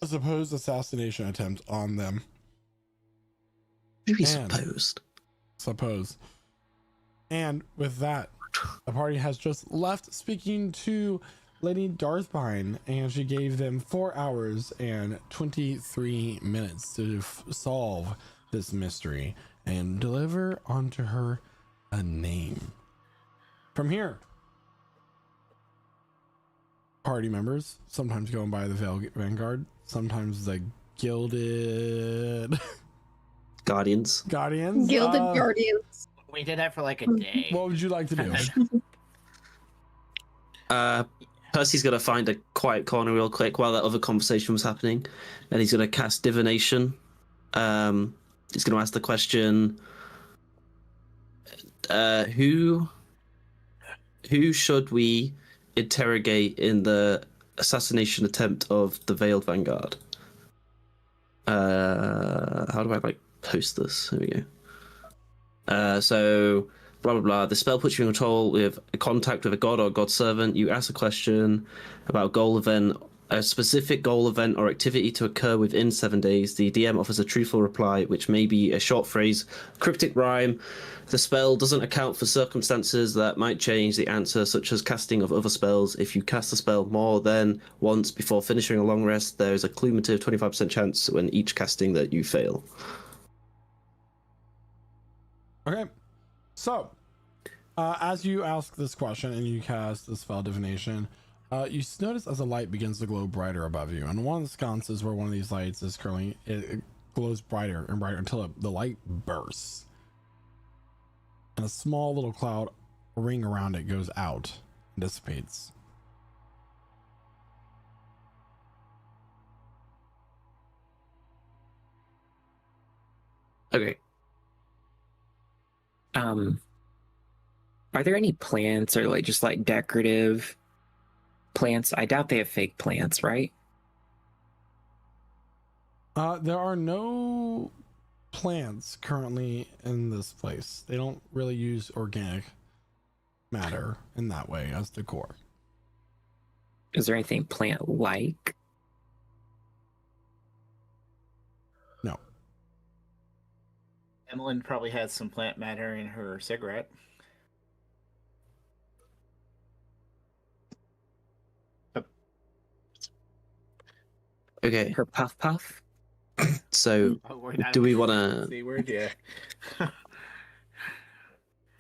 a supposed assassination attempt on them. Maybe And- supposed. And with that, the party has just left speaking to Lady Darthbine, and she gave them 4 hours and 23 minutes to solve this mystery and deliver onto her a name. From here, party members, sometimes going by the Veil Vanguard, sometimes the Gilded Guardians. Guardians. Gilded Guardians. We did that for like a day. What would you like to do? Percy's gonna find a quiet corner real quick while that other conversation was happening, and he's gonna cast divination. He's gonna ask the question: who should we interrogate in the assassination attempt of the Veiled Vanguard? How do I post this? Here we go. So blah blah blah. The spell puts you in control with a contact with a god or god servant. You ask a question about goal event, a specific goal event or activity to occur within 7 days. The DM offers a truthful reply, which may be a short phrase, cryptic rhyme. The spell doesn't account for circumstances that might change the answer, such as casting of other spells. If you cast a spell more than once before finishing a long rest, there is a cumulative 25% chance when each casting that you fail. Okay, so as you ask this question and you cast the spell divination, you notice as a light begins to glow brighter above you, and one of the sconces where one of these lights is currently, it glows brighter and brighter until the light bursts, and a small little cloud ring around it goes out and dissipates. Okay. Are there any plants or just decorative plants? I doubt they have fake plants, right? There are no plants currently in this place. They don't really use organic matter in that way as decor. Is there anything plant-like? No. Emmeline probably has some plant matter in her cigarette. Okay. Her puff puff? So do we want to? C word, yeah.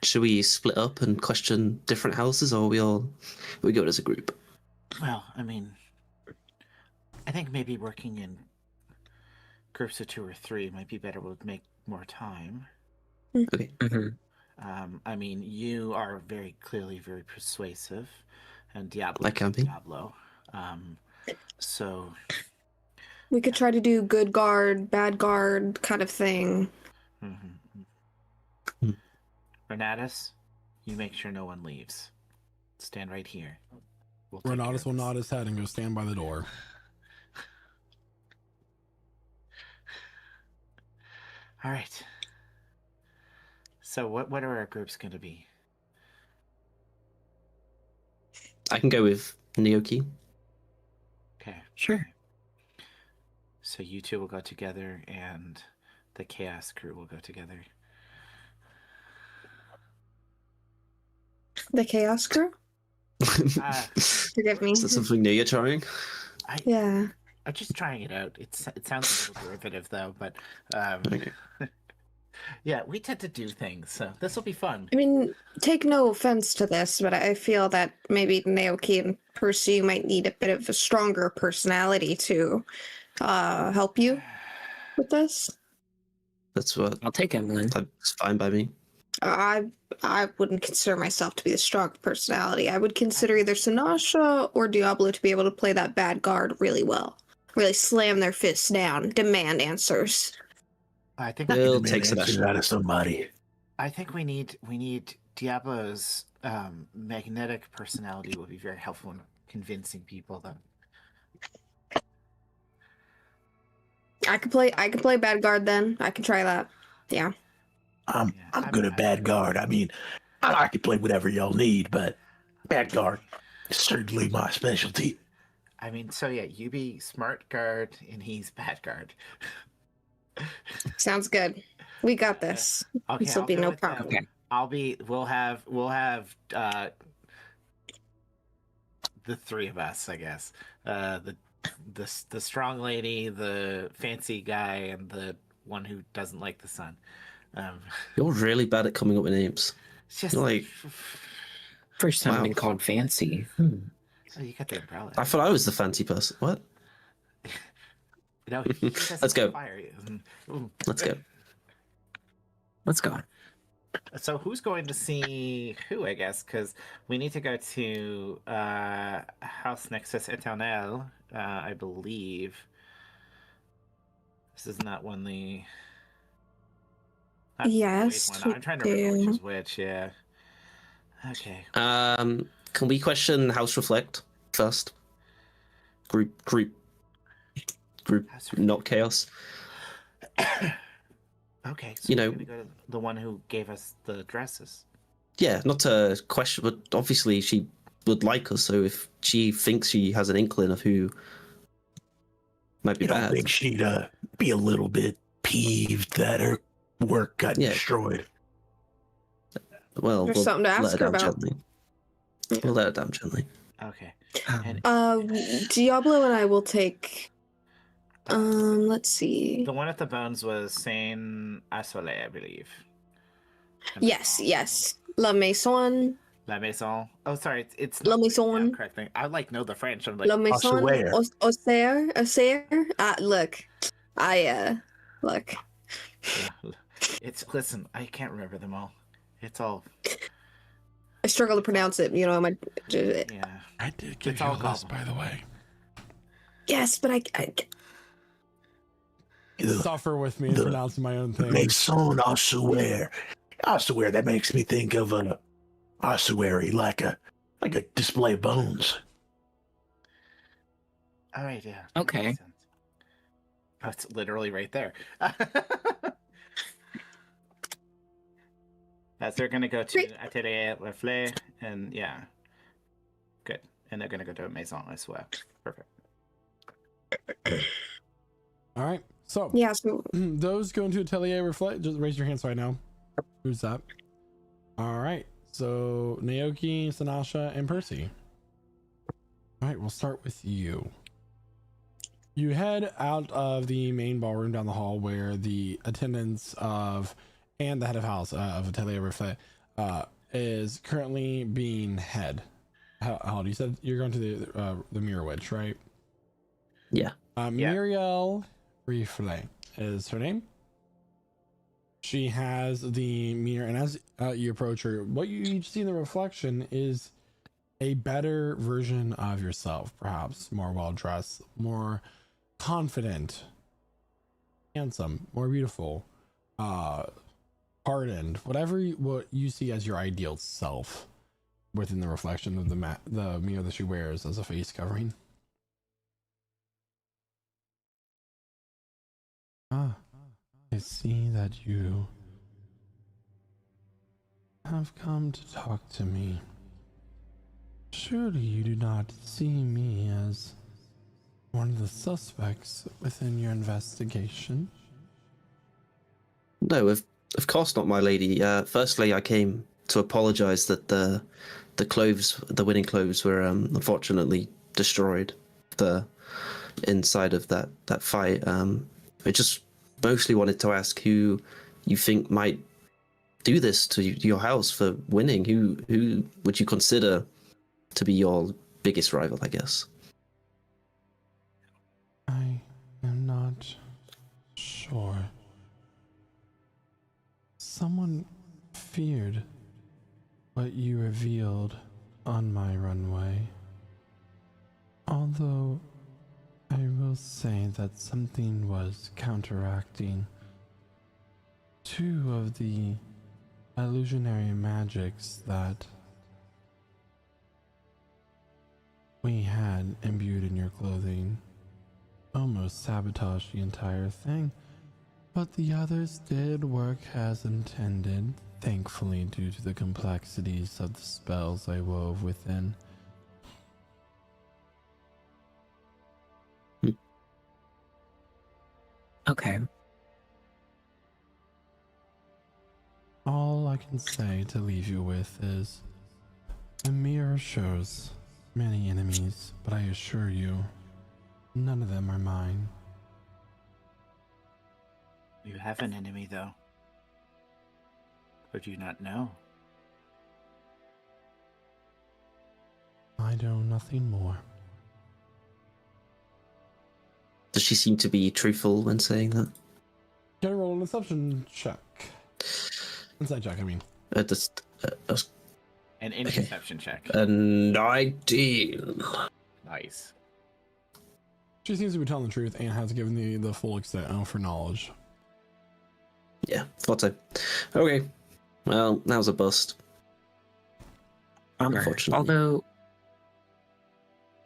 Should we split up and question different houses, or we go as a group? Well, I mean, I think maybe working in groups of 2 or 3 might be better. Would make more time. Okay. Mm-hmm. I mean, you are very clearly very persuasive, and Diablo. Like camping. Diablo. So We could try to do good guard, bad guard kind of thing. Renatus, you make sure no one leaves. Stand right here. We'll take care Renatus of will this. nod his head and go stand by the door. All right. So what are our groups going to be? I can go with Neoki. Okay. Sure. So you two will go together, and the Chaos crew will go together. The Chaos Crew? Forgive me. Is that something new you're trying? Yeah. I'm just trying it out. It sounds a little derivative, though, but Okay. yeah, we tend to do things, so this will be fun. I mean, take no offense to this, but I feel that maybe Naoki and Percy might need a bit of a stronger personality to help you with this. That's what. I'll take Emmeline. That's fine by me. I wouldn't consider myself to be the strong personality. I would consider either Sinasha or Diablo to be able to play that bad guard really well. really slam their fists down, demand answers. I think We'll Man, take some answers action. out of somebody. I think we need Diablo's magnetic personality will be very helpful in convincing people that I could play bad guard then. I could try that. Yeah. I'm I'm- good at bad guard. I mean, I can play whatever y'all need, but bad guard is certainly my specialty. I mean, so yeah, you be smart guard and he's bad guard. Sounds good. We got this. Okay, This will I'll be go no with them. problem. We'll have the three of us, I guess. The strong lady, the fancy guy, and the one who doesn't like the sun. You're really bad at coming up with names. It's just You're like, First time Wow. been called fancy. oh, you got the umbrella. I thought I was the fancy person. What? No, he doesn't Let's go. fire you. Let's go. Let's go. So who's going to see who, I guess, because we need to go to House Nexus Eternel, I believe. This is not one the... not the Yes, Wade one. I'm trying to remember which is which, yeah. Okay. Can we question House Reflect first? Group, House not chaos. Okay, so You we're know- gonna go to the one who gave us the dresses. Yeah, not to question, but obviously she would like us. So if she thinks she has an inkling of who might be You don't bad, think she'd be a little bit peeved that her work got Yeah. destroyed? well, There's we'll something to let ask her her down about. gently. We'll let her down gently. Okay. Um, And Diablo and I will take. Let's see. the one at the bones was Saint Asole, I believe. Yes. La Maison. La Maison. Oh, sorry, it's La not written down Maison. correctly. I know the French. I'm like, La Maison. swear. Auxerre. Look. Look. yeah. It's listen. I can't remember them all. It's all I struggle to pronounce it. You know, yeah. I did give It's you a all list, gobble. by the way. yes, but I Suffer with me in the- pronouncing my own things. Maison ossuaire. Ossuaire, that makes me think of an ossuary, like a display of bones. All right, yeah. that Okay. makes sense. Oh, it's literally right there. As they're gonna go to Great. Atelier Reflet, and yeah, good. And they're gonna go to a Maison as well. Perfect. All right. So yeah. So those going to Atelier Reflect, just raise your hand so I know. Who's that? All right. So Naoki, Sanasha, and Percy. All right, we'll start with you. You head out of the main ballroom down the hall where the attendants of and the head of house of Atelier Reflet is currently being head. How you said you're going to the Mirror Witch, right? Yeah. Muriel Reflet is her name. She has the mirror, and as you approach her, what you see in the reflection is a better version of yourself, perhaps more well dressed, more confident, handsome, more beautiful, hardened, what you see as your ideal self within the reflection of the mirror that she wears as a face covering. I see that you have come to talk to me. Surely you do not see me as one of the suspects within your investigation? No, of course not, my lady. Firstly, I came to apologize that the winning clothes were unfortunately destroyed. The inside of that fight. I just mostly wanted to ask who you think might do this to your house for winning. Who would you consider to be your biggest rival, I guess? I am not sure. Someone feared what you revealed on my runway. Although I will say that something was counteracting two of the illusionary magics that we had imbued in your clothing. Almost sabotaged the entire thing, but the others did work as intended, thankfully due to the complexities of the spells I wove within. Okay. All I can say to leave you with is, the mirror shows many enemies, but I assure you, none of them are mine. You have an enemy, though. Or do you not know? I know nothing more. Does she seem to be truthful when saying that? Can I roll an deception check? Inside check, I mean. Just An interception check. 19. Nice. She seems to be telling the truth and has given the full extent of her knowledge. Yeah, thought so. Okay. Well, that was a bust. Bummer. Unfortunately. Although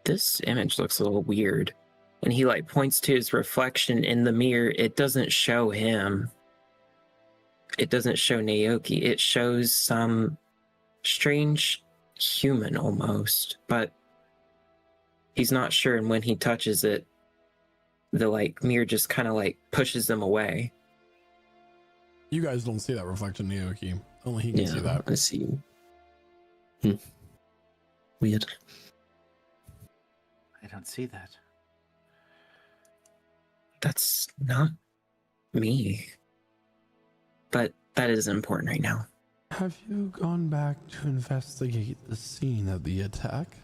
this image looks a little weird. When he like points to his reflection in the mirror, it doesn't show him. It doesn't show Naoki. It shows some strange human almost, but he's not sure. And when he touches it, the like mirror just kind of like pushes them away. You guys don't see that reflection, Naoki. Only he can see that. I see. Weird. I don't see that. That's not me. But that is important right now. Have you gone back to investigate the scene of the attack?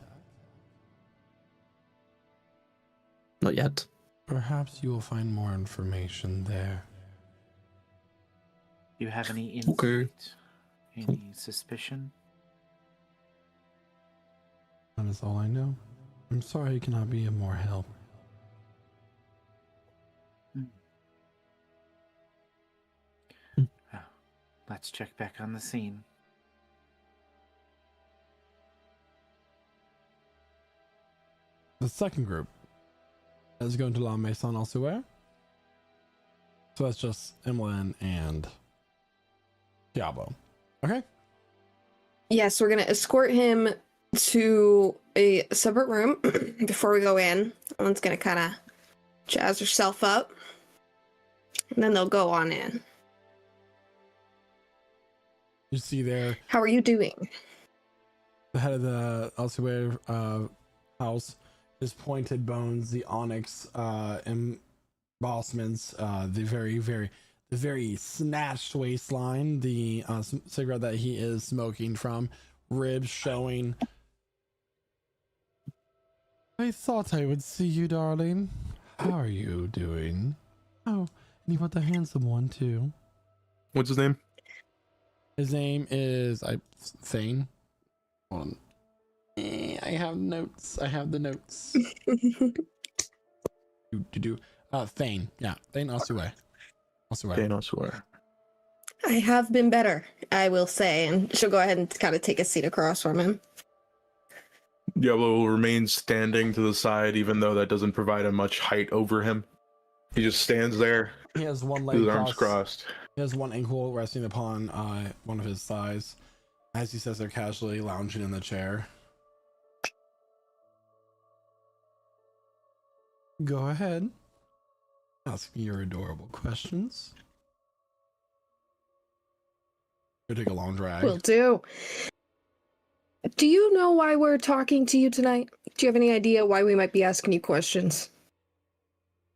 Not yet. Perhaps you will find more information there. Do you have any insight? Okay. Any suspicion? That is all I know. I'm sorry I cannot be of more help. Oh, let's check back on the scene. The second group is going to La Maison Elsewhere. So that's just Emmeline and Diablo. Okay? Yes, we're gonna escort him to a separate room before we go in. Everyone's gonna kind of jazz herself up, and then they'll go on in. You see there, How are you doing? the head of the Elsewhere house, his pointed bones, the onyx embossments, the very snatched waistline, the cigarette that he is smoking from, ribs showing. I thought I would see you, darling. How are you doing? Oh, and you got the handsome one too. What's his name? His name is Thane. Hold on. I have notes. I have the notes. Thane. Yeah, Thane Osue. Dano swear. I have been better, I will say, and she'll go ahead and kind of take a seat across from him. Diablo will remain standing to the side, even though that doesn't provide him much height over him. He just stands there, He has one leg his arms crossed. He has one ankle resting upon one of his thighs as he sits there casually lounging in the chair. Go ahead. Ask me your adorable questions. Go take a long drag. Will do. Do you know why we're talking to you tonight? Do you have any idea why we might be asking you questions?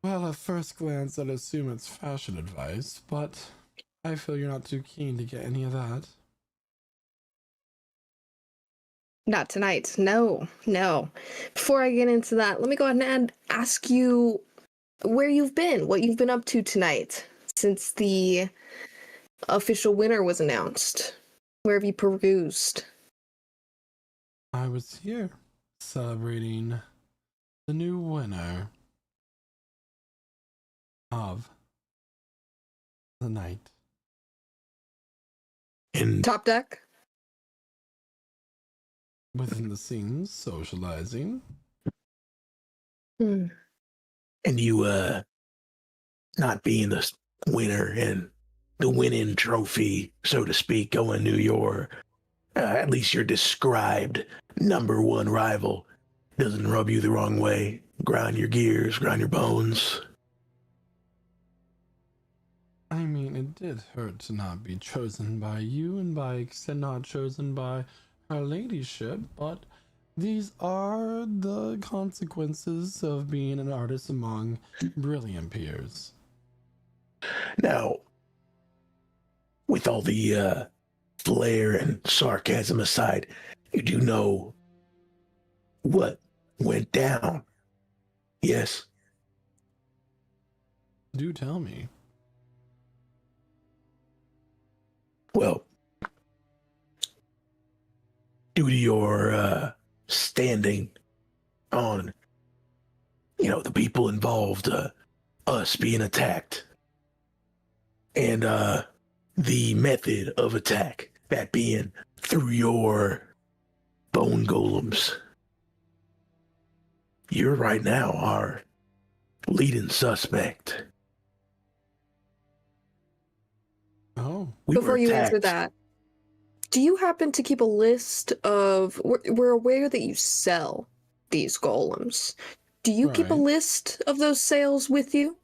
Well, at first glance, I'd assume it's fashion advice, but I feel you're not too keen to get any of that. Not tonight. No. Before I get into that, let me go ahead and ask you where you've been, what you've been up to tonight since the official winner was announced. Where have you perused? I was here celebrating the new winner, of the night. And Top deck? Within the scenes, socializing. Hmm. and you not being the winner and the winning trophy, so to speak, going to your at least your described number one rival doesn't rub you the wrong way, grind your gears, grind your bones. I mean, it did hurt to not be chosen by you and by extent not chosen by her ladyship, but these are the consequences of being an artist among brilliant peers. Now, with all the flair and sarcasm aside, you do know what went down. Yes. Do tell me. Well, due to your standing on, the people involved, us being attacked, and the method of attack, that being through your bone golems, you're right now our leading suspect. Oh, We Before were you answer attacked. that, do you happen to keep a list of? We're aware that you sell these golems. Do you keep a Right. list of those sales with you?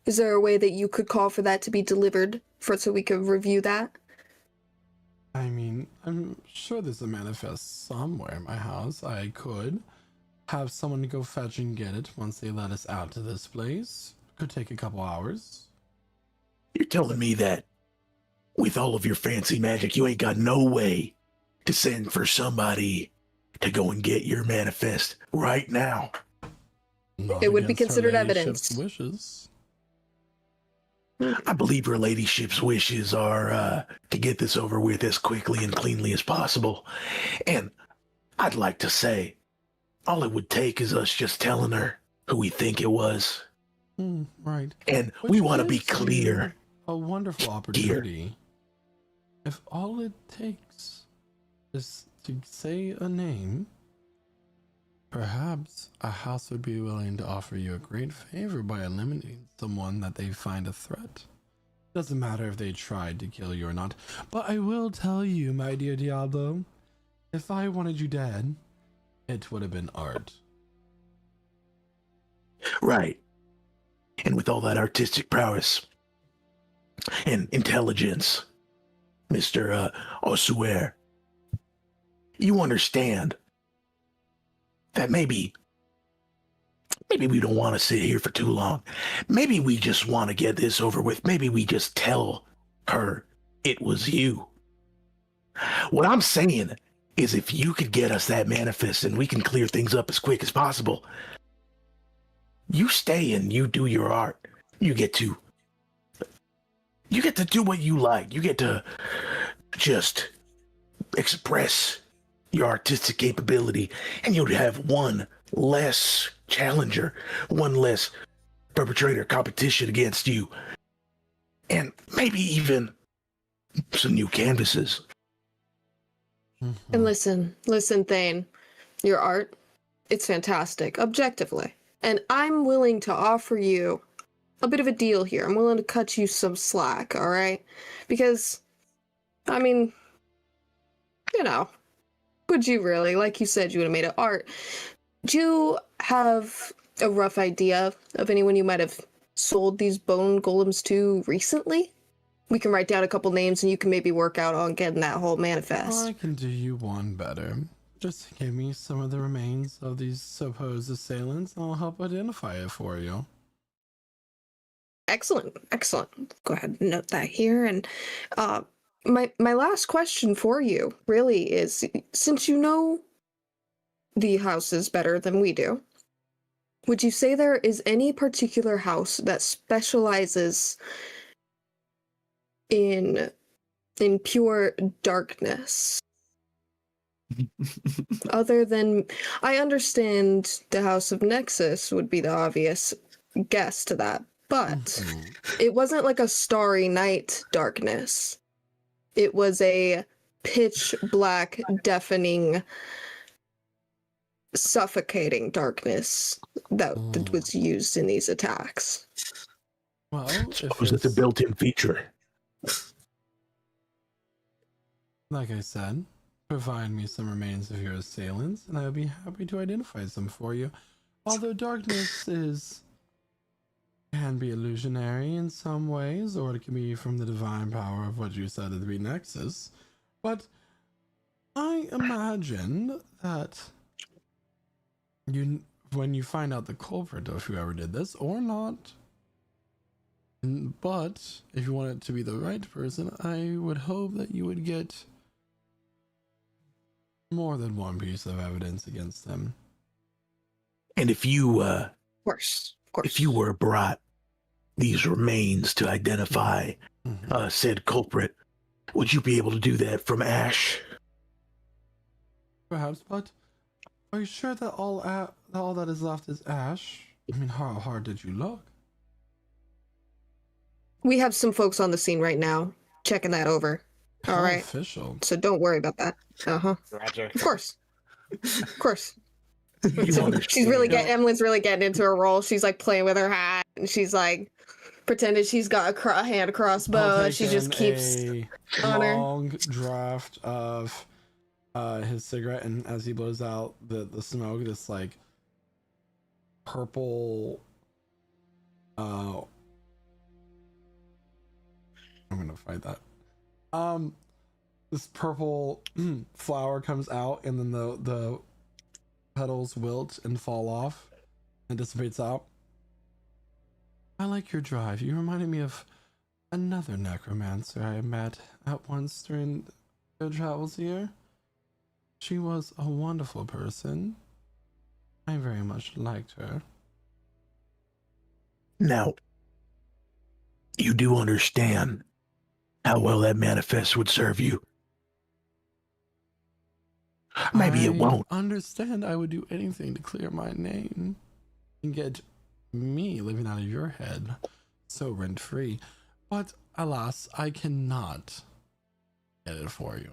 Is there a way that you could call for that to be delivered so we could review that? I mean, I'm sure there's a manifest somewhere in my house. I could have someone go fetch and get it once they let us out to this place. Could take a couple hours. You're telling me that with all of your fancy magic, you ain't got no way to send for somebody to go and get your manifest right now? Not It would be against her considered ladyship's evidence. I wishes. believe her ladyship's wishes are to get this over with as quickly and cleanly as possible. And I'd like to say, all it would take is us just telling her who we think it was. Right. And Which we want to be gives you clear. A wonderful opportunity. If all it takes is to say a name, perhaps a house would be willing to offer you a great favor by eliminating someone that they find a threat. Doesn't matter if they tried to kill you or not. But I will tell you, my dear Diablo, if I wanted you dead, it would have been art. Right. And with all that artistic prowess and intelligence, Mr. Osuer, you understand that maybe we don't want to sit here for too long. Maybe we just want to get this over with. Maybe we just tell her it was you. What I'm saying is if you could get us that manifest and we can clear things up as quick as possible, you stay and you do your art. You get to do what you like. You get to just express your artistic capability, and you'd have one less challenger, one less perpetrator competition against you, and maybe even some new canvases. And listen, Thane, your art, it's fantastic, objectively. And I'm willing to offer you a bit of a deal here. I'm willing to cut you some slack, all right? Because, I mean, would you really? Like you said, you would have made it art. Do you have a rough idea of anyone you might have sold these bone golems to recently? We can write down a couple names and you can maybe work out on getting that whole manifest. I can do you one better. Just give me some of the remains of these supposed assailants and I'll help identify it for you. Excellent. Go ahead and note that here. And my last question for you really is, since you know the houses better than we do, would you say there is any particular house that specializes in pure darkness? Other than, I understand the House of Nexus would be the obvious guess to that, but Mhm. it wasn't like a starry night darkness. It was a pitch black, deafening, suffocating darkness that was used in these attacks. Well, if Suppose it's a it's built-in feature. like I said, provide me some remains of your assailants, and I would be happy to identify some for you. Although darkness can be illusionary in some ways, or it can be from the divine power of what you said at the Nexus. But I imagine that when you find out the culprit of whoever did this, or not, but if you want it to be the right person, I would hope that you would get more than one piece of evidence against them. And if you Of course. if you were brought these remains to identify said culprit, would you be able to do that from ash? Perhaps, but are you sure that all that is left is ash? I mean, how hard did you look? We have some folks on the scene right now checking that over. All How right. official. So don't worry about that. Roger. Of course. Of course. You understand. She's really Emily's really getting into her role. She's like playing with her hat, and she's like pretending she's got a hand crossbow. And she just keeps a on her. long draft of his cigarette, and as he blows out the smoke, this like purple I'm gonna fight that. This purple flower comes out, and then the petals wilt and fall off and dissipates out. I like your drive. You reminded me of another necromancer I met at once during their travels here. She was a wonderful person. I very much liked her. Now, you do understand how well that manifest would serve you. Maybe it won't. Understand I would do anything to clear my name and get me living out of your head so rent-free. But alas, I cannot get it for you.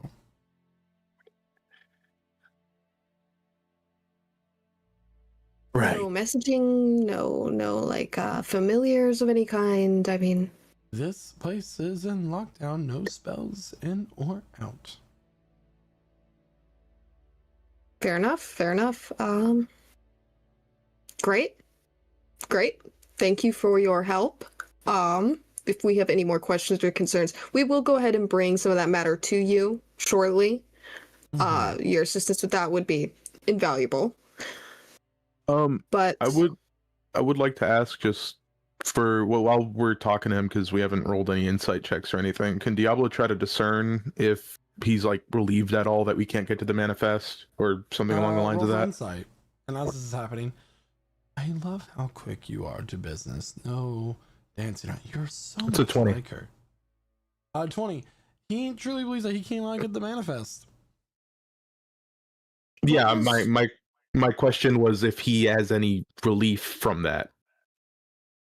Right. No messaging, no like familiars of any kind. I mean, This place is in lockdown, no spells in or out. fair enough. Great. Thank you for your help. If we have any more questions or concerns, we will go ahead and bring some of that matter to you shortly. Your assistance with that would be invaluable. But I would like to ask, just for while we're talking to him, because we haven't rolled any insight checks or anything, can Diablo try to discern if he's like relieved at all that we can't get to the manifest or something along the lines roll of for that? Insight. And as this is happening, I love how quick you are to business. No dancing around. You're so It's a much 20. like her. 20. He truly believes that he can't get the manifest. Yeah, What my question was if he has any relief from that.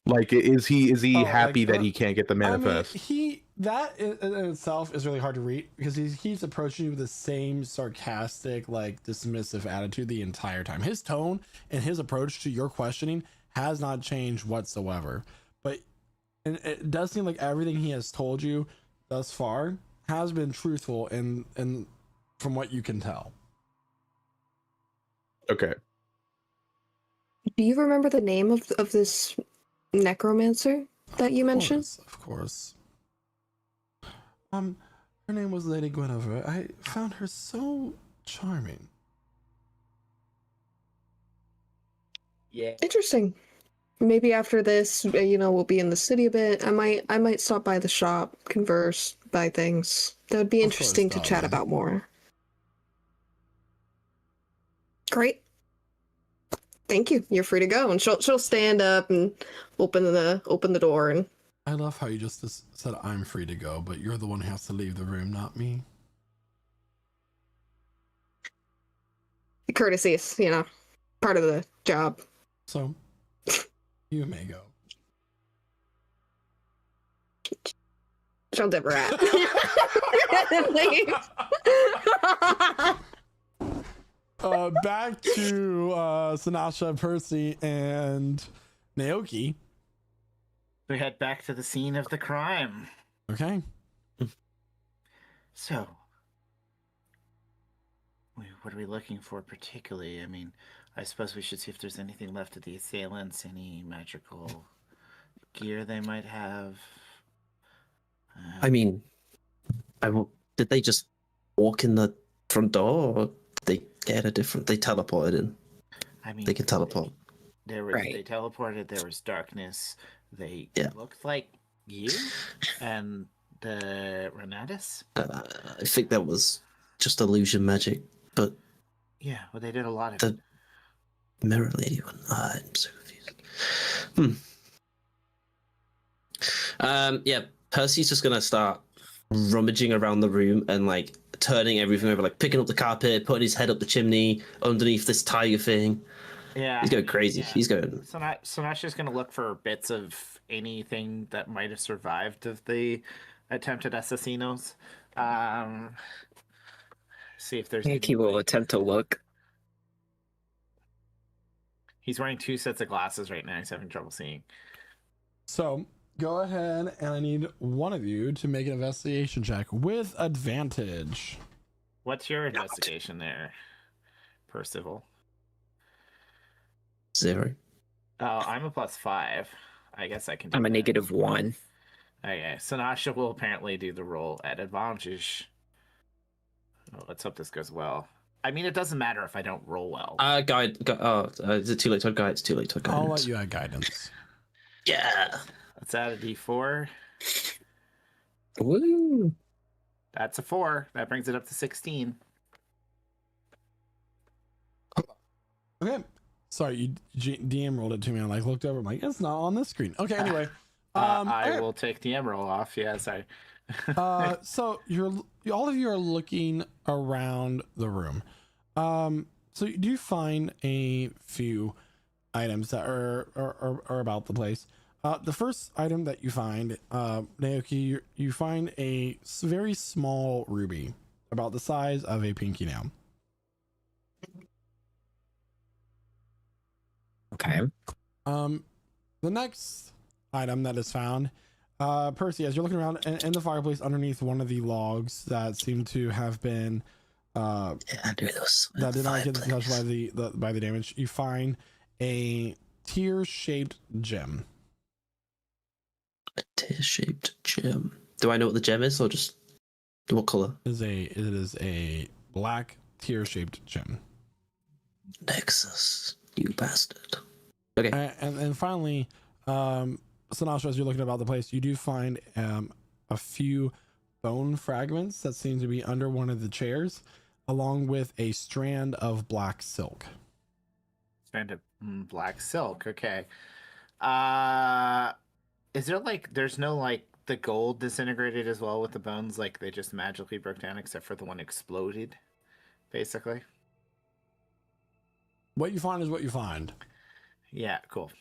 Like, is he Oh, happy like, that he can't get the manifest? I mean, that in itself is really hard to read because he's approaching you with the same sarcastic, like dismissive attitude the entire time. His tone and his approach to your questioning has not changed whatsoever. But it does seem like everything he has told you thus far has been truthful, and from what you can tell. Okay. do you remember the name of this necromancer that you mentioned? Of course. Her name was Lady Guinevere. I found her so charming. Yeah. Interesting. Maybe after this, we'll be in the city a bit. I might stop by the shop, converse, buy things. That would be Of course, interesting to chat darling. about more. Great. Thank you. You're free to go. And she'll stand up and open the door, and I love how you just said I'm free to go, but you're the one who has to leave the room, not me. courtesies, part of the job. So, you may go. she'll dip her at. And leave. Back to Sinasha, Percy, and Naoki. We head back to the scene of the crime. Okay. So, what are we looking for particularly? I mean, I suppose we should see if there's anything left of the assailants, any magical gear they might have. I mean, did they just walk in the front door, or did they get a different? They teleported in. I mean, They can teleport. They Right. teleported. There was darkness. They Yeah. looked like you and the Renatus. I think that was just illusion magic, but Yeah, well, they did a lot of the it. mirror lady one. I'm so confused. Yeah, Percy's just gonna start rummaging around the room and like turning everything over, like picking up the carpet, putting his head up the chimney underneath this tiger thing. Yeah, He's going crazy. yeah. He's going. So Nash is going to look for bits of anything that might have survived of the attempted assassinos. See if there's. He will attempt to look. He's wearing 2 sets of glasses right now. He's having trouble seeing. So go ahead, and I need one of you to make an investigation check with advantage. What's your investigation there, Percival? 0. Oh, I'm a +5. I guess I can do I'm a that. -1. Okay, so Nasha will apparently do the roll at advantage. Oh, let's hope this goes well. I mean, it doesn't matter if I don't roll well. Is it too late to guide? It's too late to guide. I'll let you add guidance. Yeah. Let's add a d4. Woo! That's a 4. That brings it up to 16. Okay. Sorry, you DM rolled it to me. I like looked over. I'm like, it's not on this screen. Okay. Anyway, I okay. will take the emerald off. Yeah, sorry. So all of you are looking around the room. So you do find a few items that are about the place. The first item that you find, Naoki, you find a very small ruby, about the size of a pinky nail. Okay. The next item that is found, Percy, as you're looking around in the fireplace underneath one of the logs that seem to have been Yeah, do those. that did not get touched by the damage, you find a tear-shaped gem. A tear-shaped gem. Do I know what the gem is, or just what color? It is a black tear-shaped gem. Nexus, you bastard. Okay. And finally, Sinasha, as you're looking about the place, you do find a few bone fragments that seem to be under one of the chairs, along with a strand of black silk. Strand of black silk. Okay. Is there there's no the gold disintegrated as well with the bones? Like they just magically broke down, except for the one exploded, basically. What you find is what you find. Yeah. Cool.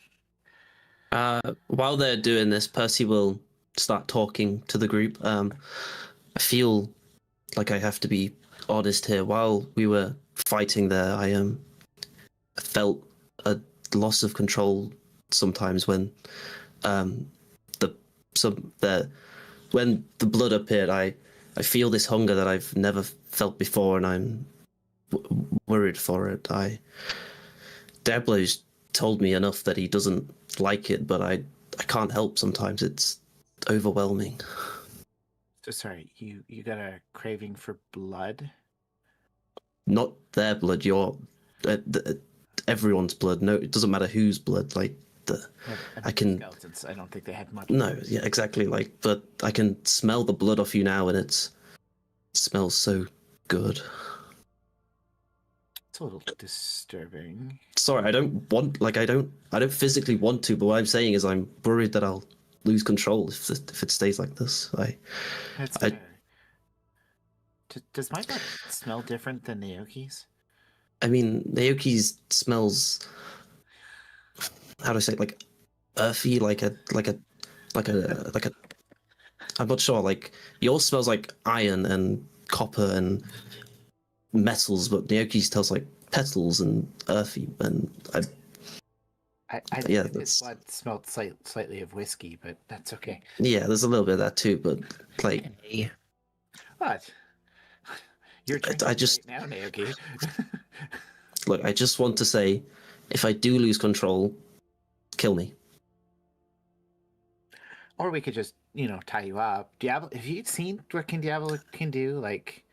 While they're doing this, Percy will start talking to the group. I feel like I have to be honest here. While we were fighting there, I felt a loss of control sometimes when when the blood appeared. I feel this hunger that I've never felt before, and I'm worried for it. Diablo's told me enough that he doesn't like it, but I can't help sometimes. It's overwhelming. So sorry, you got a craving for blood? Not their blood, everyone's blood. No, it doesn't matter whose blood. I can. Skeletons. I don't think they had much. No, yeah, exactly. But I can smell the blood off you now, and it smells so good. It's a little disturbing. Sorry, I don't want. I don't physically want to. But what I'm saying is, I'm worried that I'll lose control if it stays like this. That's fair. Does my blood smell different than Naoki's? I mean, Naoki's smells. How do I say it? Like earthy, like a I'm not sure. Like, yours smells like iron and copper and metals, but Naoki's smells like petals and earthy. And I yeah, think his that's blood smelled slightly of whiskey, but that's okay. yeah. There's a little bit of that too, but like, Hey, What? You're drinking I just right now, Naoki. look. I just want to say, if I do lose control, kill me. Or we could just, tie you up. Diablo, have you seen what Diablo can do? Like,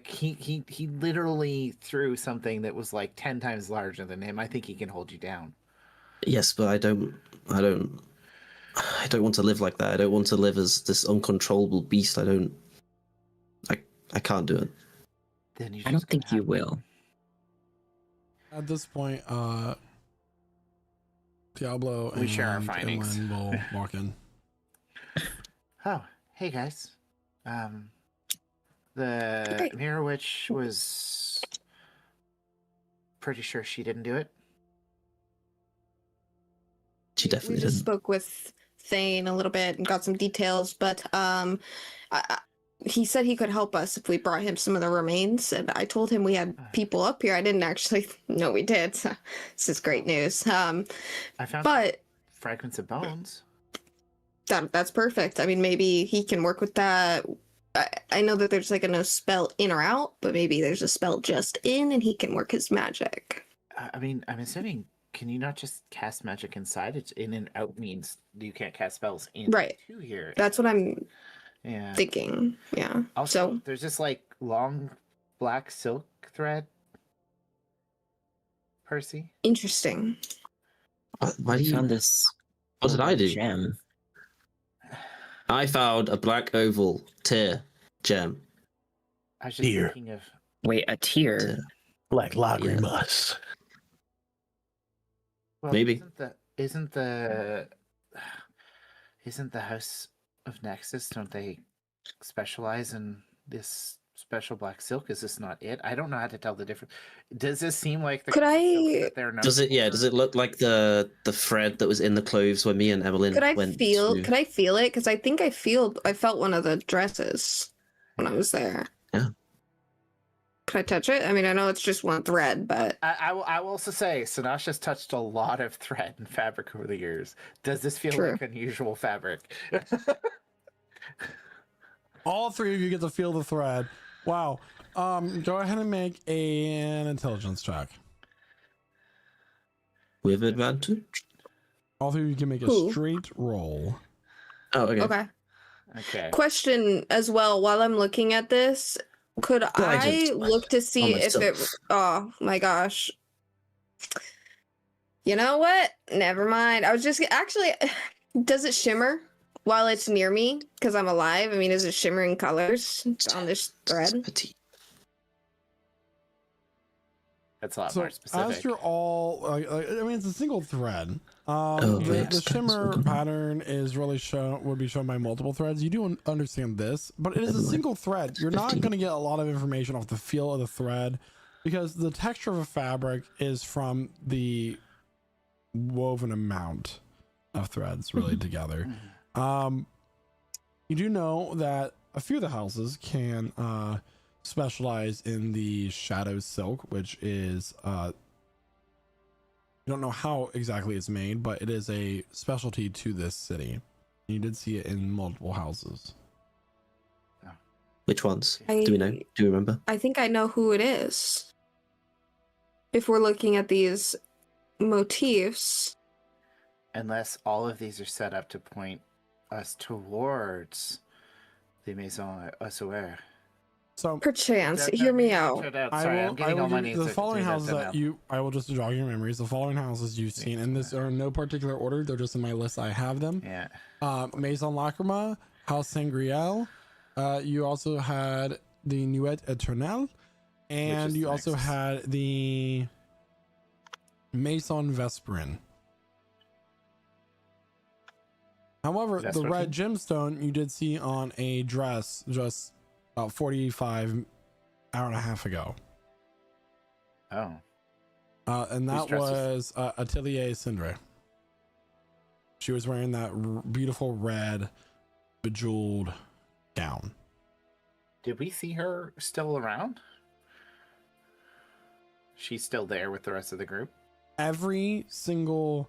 he can he literally threw something that was like 10 times larger than him. I think he can hold you down. Yes, but I don't want to live like that. I don't want to live as this uncontrollable beast. I can't do it. Then I don't think you will. At this point, Diablo We share our and findings. Inland will walk in. Oh, hey guys. The Great. Mirror Witch was pretty sure she didn't do it. She definitely We just didn't. spoke with Thane a little bit and got some details, but he said he could help us if we brought him some of the remains, and I told him we had people up here. I didn't actually know we did. So this is great news. I found But fragments of bones. that's perfect. I mean, maybe he can work with that. I know that there's like a no spell in or out, but maybe there's a spell just in, and he can work his magic. I mean, I'm assuming, can you not just cast magic inside? It's in and out means you can't cast spells in Right. to here. That's what I'm Yeah. thinking. Yeah. Also, So there's this like long black silk thread. Percy. interesting. Why do I you? found this. What did I do? Gem. I found a black oval tear gem. I was just Here. thinking of. Wait, a tear. Like Lagrimas. Well, Maybe. Isn't the House of Nexus? Don't they specialize in this special black silk? Is this not it? I don't know how to tell the difference. Does this seem like the Could kind of silk I- that they're known Does it? Yeah. for? Does it look like the thread that was in the clothes when me and Evelyn Could I went feel? to? Could I feel it? Because I think I felt one of the dresses when I was there. Yeah. Could I touch it? I mean, I know it's just one thread, but I will also say, Sinasha's touched a lot of thread and fabric over the years. Does this feel True. like unusual fabric? All three of you get to feel the thread. Wow. Go ahead and make an intelligence check. With advantage. All three of you can make a Who? straight roll. Oh, okay. okay. Okay. Question as well. While I'm looking at this, could I Guidance look to see on if it? myself. Oh my gosh. You know what? Never mind. I was just actually. Does it shimmer while it's near me? Because I'm alive. I mean, is it shimmering colors on this thread? Petite. That's a lot So more specific. as you're all, I mean, it's a single thread. Okay, The that's shimmer okay. pattern is really would be shown by multiple threads. You do understand this, but it is a Never mind. single thread. You're not 15. going to get a lot of information off the feel of the thread because the texture of a fabric is from the woven amount of threads really together. You do know that a few of the houses can specialize in the shadow silk, which is you don't know how exactly it's made, but it is a specialty to this city. You did see it in multiple houses. Which ones? Do we know? Do you remember? I think I know who it is. If we're looking at these motifs. Unless all of these are set up to point us towards the Maison Ossuaire. So Perchance, hear me out. Sorry, I'm getting all my give names. the to- following to houses them that now. I will just jog your memories. The following houses you've seen, and this are in no particular order. They're just in my list. I have them. Yeah. Maison Lacrima, House Sangriel. You also had the Nuit Eternelle, and is you the also Nexus. had the Maison Vesperin. However, That's the what red gemstone you did see on a dress just about 45 hour and a half ago. Oh. And that Whose dress was Atelier Cindre. She was wearing that beautiful red bejeweled gown. Did we see her still around? She's still there with the rest of the group? Every single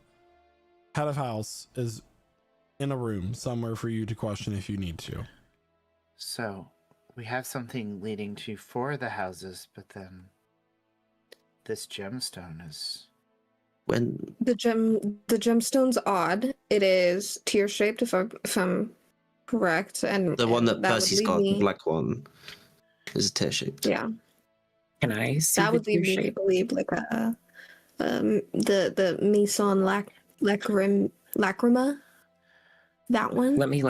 head of house is in a room somewhere for you to question if you need to. So, we have something leading to 4 of the houses, but then this gemstone is... When The gemstone's odd. It is tear shaped, if I'm correct, and the one that would Percy's lead got, the me- black one, is tear shaped. Yeah, Can I see that the would lead tear me to shape? believe like the Maison Lacrima. That one. Let me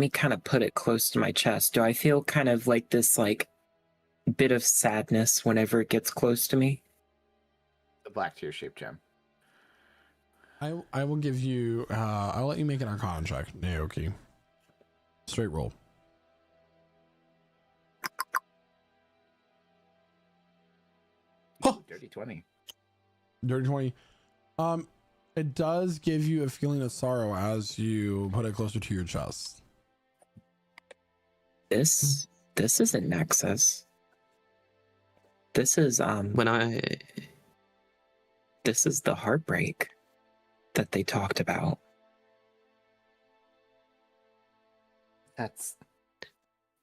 kind of put it close to my chest. Do I feel kind of like this like bit of sadness whenever it gets close to me? The black tear-shaped gem. I will give you I'll let you make an Arcana check, Naoki. Straight roll. Oh, dirty 20. Dirty 20. It does give you a feeling of sorrow as you put it closer to your chest. This isn't Nexus. This is this is the heartbreak that they talked about.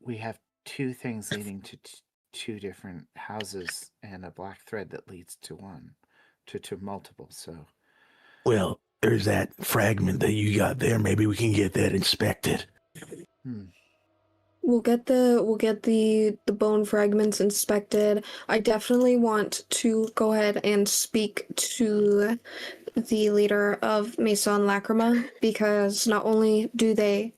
We have 2 things leading to 2 different houses and a black thread that leads to one, to multiple, so... Well, there's that fragment that you got there. Maybe we can get that inspected. We'll get the bone fragments inspected. I definitely want to go ahead and speak to the leader of Maison Lacrima, because not only do they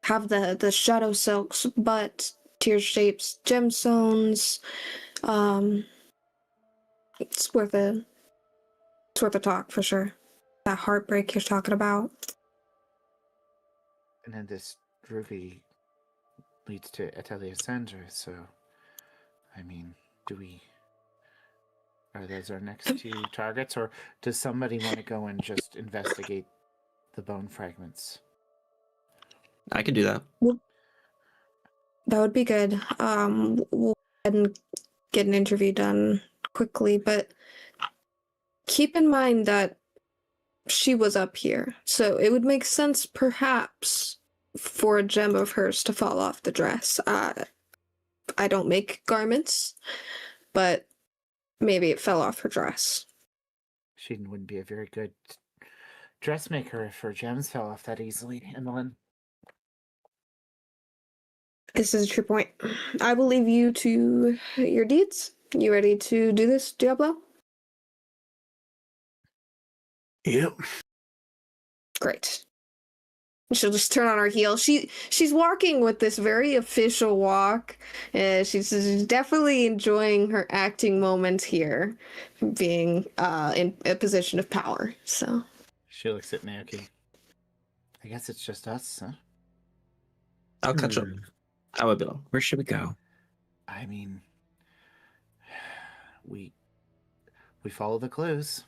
have the shadow silks, but tear shapes, gemstones. It's worth a talk for sure. That heartbreak you're talking about. And then this ruby leads to Atelier Sandra, so... I mean, are those our next 2 targets, or does somebody want to go and just investigate the bone fragments? I can do that. That would be good. We'll go ahead and get an interview done quickly, but keep in mind that she was up here, so it would make sense perhaps for a gem of hers to fall off the dress. I don't make garments, but maybe it fell off her dress. She wouldn't be a very good dressmaker if her gems fell off that easily, Emmeline. This is a true point. I will leave you to your deeds. You ready to do this, Diablo? Yep. Great. She'll just turn on her heel. She's walking with this very official walk. She's definitely enjoying her acting moments here, being in a position of power. So She looks at Naoki. I guess it's just us, huh? I'll catch up. I won't be long. Where should we go? I mean... We follow the clues.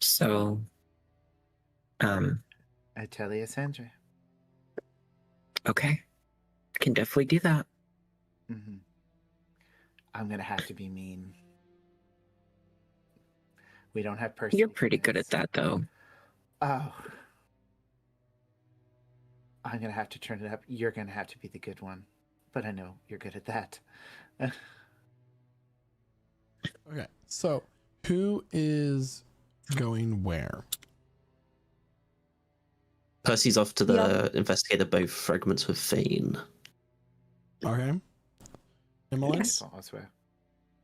So, Atelier Sandra. okay. I can definitely do that. Mm-hmm. I'm gonna have to be mean. We don't have Percy. You're pretty good at that, though. Oh. I'm gonna have to turn it up. You're gonna have to be the good one. But I know you're good at that. Okay, so who is going where? Percy's off to investigate the both fragments with Fane. Okay. Emily? Yes. I swear.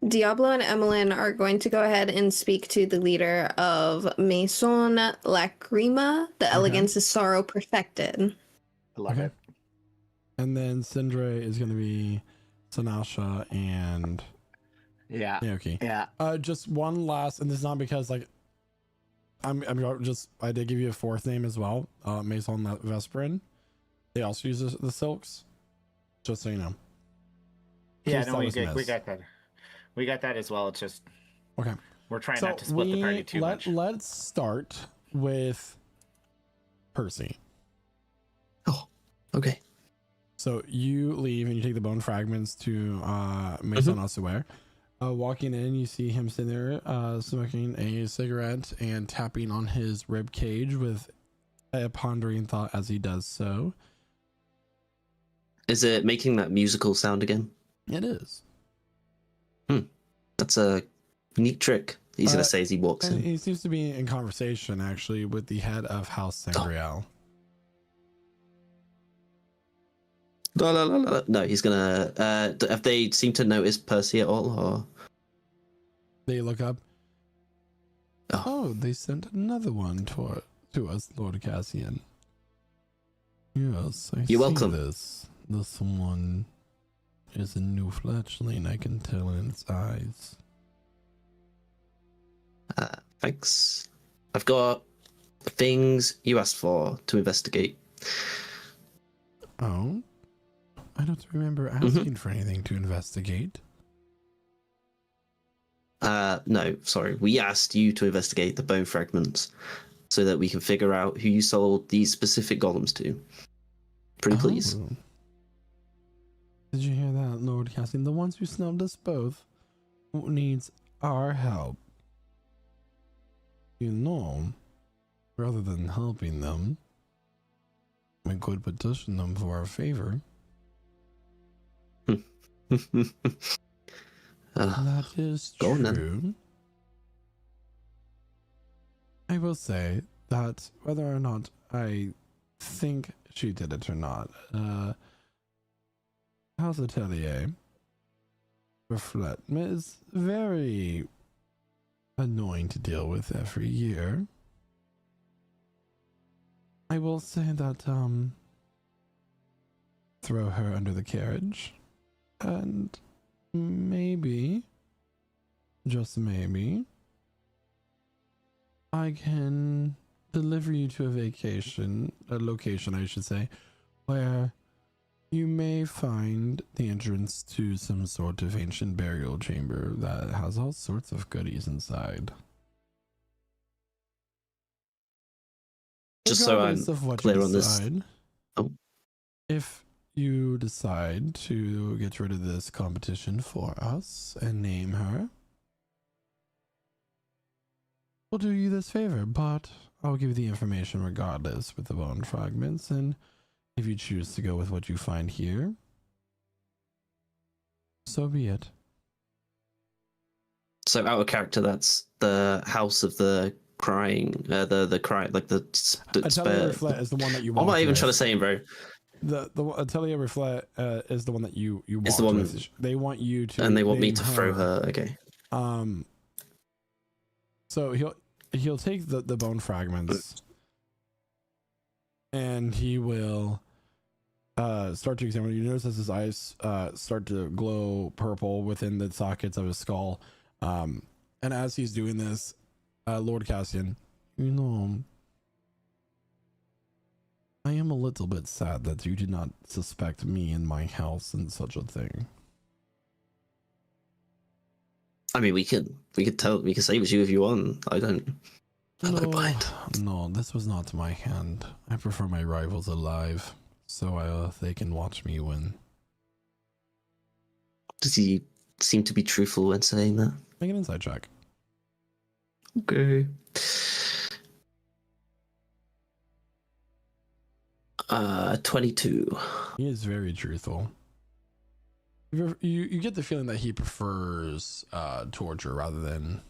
Diablo and Emmeline are going to go ahead and speak to the leader of Maison Lacrima. The elegance is sorrow perfected. I love Okay. it. And then Sindre is going to be Sanasha and Yeah. Naoki. Yeah. Just one last, and this is not because like I did give you a 4th name as well. Maison Vesperin. They also use the silks. Just so you know. Yeah, Case no, that we was got missed. that. We got that as well. It's just Okay. we're trying not to split the party too much. Let's start with Percy. Okay. So you leave and you take the bone fragments to Mason Osuware. Walking in, you see him sitting there smoking a cigarette and tapping on his rib cage with a pondering thought as he does so. Is it making that musical sound again? It is. That's a neat trick. He's gonna say as he walks And in. he seems to be in conversation actually with the head of House Sangreal. No, he's gonna. Have they seemed to notice Percy at all? Or They look up. Oh, they sent another one to us, Lord Cassian. Yes, I You're see welcome. this. This one is a new fledgling. I can tell in its eyes. Thanks. I've got things you asked for to investigate. Oh, I don't remember asking for anything to investigate. No, sorry. We asked you to investigate the bone fragments so that we can figure out who you sold these specific golems to. Pretty please. Oh. Did you hear that, Lord Cassian? The ones who snubbed us both needs our help. You know, rather than helping them, we could petition them for a favor. That is go on true. then. I will say that whether or not I think she did it or not, House Atelier Reflet is very annoying to deal with every year. I will say that throw her under the carriage and maybe, just maybe, I can deliver you to a location I should say, where you may find the entrance to some sort of ancient burial chamber that has all sorts of goodies inside. Just so I'm Regardless of what clear you on this. decide, Oh. if you decide to get rid of this competition for us and name her, we'll do you this favor, but I'll give you the information regardless with the bone fragments, and if you choose to go with what you find here, so be it. So out of character, that's the house of the crying, the cry, like the Atelier Reflet is the one that you I'm walked not even with. trying to say him, bro. The Atelier Reflet is the one that you walked It's the one, with. They want you to, and they want me name to throw her. Okay. So he'll take the bone fragments, and he will start to examine. You notice as his eyes start to glow purple within the sockets of his skull, and as he's doing this, Lord Cassian, you know, I am a little bit sad that you did not suspect me in my house in such a thing. I mean, we could say it was you if you want. I don't mind. No, this was not my hand. I prefer my rivals alive, so they can watch me win. Does he seem to be truthful when saying that? Make an insight check. Okay. 22. He is very truthful. You get the feeling that he prefers torture rather than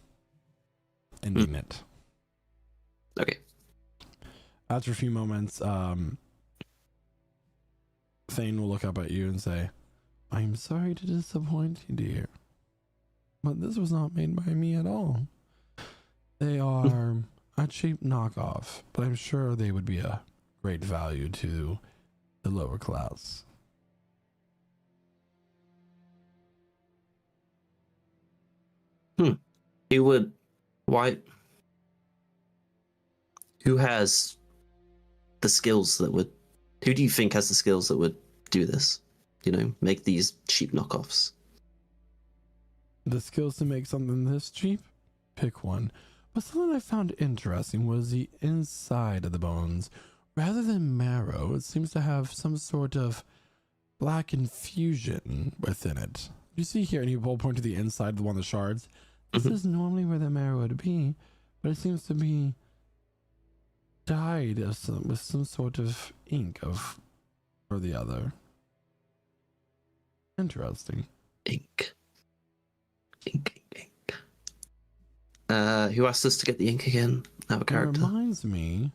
ending it. Okay. After a few moments, Thane will look up at you and say, I'm sorry to disappoint you, dear, but this was not made by me at all. They are a cheap knockoff, but I'm sure they would be a great value to the lower class. Who has the skills that would, who do you think has the skills that would do this? You know, make these cheap knockoffs? The skills to make something this cheap? Pick one. But something I found interesting was the inside of the bones rather than marrow, it seems to have some sort of black infusion within it. You see here, and he will point to the inside of one of the shards. This is normally where the marrow would be, but it seems to be dyed with some sort of ink or the other. Interesting. Ink. Who asked us to get the ink again? Have a It character. reminds me.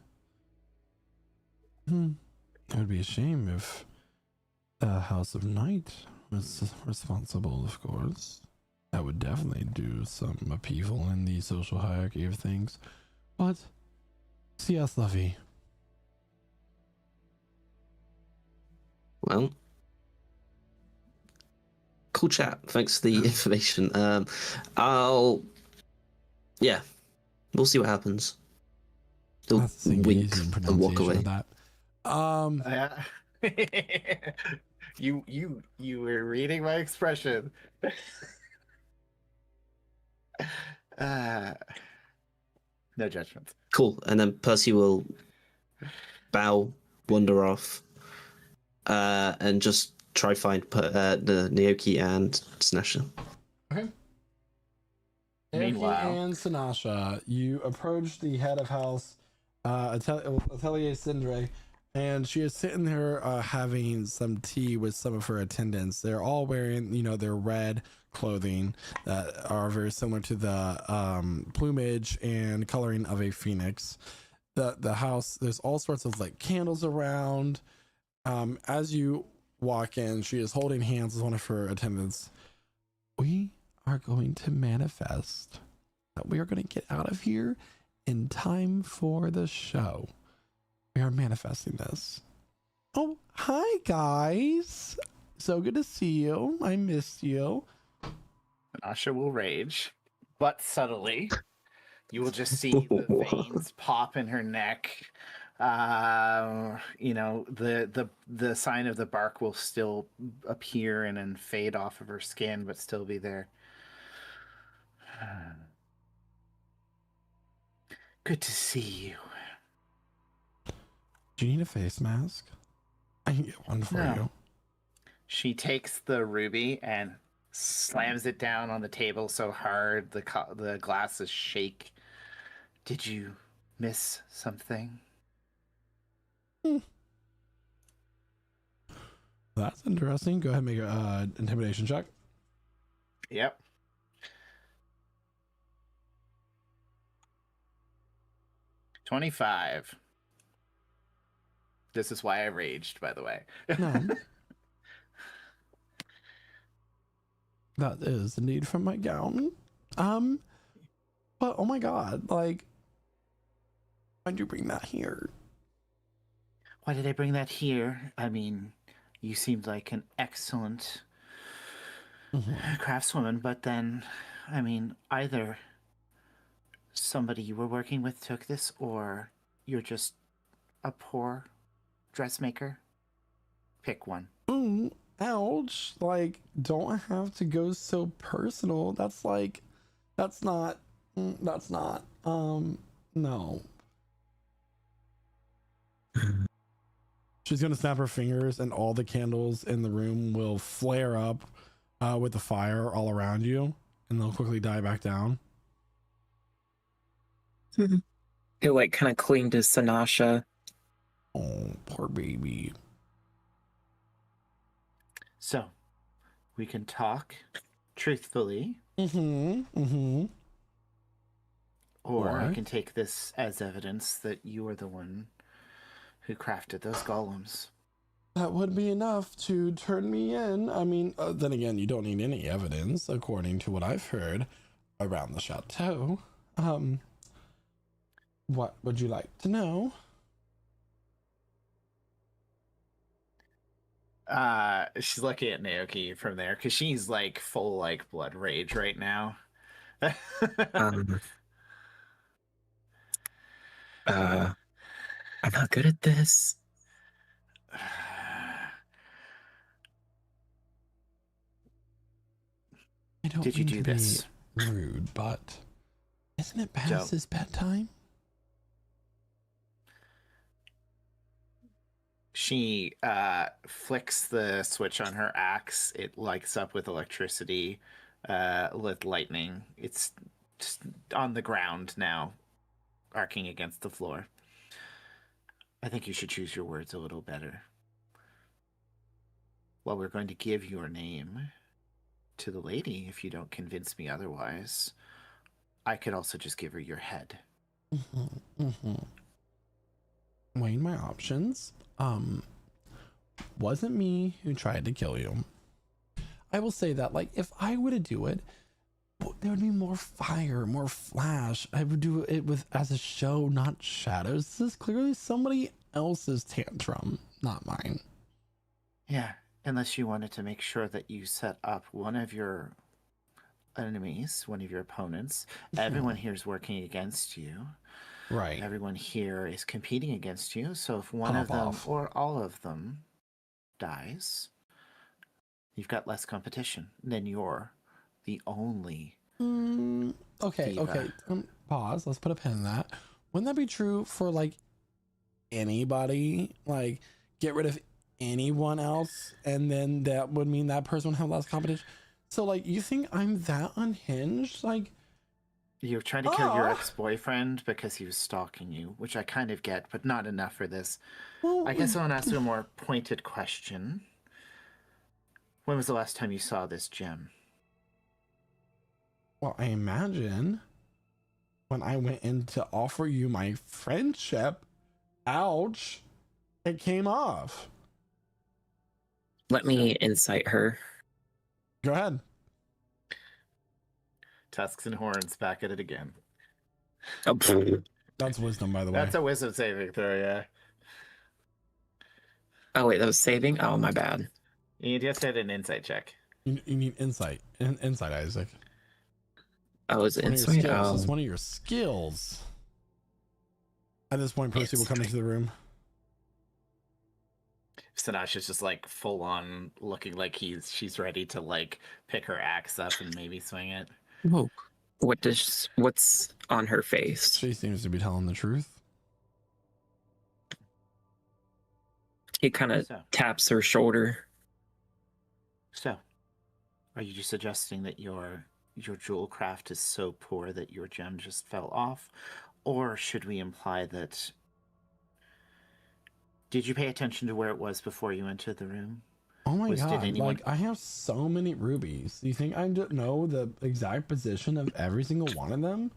It would be a shame if the House of Night was responsible, of course. That would definitely do some upheaval in the social hierarchy of things. But, C.S. Levy. Well, cool chat. Thanks for the information. We'll see what happens. He'll That's the wink Indonesian and walk pronunciation away. of that. You were reading my expression. No judgment. Cool. And then Percy will bow, wander off, and just try find the Naoki and Snasha. Okay. Meanwhile- Naoki and Sinasha, you approach the head of house, Atelier Cindre, and she is sitting there having some tea with some of her attendants. They're all wearing, their red clothing that are very similar to the plumage and coloring of a phoenix. The house, there's all sorts of like candles around. As you walk in, she is holding hands with one of her attendants. We are going to manifest that we are going to get out of here in time for the show. We are manifesting this. Oh, hi guys. So good to see you. I missed you. Asha will rage, but subtly. You will just see the veins pop in her neck. The sign of the bark will still appear and then fade off of her skin, but still be there. Good to see you. Do you need a face mask? I can get one for No. you. She takes the ruby and slams it down on the table so hard the glasses shake. Did you miss something? That's interesting. Go ahead and make an intimidation check. Yep. $25. This is why I raged, by the way. No. That is indeed from my gown. But oh my god, like, why'd you bring that here? Why did I bring that here? I mean, you seemed like an excellent craftswoman, but then, I mean, either somebody you were working with took this, or you're just a poor dressmaker. Pick one. Ouch. Like, don't have to go so personal. That's not, no. She's gonna snap her fingers and all the candles in the room will flare up with the fire all around you, and they'll quickly die back down. He'll like kind of cling to Sinasha. Oh, poor baby. So, we can talk truthfully, or I Or- can take this as evidence that you are the one who crafted those golems. That would be enough to turn me in. I mean, then again, you don't need any evidence, according to what I've heard around the chateau. What would you like to know? She's looking at Naoki from there because she's like full like blood rage right now. I'm not good at this. I don't Did you mean do to this? be rude, but isn't it past Don't. his bedtime? She flicks the switch on her axe. It lights up with electricity, with lightning. It's just on the ground now, arcing against the floor. I think you should choose your words a little better. Well, we're going to give your name to the lady if you don't convince me otherwise. I could also just give her your head. Weighing my options. Wasn't me who tried to kill you. I will say that, like, if I were to do it, there would be more fire, more flash. I would do it with as a show, not shadows. This is clearly somebody else's tantrum, not mine. Yeah, unless you wanted to make sure that you set up one of your enemies, one of your opponents. Everyone here is working against you. Right. Everyone here is competing against you. So if one of them or all of them dies, you've got less competition. Then you're the only. Okay. diva. Okay. Pause. Let's put a pin in that. Wouldn't that be true for like anybody? Like, get rid of anyone else, and then that would mean that person would have less competition. So, like, you think I'm that unhinged? Like, You're trying to kill your ex-boyfriend because he was stalking you, which I kind of get, but not enough for this. well, I guess I want to ask you a more pointed question. When was the last time you saw this gem? well, I imagine when I went in to offer you my friendship, ouch, it came off. Let me incite her. Go ahead. Tusks and horns, back at it again. Oh, pfft. That's wisdom, by the way. That's a wisdom saving throw, yeah. Oh, wait, that was saving? Oh, my bad. You just did an insight check. You need insight. Insight, Isaac. Oh, is it One of your insight? skills. Oh. It's one of your skills. At this point, Percy will come into the room. Sinash is just like full on looking like she's ready to like pick her axe up and maybe swing it. Whoa. What's on her face? She seems to be telling the truth. He kind of So. taps her shoulder. So, are you suggesting that your jewel craft is so poor that your gem just fell off? Or should we imply that... Did you pay attention to where it was before you entered the room? Oh my Did god, anyone- like, I have so many rubies. Do you think I don't know the exact position of every single one of them?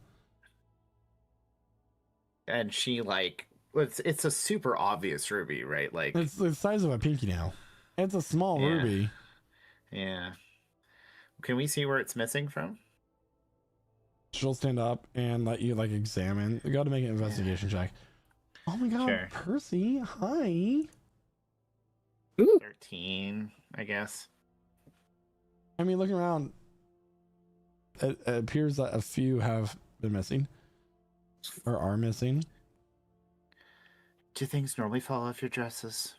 And she like... It's a super obvious ruby, right? Like, It's the size of a pinky nail. It's a small Yeah. ruby. yeah. Can we see where it's missing from? She'll stand up and let you, like, examine. You gotta make an investigation check. Oh my god, Sure. Percy, hi. 13, I guess. I mean, looking around, it appears that a few have been missing. Or are missing. Do things normally fall off your dresses?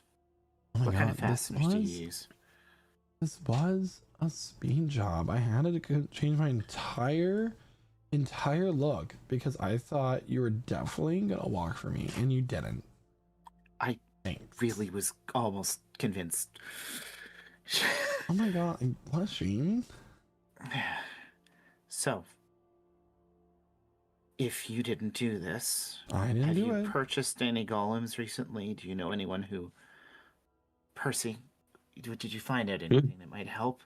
Oh my What kind of god, this fasteners do you use? was a speed job. I had to change my entire look because I thought you were definitely gonna walk for me, and you didn't. I Thanks. really was almost convinced. Oh my god, I'm blushing. So, if you didn't do this, I didn't have do you it. purchased any golems recently? Do you know anyone who... Percy, did you find out anything that might help?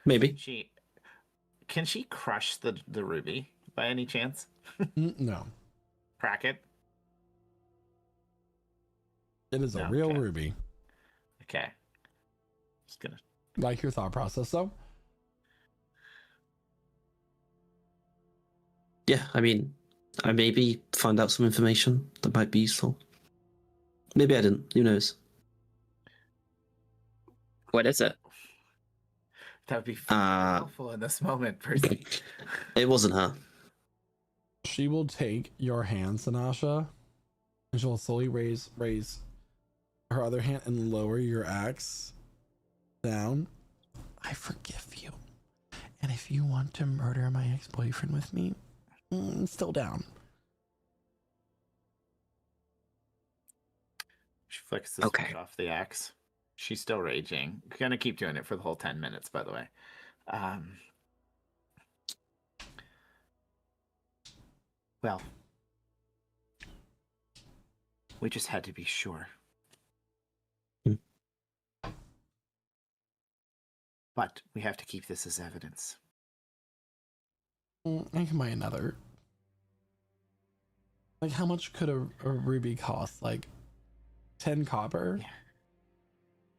Maybe. Can she crush the ruby by any chance? No, Crack it? it is a Okay. real ruby. Okay. Just gonna... Like your thought process, though. Yeah, I mean, I maybe find out some information that might be useful. Maybe I didn't. Who knows? What is it? That would be helpful in this moment, Percy. It wasn't her. She will take your hand, Sanasha, and she'll slowly raise her other hand and lower your axe down. I forgive you. And if you want to murder my ex-boyfriend with me, still down. She flicks the Okay. switch off the axe. She's still raging. Gonna keep doing it for the whole 10 minutes, by the way. Well, we just had to be sure. Hmm. But we have to keep this as evidence. I can buy another. Like, how much could a ruby cost? Like, 10 copper?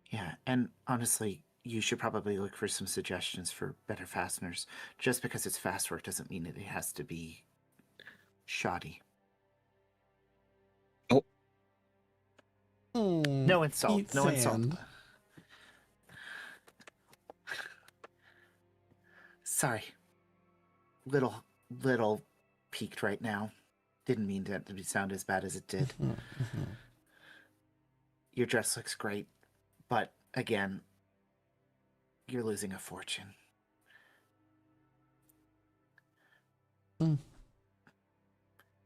Yeah, and honestly, you should probably look for some suggestions for better fasteners. Just because it's fast work doesn't mean that it has to be shoddy. No insult. Eat No insult. sand. Sorry. Little peaked right now. Didn't mean that to sound as bad as it did. Your dress looks great, but again, you're losing a fortune.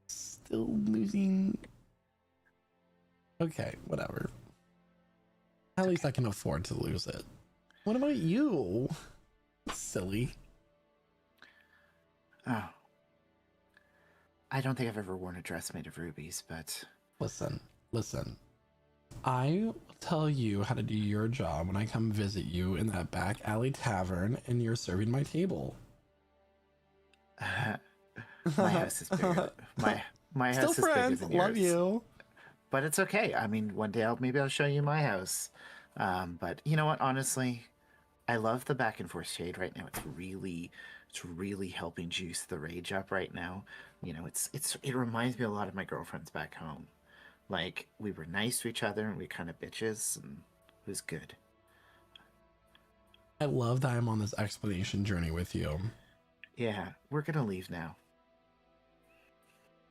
Still losing. Okay, whatever. At least I can afford to lose it. What about you? Silly. Oh. I don't think I've ever worn a dress made of rubies, but... Listen. I will tell you how to do your job when I come visit you in that back alley tavern and you're serving my table. My house is bigger. My house Still is friends. bigger than yours. Love you. But it's okay. I mean, one day maybe I'll show you my house. But you know what? Honestly, I love the back and forth shade right now. It's really helping juice the rage up right now. You know, it reminds me a lot of my girlfriends back home. Like, we were nice to each other and we kind of bitches, and it was good. I love that I'm on this explanation journey with you. Yeah, we're gonna leave now.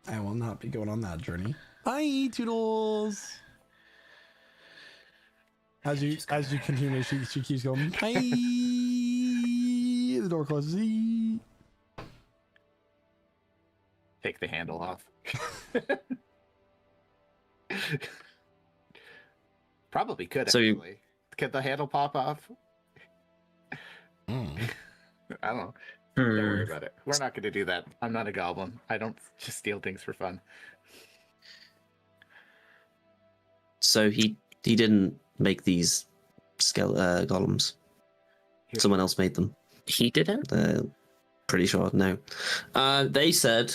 I will not be going on that journey. Bye, Toodles. As you continue, she keeps going. Bye. The door closes. Take the handle off. Probably could actually. Could the handle pop off? I don't know. Don't worry about it. We're not going to do that. I'm not a goblin. I don't just steal things for fun. So he didn't make these golems. Someone else made them. He didn't? Pretty sure. No. They said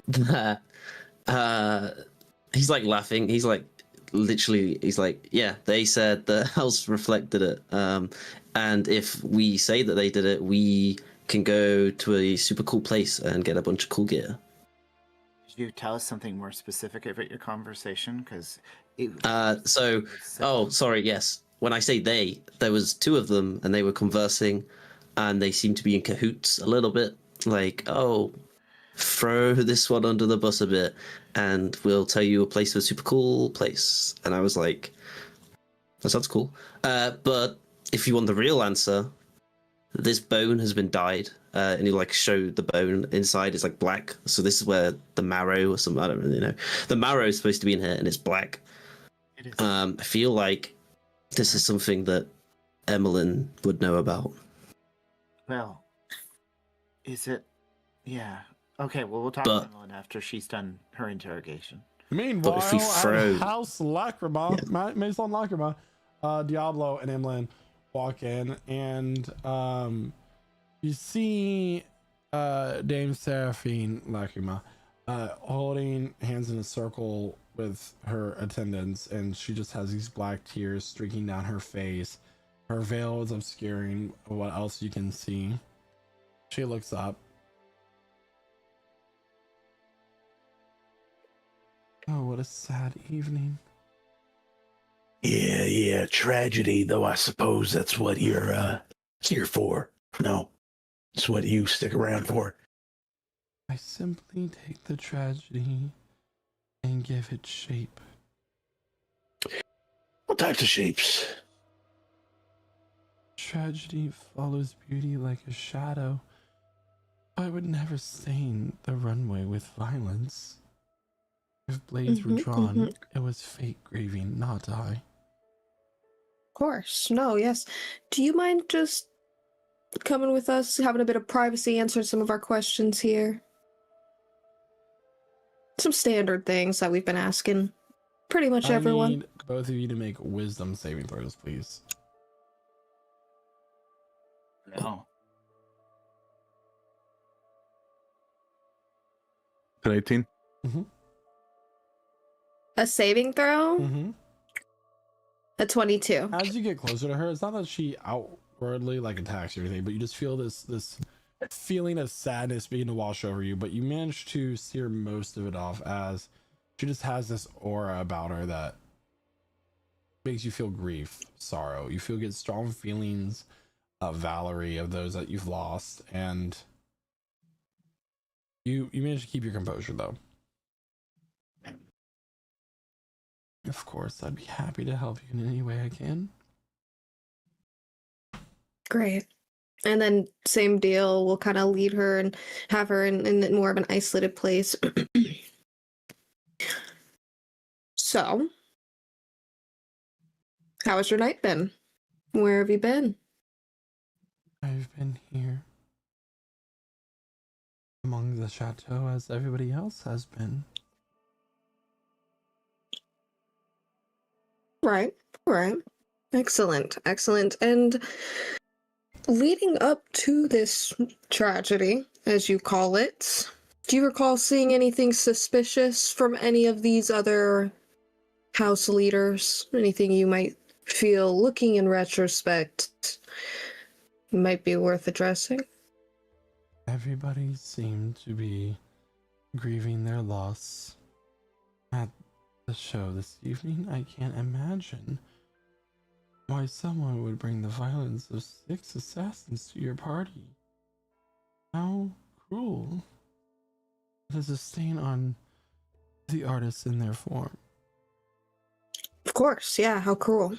that he's like laughing. He's like literally. He's like, yeah. They said the house reflected it. And if we say that they did it, we can go to a super cool place and get a bunch of cool gear. Did you tell us something more specific about your conversation? Because sorry, yes. When I say they, there was two of them, and they were conversing, and they seemed to be in cahoots a little bit. Like, oh, throw this one under the bus a bit, and we'll tell you a place, a super cool place. And I was like, that sounds cool. But if you want the real answer, this bone has been dyed, and you like show the bone inside is like black. So this is where the marrow or something, I don't really know. The marrow is supposed to be in here, and it's black. it is. I feel like this is something that Emmeline would know about. Well, is it? Yeah. Okay. Well, we'll talk to Emmeline after she's done her interrogation. Meanwhile, if we throw- at House Lacrima, Maison Lacrima, Diablo and Emlyn walk in, and you see Dame Seraphine Lacrima holding hands in a circle with her attendants, and she just has these black tears streaking down her face. Her veil is obscuring what else you can see. She looks up. Oh, what a sad evening. Yeah, tragedy, though I suppose that's what you're here for. No, it's what you stick around for. I simply take the tragedy and give it shape. What types of shapes? Tragedy follows beauty like a shadow. I would never stain the runway with violence. If blades were Mhm, drawn, mhm. it was fate grieving, not I. Of course. No, yes. Do you mind just coming with us, having a bit of privacy, answering some of our questions here? Some standard things that we've been asking pretty much I everyone. need both of you to make wisdom saving throws, please. No. An 18. A saving throw? Mm-hmm. A 22. As you get closer to her, it's not that she outwardly like attacks you or anything, but you just feel this feeling of sadness beginning to wash over you. But you manage to steer most of it off, as she just has this aura about her that makes you feel grief, sorrow. You get strong feelings of Valerie, of those that you've lost, and you manage to keep your composure though. Of course, I'd be happy to help you in any way I can. Great. And then same deal, we'll kind of lead her and have her in more of an isolated place. So, how has your night been? Where have you been? I've been here among the chateau as everybody else has been. Right. Excellent. And leading up to this tragedy, as you call it, do you recall seeing anything suspicious from any of these other house leaders? Anything you might feel, looking in retrospect, might be worth addressing? Everybody seemed to be grieving their loss at the show this evening. I can't imagine why someone would bring the violence of 6 assassins to your party. How cruel. It is a stain on the artists in their form. Of course, yeah, how cruel.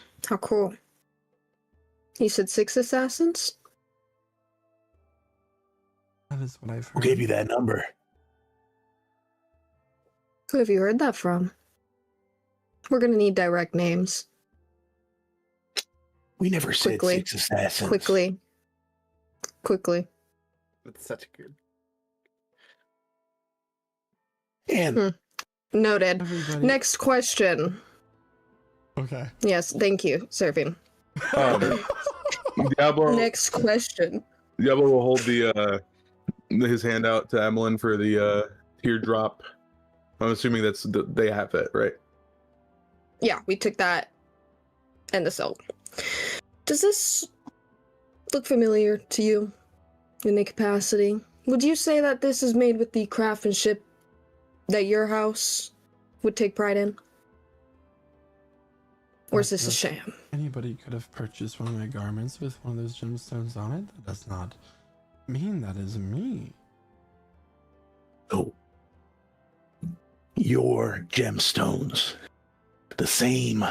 You said 6 assassins? That is what I've Who heard. gave you that number? Who have you heard that from? We're gonna need direct names. We never said Quickly. 6 assassins. Quickly. That's such a good. And Noted. Everybody. Next question. Okay. Yes, thank you, serving. Diablo Next question. will hold his hand out to Emmeline for the teardrop. I'm assuming they have it, right? Yeah, we took that and the silk. Does this look familiar to you in any capacity? Would you say that this is made with the craftsmanship that your house would take pride in? Or is this a sham? Anybody could have purchased one of my garments with one of those gemstones on it. That does not mean that is me. oh, your gemstones, the same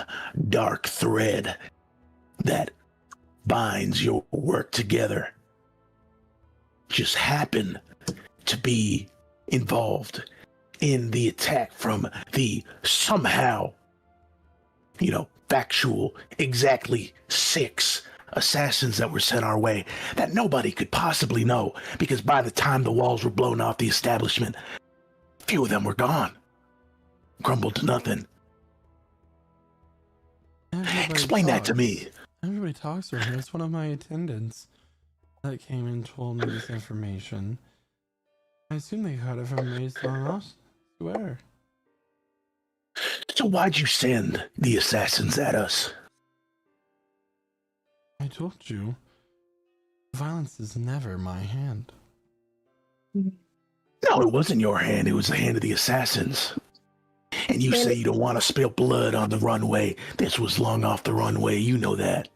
dark thread that binds your work together, just happen to be involved in the attack from the somehow, factual, exactly 6 assassins that were sent our way that nobody could possibly know, because by the time the walls were blown off the establishment, few of them were gone. Crumbled to nothing. Everybody Explain that to talks. me. Everybody talks around here. It's one of my attendants that came and told me this information. I assume they got it from Mace Lanos. Swear. So why'd you send the assassins at us? I told you, violence is never my hand. No, it wasn't your hand. It was the hand of the assassins. And you say you don't want to spill blood on the runway. This was long off the runway. You know that.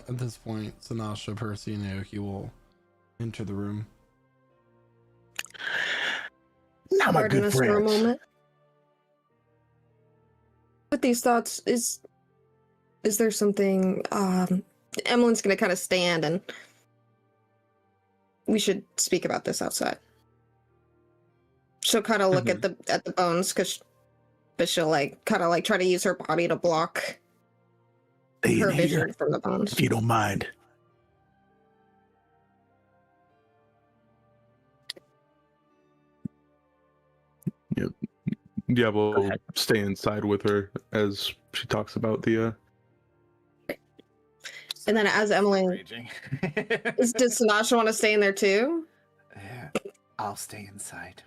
At this point, Sanasha, Percy, and Aoki will enter the room. Now, my Pardon good us for a friends. moment. With these thoughts, is there something Emmeline's gonna kind of stand, and we should speak about this outside. she'll kind of look at the bones, but she'll like kind of like try to use her body to block Stay her in vision here, from the bones. if you don't mind. Diablo Go will ahead. stay inside with her as she talks about the. And then as Emily, Raging. does Sinasha want to stay in there too? I'll stay inside.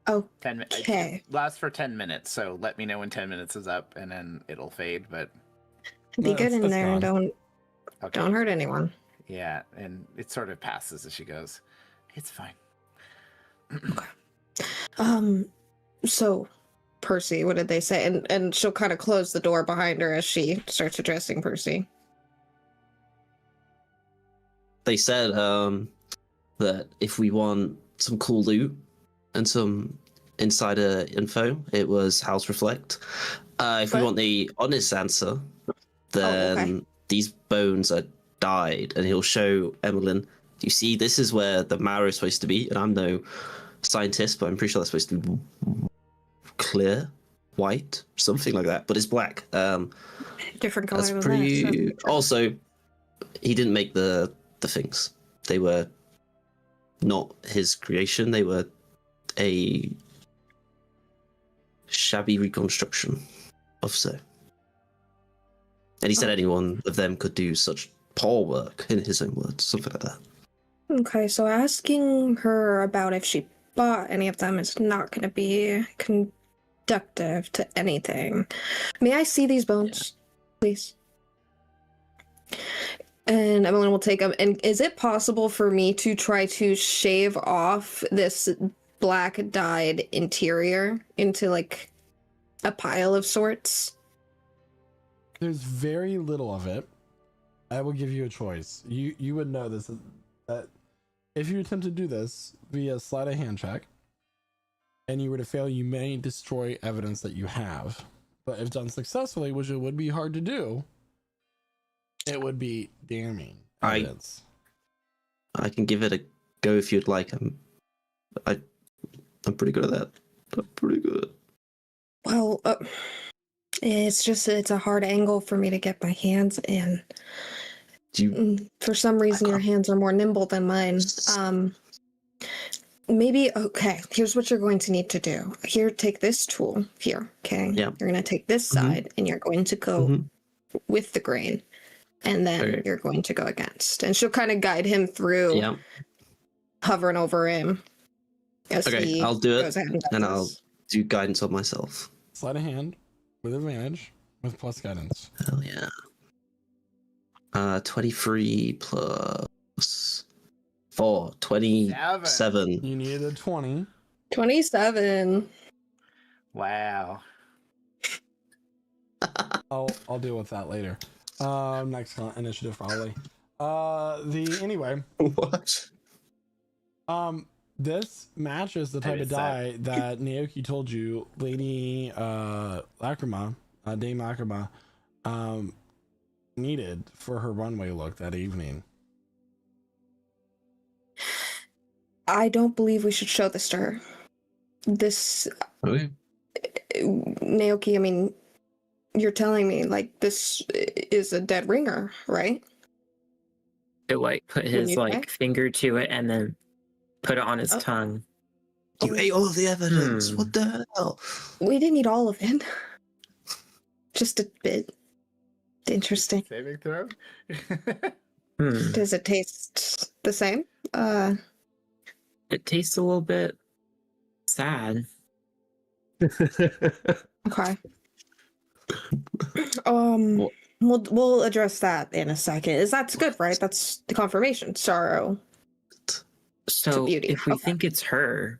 10 minutes. Okay. It lasts for 10 minutes, so let me know when 10 minutes is up, and then it'll fade. But Be good in it's there and gone. don't hurt anyone. yeah, and it sort of passes as she goes. It's fine. So Percy, what did they say? And she'll kind of close the door behind her as she starts addressing Percy. They said that if we want some cool loot and some insider info, it was House Reflect. If we What? want the honest answer, then okay. these bones are dyed, and he'll show Emmeline. You see, this is where the marrow is supposed to be, and I'm no scientist, but I'm pretty sure that's supposed to be clear, white, something like that. But it's black. Different color. That's than pretty. that, so- Also, he didn't make the things. They were not his creation. They were a shabby reconstruction of so. And he said any one of them could do such poor work, in his own words, something like that. Okay, so asking her about if she bought any of them is not going to be conductive to anything. May I see these bones, please? And Emily will take them. And is it possible for me to try to shave off this black dyed interior into like a pile of sorts? There's very little of it. I will give you a choice. You would know this, that if you attempt to do this via sleight of hand check and you were to fail, you may destroy evidence that you have. But if done successfully, which it would be hard to do, it would be damning evidence. I can give it a go if you'd like. I'm pretty good at that. I'm pretty good. Well, it's a hard angle for me to get my hands in. For some reason, your hands are more nimble than mine. Maybe, okay, here's what you're going to need to do. Here, take this tool here, okay? Yeah. You're going to take this side, and you're going to go with the grain, and then Okay. you're going to go against. And she'll kind of guide him through, Yeah. hovering over him. As Okay, he I'll do it, goes ahead and does and I'll this. do guidance on myself. Sleight of hand with advantage with plus guidance. Hell yeah. 23 plus 4, 27. You needed a 20. 27. Wow. I'll deal with that later. Next initiative probably. Anyway. What? This matches the type of dye that Naoki told you Lady Lacrima, Dame Lacrima, needed for her runway look that evening. I don't believe we should show this to her. This, Okay. Naoki, I mean, you're telling me, like, this is a dead ringer, right? To like put his you like check? finger to it and then put it on his Oh. tongue. You ate all of the evidence. What the hell? We didn't eat all of it. Just a bit. Interesting. Saving throw? Does it taste the same? It tastes a little bit sad. Okay. We'll address that in a second. That's good, right? That's the confirmation. Sorrow. So beauty. if we Okay. think it's her,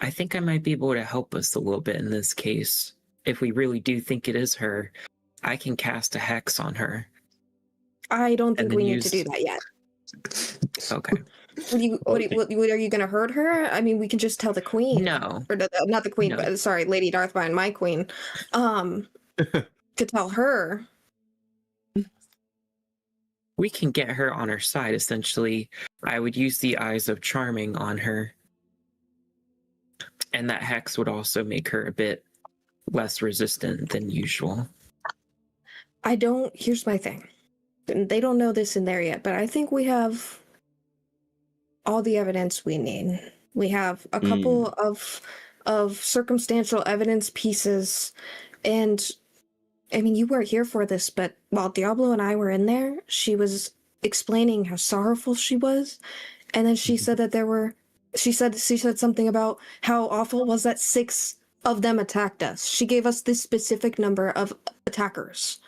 I think I might be able to help us a little bit in this case. If we really do think it is her, I can cast a hex on her. I don't think And then we need to use- do that yet. Okay. What are you gonna hurt her? I mean, we can just tell the queen. No. Or not the queen, No. but sorry, Lady Darthbine, my queen. To tell her. we can get her on our side, essentially. I would use the Eyes of Charming on her. And that hex would also make her a bit less resistant than usual. Here's my thing. They don't know this in there yet, but I think we have all the evidence we need. We have a couple of circumstantial evidence pieces, and I mean, you weren't here for this, but while Diablo and I were in there, she was explaining how sorrowful she was, and then she said that she said something about how awful it was that 6 of them attacked us. She gave us this specific number of attackers.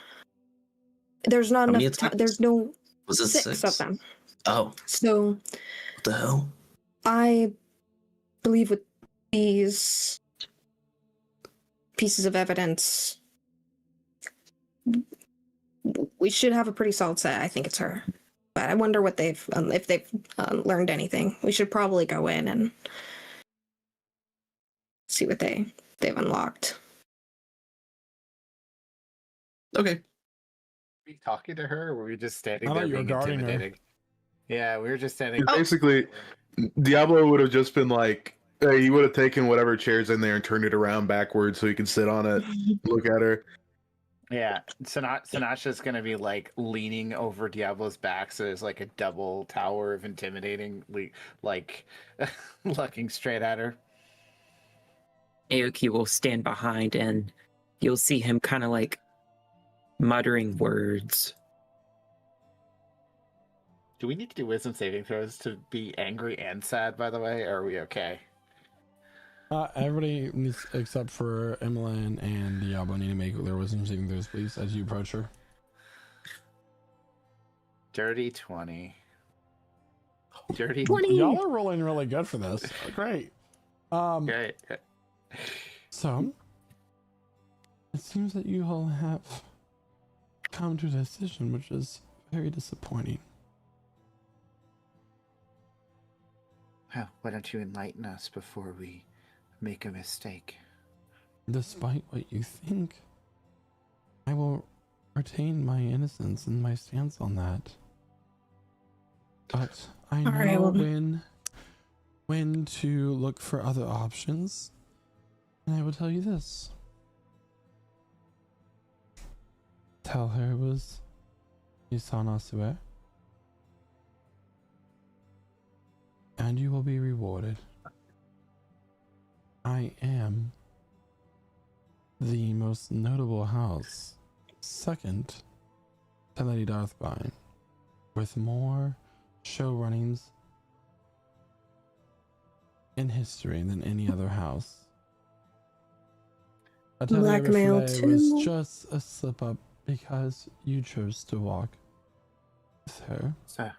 There's not enough time. There's no. Was it 6 of them. Oh. So. What the hell? I believe with these pieces of evidence, we should have a pretty solid set. I think it's her. But I wonder what if they've learned anything. We should probably go in and see what they've unlocked. Okay. We talking to her, or were we just standing I there thought you were being guarding her. intimidating? Yeah, we were just standing. Basically, Diablo would have just been like, he would have taken whatever chair's in there and turned it around backwards so he can sit on it, look at her. Yeah, Sinasha's gonna be like leaning over Diablo's back, so there's like a double tower of intimidating, like looking straight at her. Aoki will stand behind, and you'll see him kind of like muttering words. Do we need to do wisdom saving throws to be angry and sad, by the way, or are we okay? Everybody needs, except for Emmeline and Diablo, need to make their wisdom saving throws, please, as you approach her. Dirty 20. Dirty 20. Y'all are rolling really good for this. Great. Great. So, it seems that you all have come to a decision, which is very disappointing. Well, why don't you enlighten us before we make a mistake? Despite what you think, I will retain my innocence and my stance on that. But I know when to look for other options, and I will tell you this. Tell her it was Isana Sue, and you will be rewarded. I am the most notable house, second to Lady Darthbine, with more show runnings in history than any other house. Blackmail It too. was just a slip up because you chose to walk with her. So,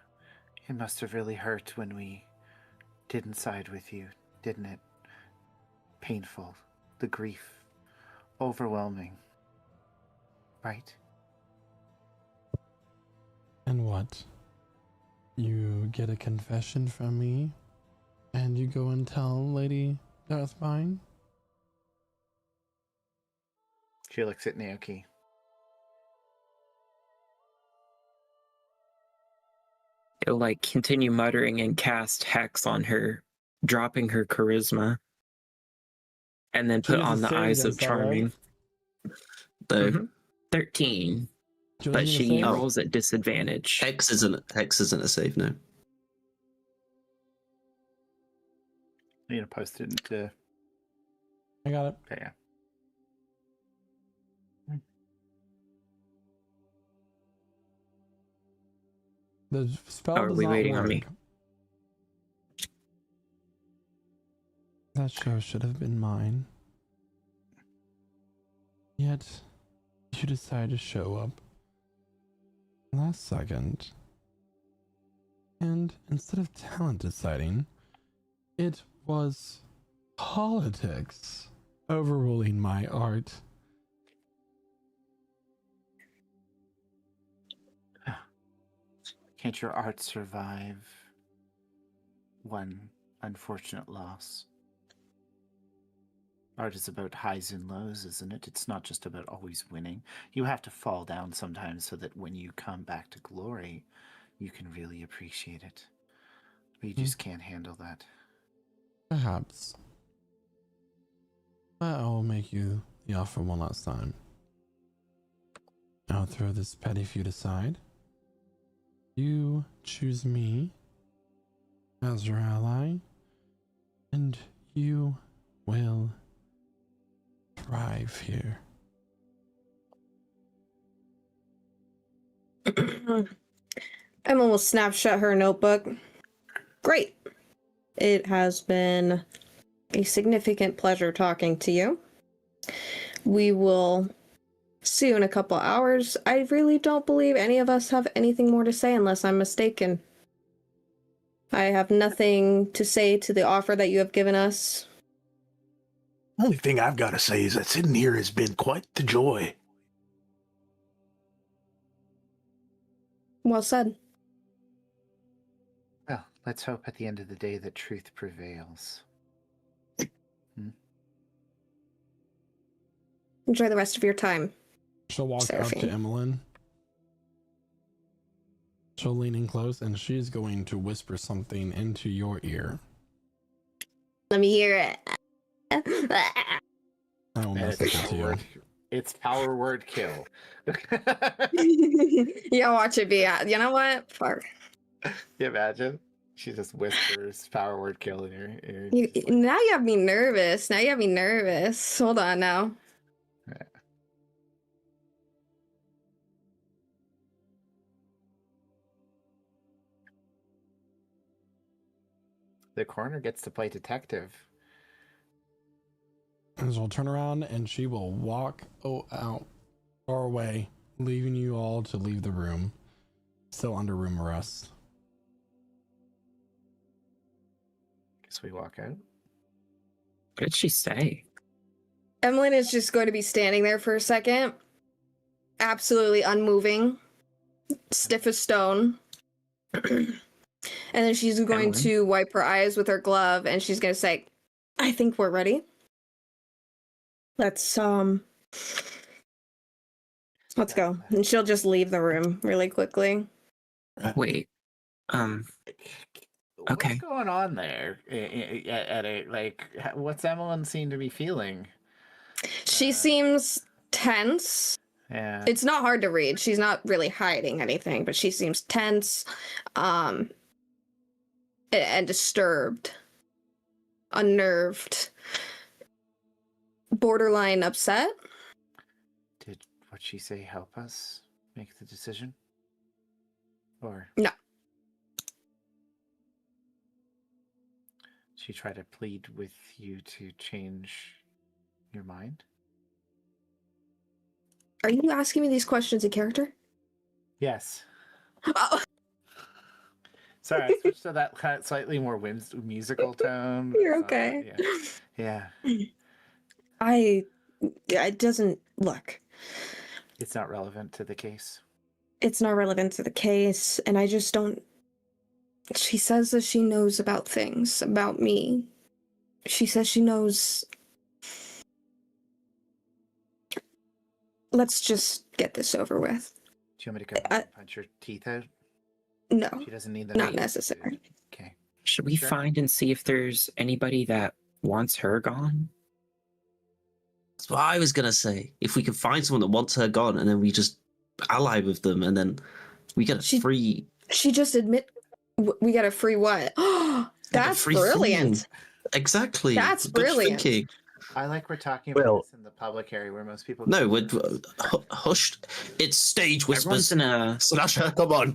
it must have really hurt when we didn't side with you, didn't it? Painful. The grief. Overwhelming. Right? And what? You get a confession from me, and you go and tell Lady Darthbine? She looks at Naoki. It'll like continue muttering and cast hex on her, dropping her charisma, and then put gets on to the save Eyes of against that, Charming. Though 13, Julie, but you she gonna save? rolls at disadvantage. Hex isn't a save, no. You know, post it into. I got it. Okay, yeah. The spell Are does we not waiting on work. me? That show should have been mine. Yet, you decided to show up last second. And instead of talent deciding, it was politics overruling my art. Can't your art survive one unfortunate loss? Art is about highs and lows, isn't it? It's not just about always winning. You have to fall down sometimes so that when you come back to glory, you can really appreciate it. But you just can't handle that. Perhaps. But I will make you the offer one last time. I'll throw this petty feud aside. You choose me as your ally, and you will thrive here. Emma will snap shut her notebook. Great. It has been a significant pleasure talking to you. We will see you in a couple hours. I really don't believe any of us have anything more to say unless I'm mistaken. I have nothing to say to the offer that you have given us. Only thing I've got to say is that sitting here has been quite the joy. Well said. Well, let's hope at the end of the day that truth prevails. Enjoy the rest of your time. She'll walk up to Emmeline. She'll lean in close and she's going to whisper something into your ear. Let me hear it. I will message it to you. It's power word kill. Yeah, watch it be. You know what? Fuck. You imagine? She just whispers power word kill in your ear. Now you have me nervous. Hold on now. The coroner gets to play detective. And she'll turn around and she will walk out or away, leaving you all to leave the room, still under room arrest. Guess we walk out. What did she say? Emmeline is just going to be standing there for a second, absolutely unmoving, stiff as stone. And then she's going to wipe her eyes with her glove and she's going to say, I think we're ready. Let's go. And she'll just leave the room really quickly. Wait. Okay. What's going on there? What's Emmeline seem to be feeling? She seems tense. Yeah. It's not hard to read. She's not really hiding anything, but she seems tense, and disturbed, unnerved, borderline upset. Did what she say help us make the decision? Or no? She tried to plead with you to change your mind? Are you asking me these questions in character? Yes. Oh. Sorry, I switched to that kind of slightly more musical tone. You're okay. Yeah. It doesn't look. It's not relevant to the case. It's not relevant to the case, and I just don't. She says that she knows about things about me. She says she knows. Let's just get this over with. Do you want me to come and punch your teeth out? No. She doesn't need the not necessary. Okay. Should we find and see if there's anybody that wants her gone? That's what I was going to say. If we can find someone that wants her gone and then we just ally with them and then we get a free... She just we get a free what? That's free brilliant. Theme. Exactly. That's brilliant. Thinking. I like we're talking about this in the public area where most people... No, we're hushed. It's stage whispers. Slasher, come on.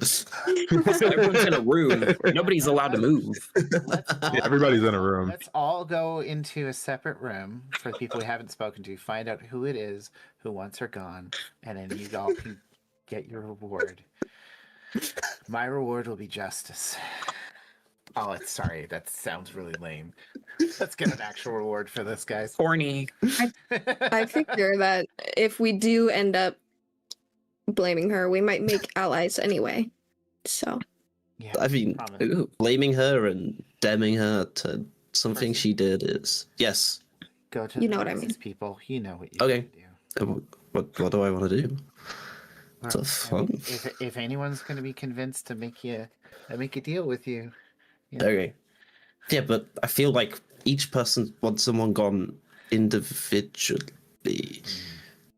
Everyone's in a room. Nobody's allowed to move. Everybody's in a room. Let's all go into a separate room for the people we haven't spoken to, find out who it is who wants her gone, and then you all can get your reward. My reward will be justice. Oh, sorry. That sounds really lame. Let's get an actual reward for this, guys. Horny. I figure that if we do end up blaming her, we might make allies anyway. So. Yeah, I mean, blaming her and damning her to something she did is... Yes. Go to You the know what I Nexus mean. people. You know what you Okay. need to do. What do I want to do? What do I want to do? Well, It's I mean, fun. if anyone's going to be convinced to make a deal with you, Okay. Yeah, but I feel like each person wants someone gone individually.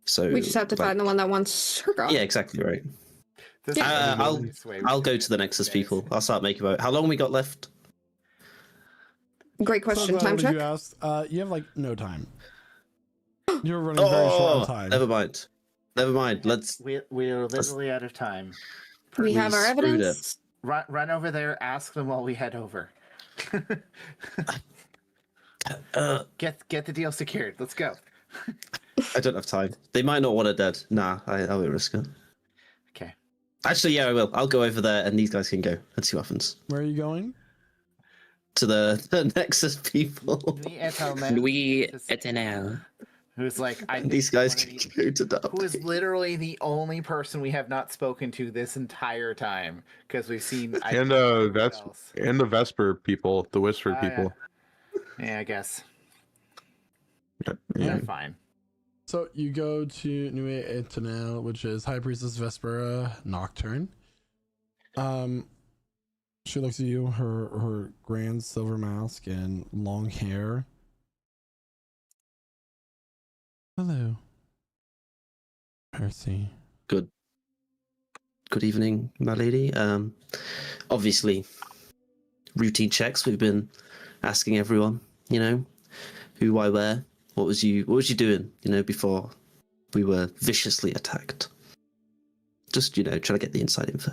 So We just have to find the one that wants her gone. Yeah, exactly right. this Yeah. is the I'll easiest way we I'll can go do to the it, Nexus guys. people. I'll start making vote. How long we got left? Great question. So glad Time one of check. you asked. You have like no time. You're running very short on time. Never mind. Never mind. Let's. We're literally out of time. We have our screwed evidence. Run over there. Ask them while we head over. Get the deal secured. Let's go. I don't have time. They might not want it dead. Nah, I won't risk it. Okay. Actually, yeah, I will. I'll go over there, and these guys can go. Let's see what happens. Where are you going? To the Nexus people. Louis Etenel. Who's like I think These guys one of can go to that. who is literally the only person we have not spoken to this entire time because we've seen And the Vesper people, the Whisper people. Yeah, I guess Yeah. they're fine. So you go to New Etenel, which is High Priestess Vespera Nocturne. She looks at you, her grand silver mask and long hair. Hello, Percy. Good evening, my lady. Obviously, routine checks. We've been asking everyone, who, why, where. What was you doing, before we were viciously attacked? Just, trying to get the inside info.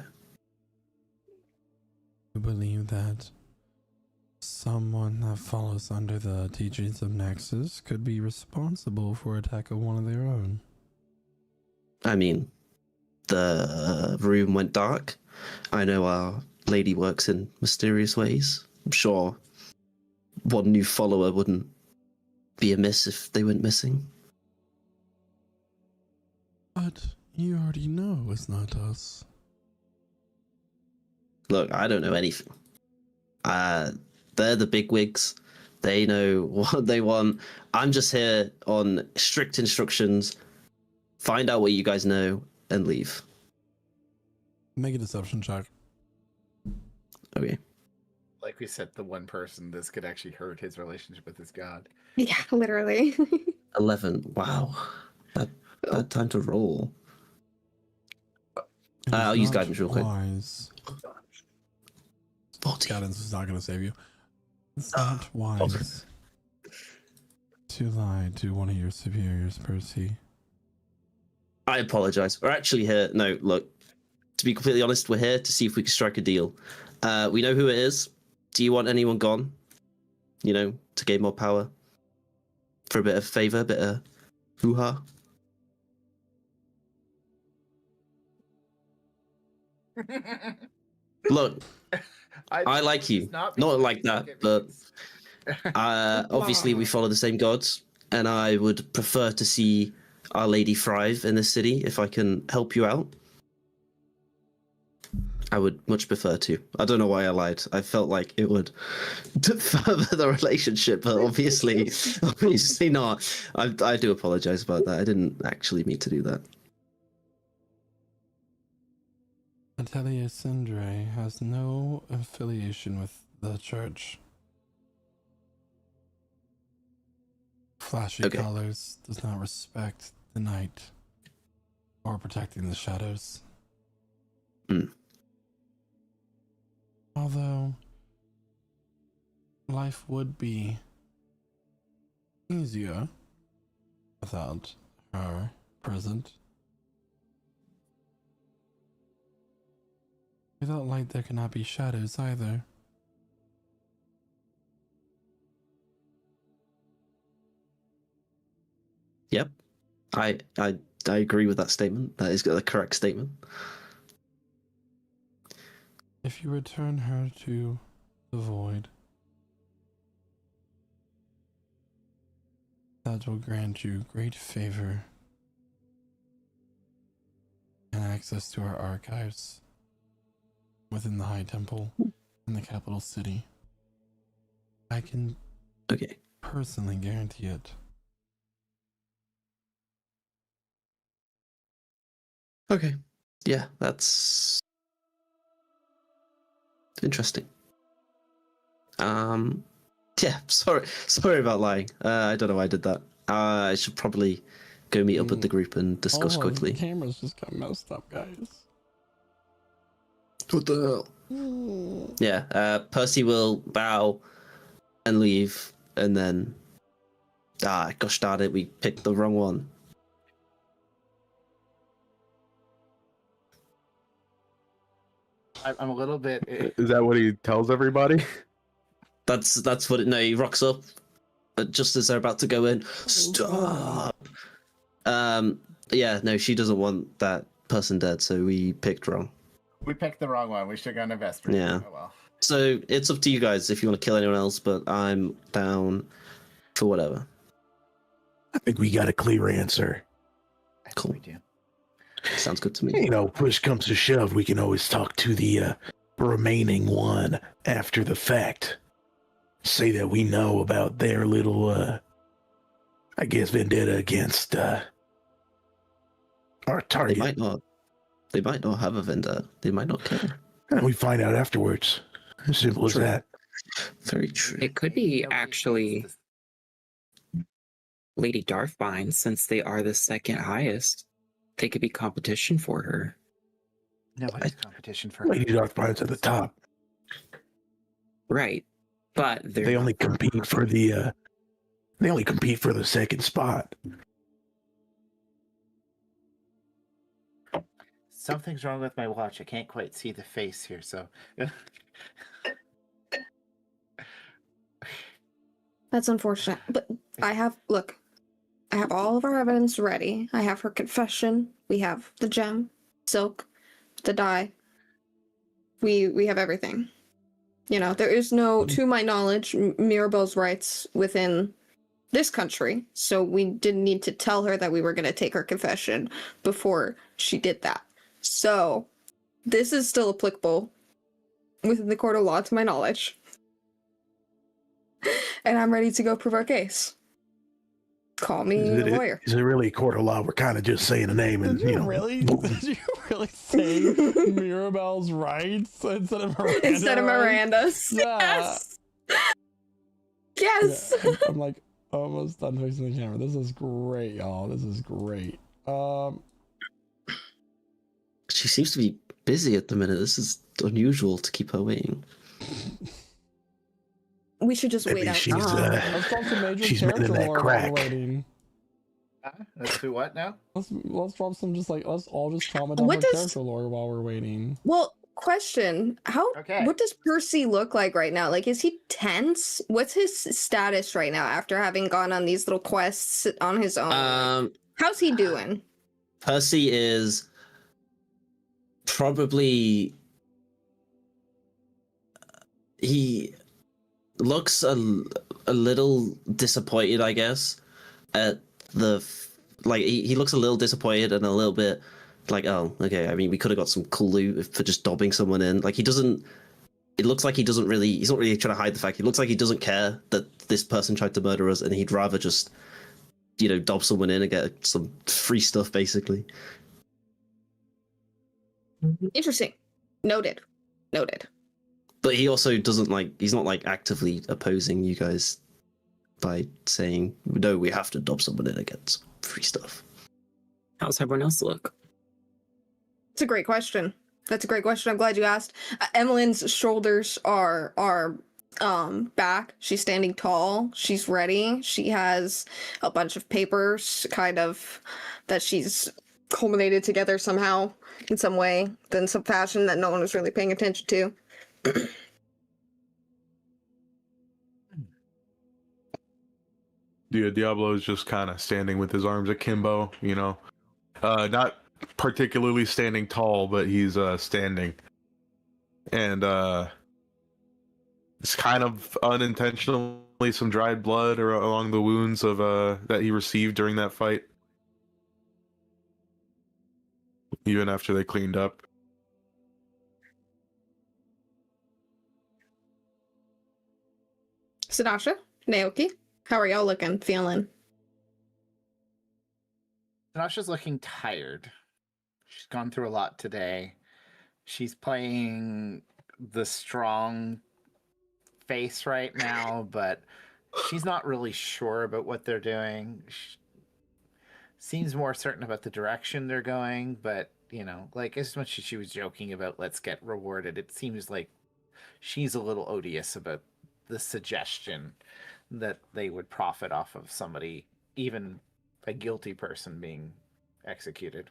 I believe that someone that follows under the teachings of Nexus could be responsible for attack of one of their own. I mean, the room went dark. I know our lady works in mysterious ways. I'm sure one new follower wouldn't be amiss if they went missing. But you already know it's not us. Look, I don't know anything. They're the bigwigs. They know what they want. I'm just here on strict instructions. Find out what you guys know and leave. Make a deception check. Okay. Like we said, the one person this could actually hurt his relationship with his god. Yeah, literally. 11. Wow. Bad time to roll. It I'll is use not guidance real quick. Wise. 40. Guidance is not going to save you. It's not wise to lie to one of your superiors, Percy. I apologize. We're actually here. No, look, to be completely honest, we're here to see if we can strike a deal. We know who it is. Do you want anyone gone? To gain more power? For a bit of favor, a bit of hoo-ha? Look, I like you. Not like that, but obviously we follow the same gods, and I would prefer to see Our Lady thrive in this city. If I can help you out, I would much prefer to. I don't know why I lied. I felt like it would further the relationship, but obviously not. I do apologize about that. I didn't actually mean to do that. Atelier Cindre has no affiliation with the church. Flashy colors does not respect the night or protecting the shadows. Although life would be easier without her present. Without light, there cannot be shadows either. Yep, I agree with that statement. That is the correct statement. If you return her to the void, that will grant you great favor and access to our archives within the High Temple in the capital city. I can personally guarantee it. Okay. Yeah, that's interesting. Yeah, sorry about lying. I don't know why I did that. I should probably go meet up with the group and discuss Oh, quickly. the cameras just got messed up, guys. What the hell? Yeah, Percy will bow and leave, and then gosh darn it, we picked the wrong one. I'm a little bit. Is that what he tells everybody? That's what it. No, he rocks up just as they're about to go in. Stop. Yeah, no, she doesn't want that person dead, so we picked wrong. We picked the wrong one. We should have gone to Vesper. Yeah. Oh, well. So it's up to you guys if you want to kill anyone else, but I'm down for whatever. I think we got a clear answer. I think Cool. we do. Sounds good to me. You know, push comes to shove, we can always talk to the remaining one after the fact. Say that we know about their little, I guess, vendetta against our They target. might not. They might not have a vendetta. They might not care. And we find out afterwards. As simple as True. that. Very true. It could be Nobody actually thinks Lady Darthbind, since they are the second highest. They could be competition for her. Nobody's competition for her. Lady Darthbind's at the top. Right. But They only compete for the second spot. Something's wrong with my watch. I can't quite see the face here, so. That's unfortunate. But I have all of our evidence ready. I have her confession. We have the gem, silk, the dye. We have everything. You know, there is no, to my knowledge, Mirabelle's rights within this country, so we didn't need to tell her that we were going to take her confession before she did that. So, this is still applicable within the court of law, to my knowledge. And I'm ready to go prove our case. Call me a lawyer. Is it really a court of law? We're kind of just saying a name and, Did you you know. really? Did you really say Mirabelle's rights instead of Miranda? Instead of Miranda's. Yeah. Yes. Yeah, I'm like almost done fixing the camera. This is great, y'all. This is great. She seems to be busy at the minute. This is unusual to keep her waiting. We should just Maybe wait out. she's, Let's drop some major she's mending character that lore while crack. we're waiting. Let's do what now? Let's drop some let's all just comment on What our does- character lore while we're waiting. Well, question. Okay. What does Percy look like right now? Like, is he tense? What's his status right now after having gone on these little quests on his own? How's he doing? Percy is probably he looks a little disappointed, I guess, at the like he looks a little disappointed and a little bit like, oh, okay, I mean, we could have got some cool loot for just dobbing someone in. Like, he doesn't, it looks like he's not really trying to hide the fact. He looks like he doesn't care that this person tried to murder us, and he'd rather just, you know, dob someone in and get some free stuff, basically. Interesting. Noted. But he also doesn't he's not actively opposing you guys by saying, no, we have to dob someone in and get some free stuff. How's everyone else look? It's a great question. That's a great question. I'm glad you asked. Emmeline's shoulders are back. She's standing tall. She's ready. She has a bunch of papers kind of that she's culminated together somehow in some way, in some fashion that no one was really paying attention to. Diablo is just kind of standing with his arms akimbo, you know, not particularly standing tall, but he's standing, and it's kind of unintentionally some dried blood or along the wounds of that he received during that fight, even after they cleaned up. Sinasha, Naoki, how are y'all looking, feeling? Tanasha's looking tired. She's gone through a lot today. She's playing the strong face right now, but she's not really sure about what they're doing. She seems more certain about the direction they're going, but like as much as she was joking about let's get rewarded, it seems like she's a little odious about the suggestion that they would profit off of somebody, even a guilty person, being executed.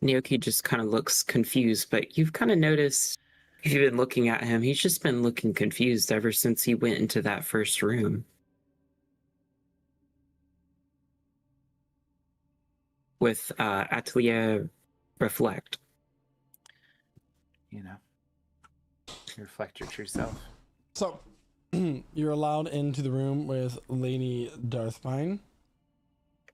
Naoki just kind of looks confused, but you've kind of noticed, if you've been looking at him, he's just been looking confused ever since he went into that first room. With Atelier Reflect. Reflect your true self. So, you're allowed into the room with Lady Darthmine.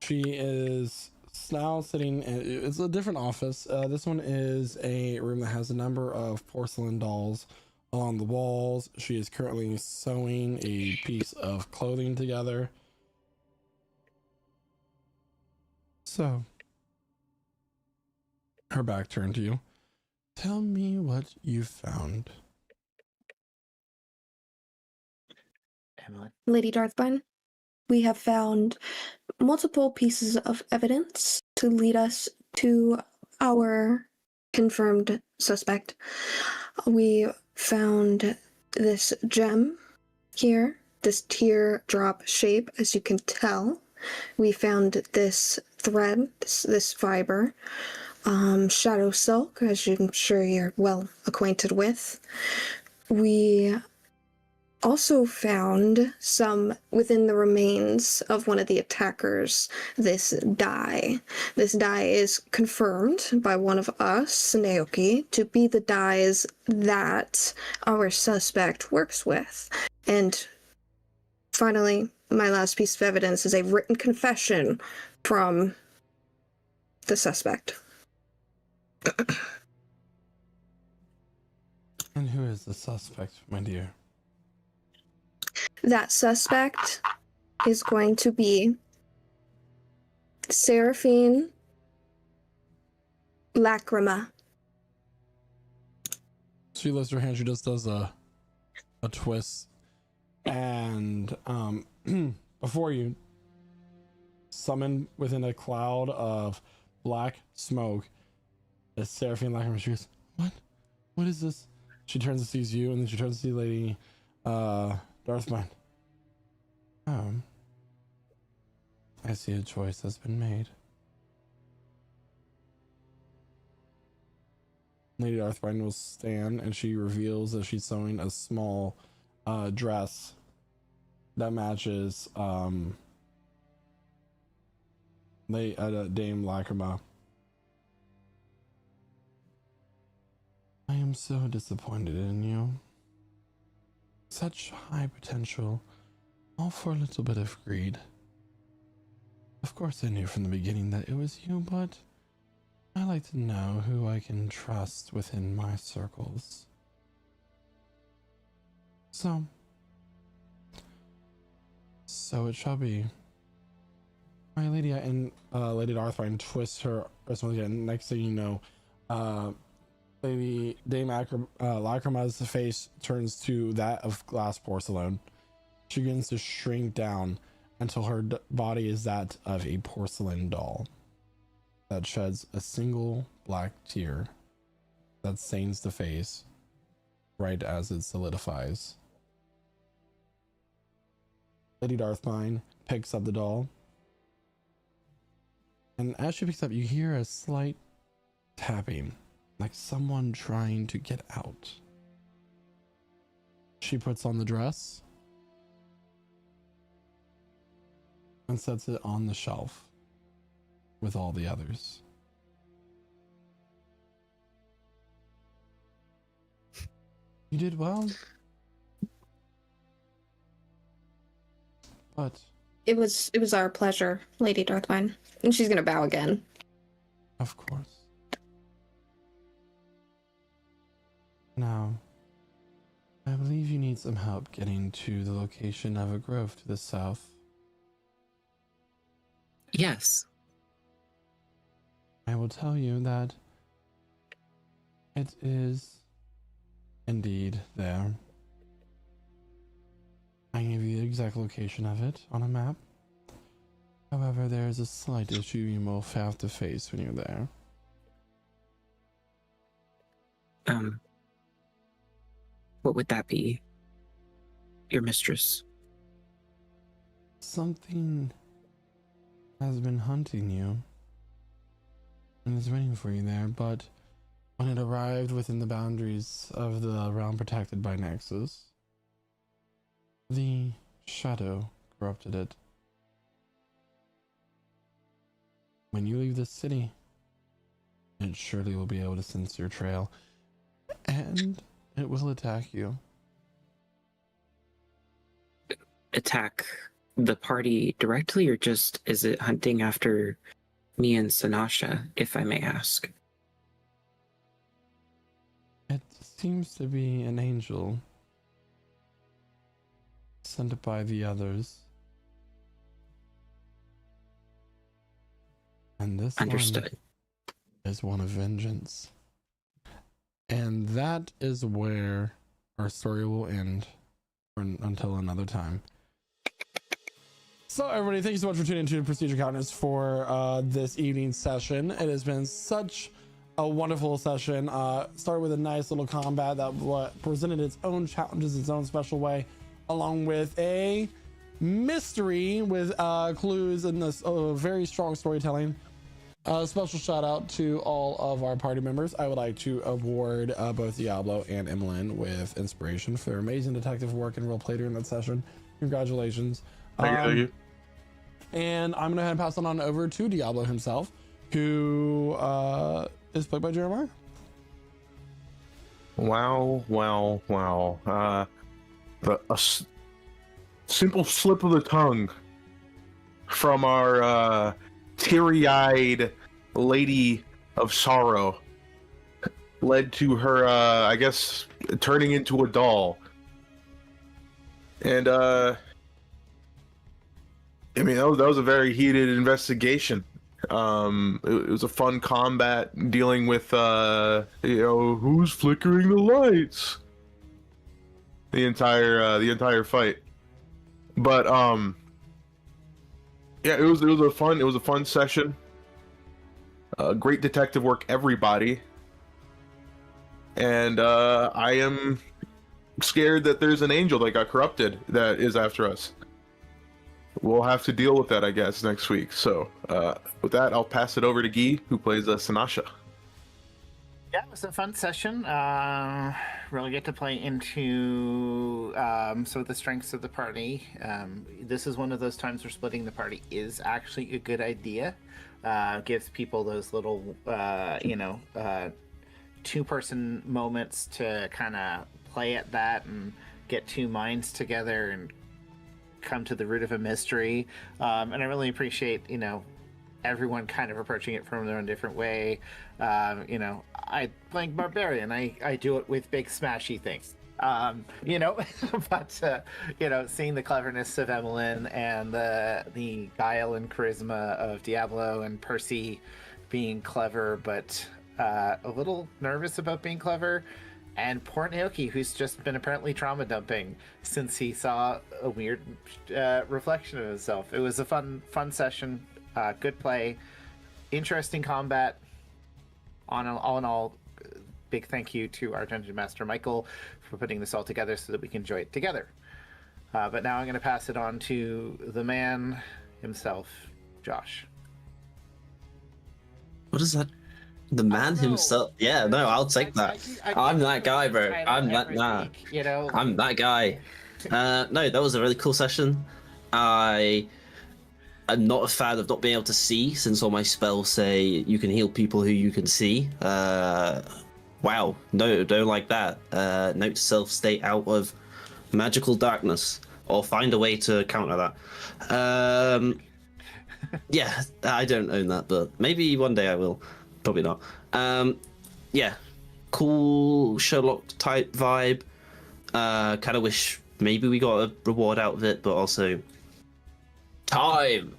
She is now sitting it's a different office. This one is a room that has a number of porcelain dolls on the walls. She is currently sewing a piece of clothing together. So, her back turned to you. Tell me what you found. Emily? Lady Darthbine, we have found multiple pieces of evidence to lead us to our confirmed suspect. We found this gem here, this teardrop shape, as you can tell. We found this thread, this fiber, shadow silk, as I'm sure you're well acquainted with. We also found some within the remains of one of the attackers, this dye. This dye is confirmed by one of us, Naoki, to be the dyes that our suspect works with. And finally, my last piece of evidence is a written confession from the suspect. And who is the suspect, my dear? That suspect is going to be Seraphine Lacrima. She lifts her hand. She just does a twist, and before you, summoned within a cloud of black smoke, is Seraphine Lacrima. She goes, "What? What is this?" She turns and sees you, and then she turns to see Lady Darthmine. I see a choice has been made. Lady Darthmine will stand, and she reveals that she's sewing a small dress that matches Dame Lacrima. I am so disappointed in you. Such high potential, all for a little bit of greed. Of course I knew from the beginning that it was you, but I like to know who I can trust within my circles. So it shall be. My lady, and Lady Darthmine twists her wrist once again. Next thing you know, Lady Dame Lacrima's face turns to that of glass porcelain. She begins to shrink down until her body is that of a porcelain doll that sheds a single black tear that stains the face right as it solidifies. Lady Darthmine picks up the doll, and as she picks up, you hear a slight tapping, like someone trying to get out. She puts on the dress and sets it on the shelf with all the others. You did well, but It was our pleasure, Lady Darthmine. And she's gonna bow again. of course. Now, I believe you need some help getting to the location of a grove to the south. Yes. I will tell you that it is indeed there. I can give you the exact location of it on a map. However, there is a slight issue you will have to face when you're there. What would that be? Your mistress. Something has been hunting you and is waiting for you there, but when it arrived within the boundaries of the realm protected by Nexus, the shadow corrupted it. When you leave the city, it surely will be able to sense your trail, and it will attack you. Attack the party directly, or just is it hunting after me and Sanasha, if I may ask? It seems to be an angel sent by the others. And this Understood. one is one of vengeance. And that is where our story will end until another time. So everybody, thank you so much for tuning into Procedure Counters for this evening's session. It has been such a wonderful session. Started with a nice little combat that presented its own challenges, its own special way, along with a mystery with clues and this very strong storytelling. Special shout out to all of our party members. I would like to award both Diablo and Emmeline with inspiration for their amazing detective work and roleplay during that session. Congratulations. Thank you. And I'm gonna pass it on over to Diablo himself, who is played by Jeremiah. Wow. Simple slip of the tongue from our teary-eyed lady of sorrow led to her, I guess, turning into a doll. And, I mean, that was a very heated investigation. It was a fun combat dealing with, who's flickering the lights? The entire fight. But, yeah, it was a fun session. Great detective work, everybody. And I am scared that there's an angel that got corrupted that is after us. We'll have to deal with that, I guess, next week. So with that, I'll pass it over to Guy, who plays Sanasha. Yeah, it was a fun session. Really get to play into some of the strengths of the party. This is one of those times where splitting the party is actually a good idea. Gives people those little, two-person moments to kind of play at that and get two minds together and come to the root of a mystery. And I really appreciate, everyone kind of approaching it from their own different way. I playing barbarian. I do it with big smashy things. But seeing the cleverness of Emmeline and the guile and charisma of Diablo and Percy being clever, but a little nervous about being clever. And poor Naoki, who's just been apparently trauma dumping since he saw a weird reflection of himself. It was a fun session, good play, interesting combat. All in all, big thank you to our Dungeon Master Michael for putting this all together so that we can enjoy it together. But now I'm going to pass it on to the man himself, Josh. What is that? The man himself? Yeah, no, I'll take that. I'm that guy, bro. I'm that nah. I'm that guy. No, that was a really cool session. I'm not a fan of not being able to see, since all my spells say you can heal people who you can see. Wow, no, don't like that. Note to self, stay out of magical darkness, or find a way to counter that. Yeah, I don't own that, but maybe one day I will. Probably not. Yeah, cool Sherlock type vibe. Kind of wish maybe we got a reward out of it, but also time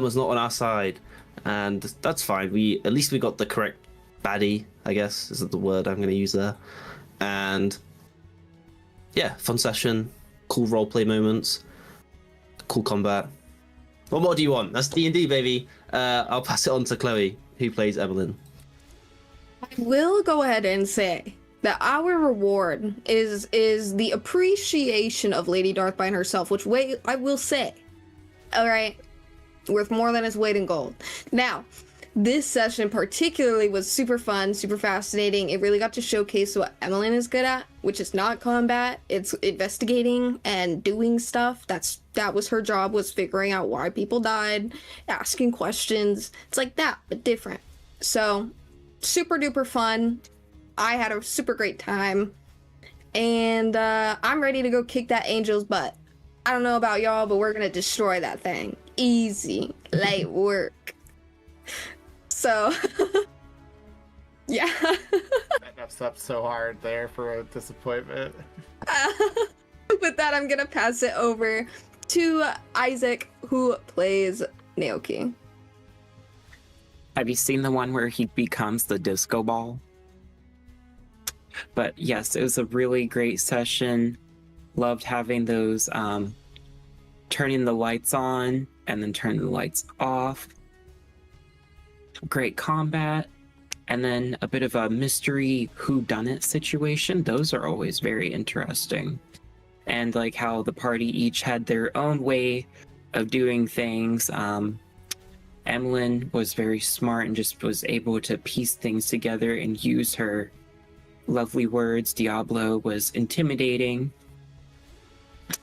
was not on our side. and that's fine. At least we got the correct baddie, I guess is the word I'm going to use there. And yeah, fun session, cool roleplay moments, cool combat. What more do you want? That's D&D, baby. I'll pass it on to Chloe, who plays Evelyn. I will go ahead and say that our reward is the appreciation of Lady Darthbine herself, which I will say, all right, worth more than its weight in gold. Now, this session particularly was super fun, super fascinating. It really got to showcase what Emmeline is good at, which is not combat. It's investigating and doing stuff. That was her job, was figuring out why people died, asking questions. It's like that, but different. So, super duper fun. I had a super great time. And I'm ready to go kick that angel's butt. I don't know about y'all, but we're gonna destroy that thing. Easy, light work. So, yeah. That messed up so hard there for a disappointment. With that, I'm gonna pass it over to Isaac, who plays Naoki. Have you seen the one where he becomes the disco ball? But yes, it was a really great session. Loved having those turning the lights on and then turning the lights off. Great combat. And then a bit of a mystery whodunit situation. Those are always very interesting. And like how the party each had their own way of doing things. Emmeline was very smart and just was able to piece things together and use her lovely words. Diablo was intimidating,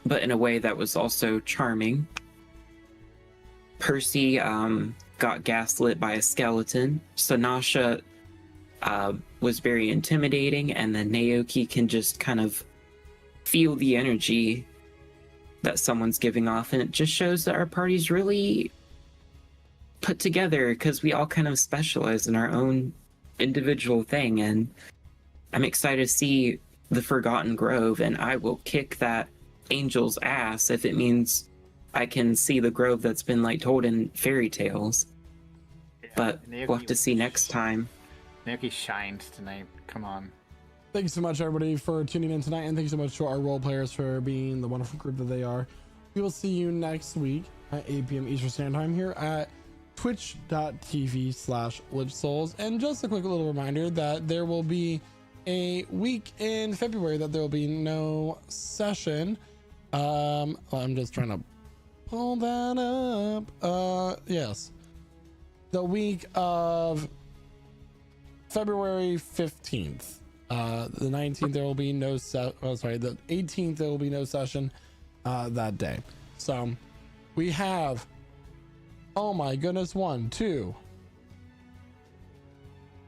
but in a way that was also charming. Percy got gaslit by a skeleton. Sanasha was very intimidating, and then Naoki can just kind of feel the energy that someone's giving off, and it just shows that our party's really put together because we all kind of specialize in our own individual thing. And I'm excited to see the Forgotten Grove, and I will kick that angel's ass if it means I can see the grove that's been like told in fairy tales. Yeah, But Naoki we'll have to see next time. Naoki shined tonight. Come on. Thank you so much, everybody, for tuning in tonight, and thank you so much to our role players for being the wonderful group that they are. We will see you next week at 8 p.m. Eastern Standard Time here at twitch.tv/lichsouls. And just a quick little reminder that there will be a week in February that there will be no session. I'm just trying to pull that up. Yes, the week of February 15th. The 19th there will be no the 18th there will be no session that day. So we have, oh my goodness, 1, 2,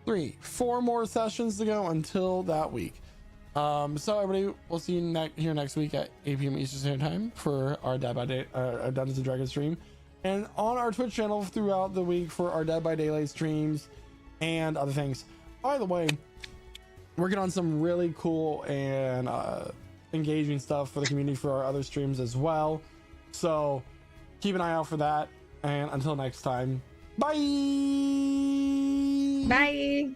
3, 4 more sessions to go until that week. So everybody, we'll see you here next week at 8 p.m. Eastern Standard Time for our Dead by Day, our Dungeons and Dragons stream, and on our Twitch channel throughout the week for our Dead by Daylight streams and other things. By the way, working on some really cool and engaging stuff for the community for our other streams as well. So keep an eye out for that. And until next time, bye. Bye.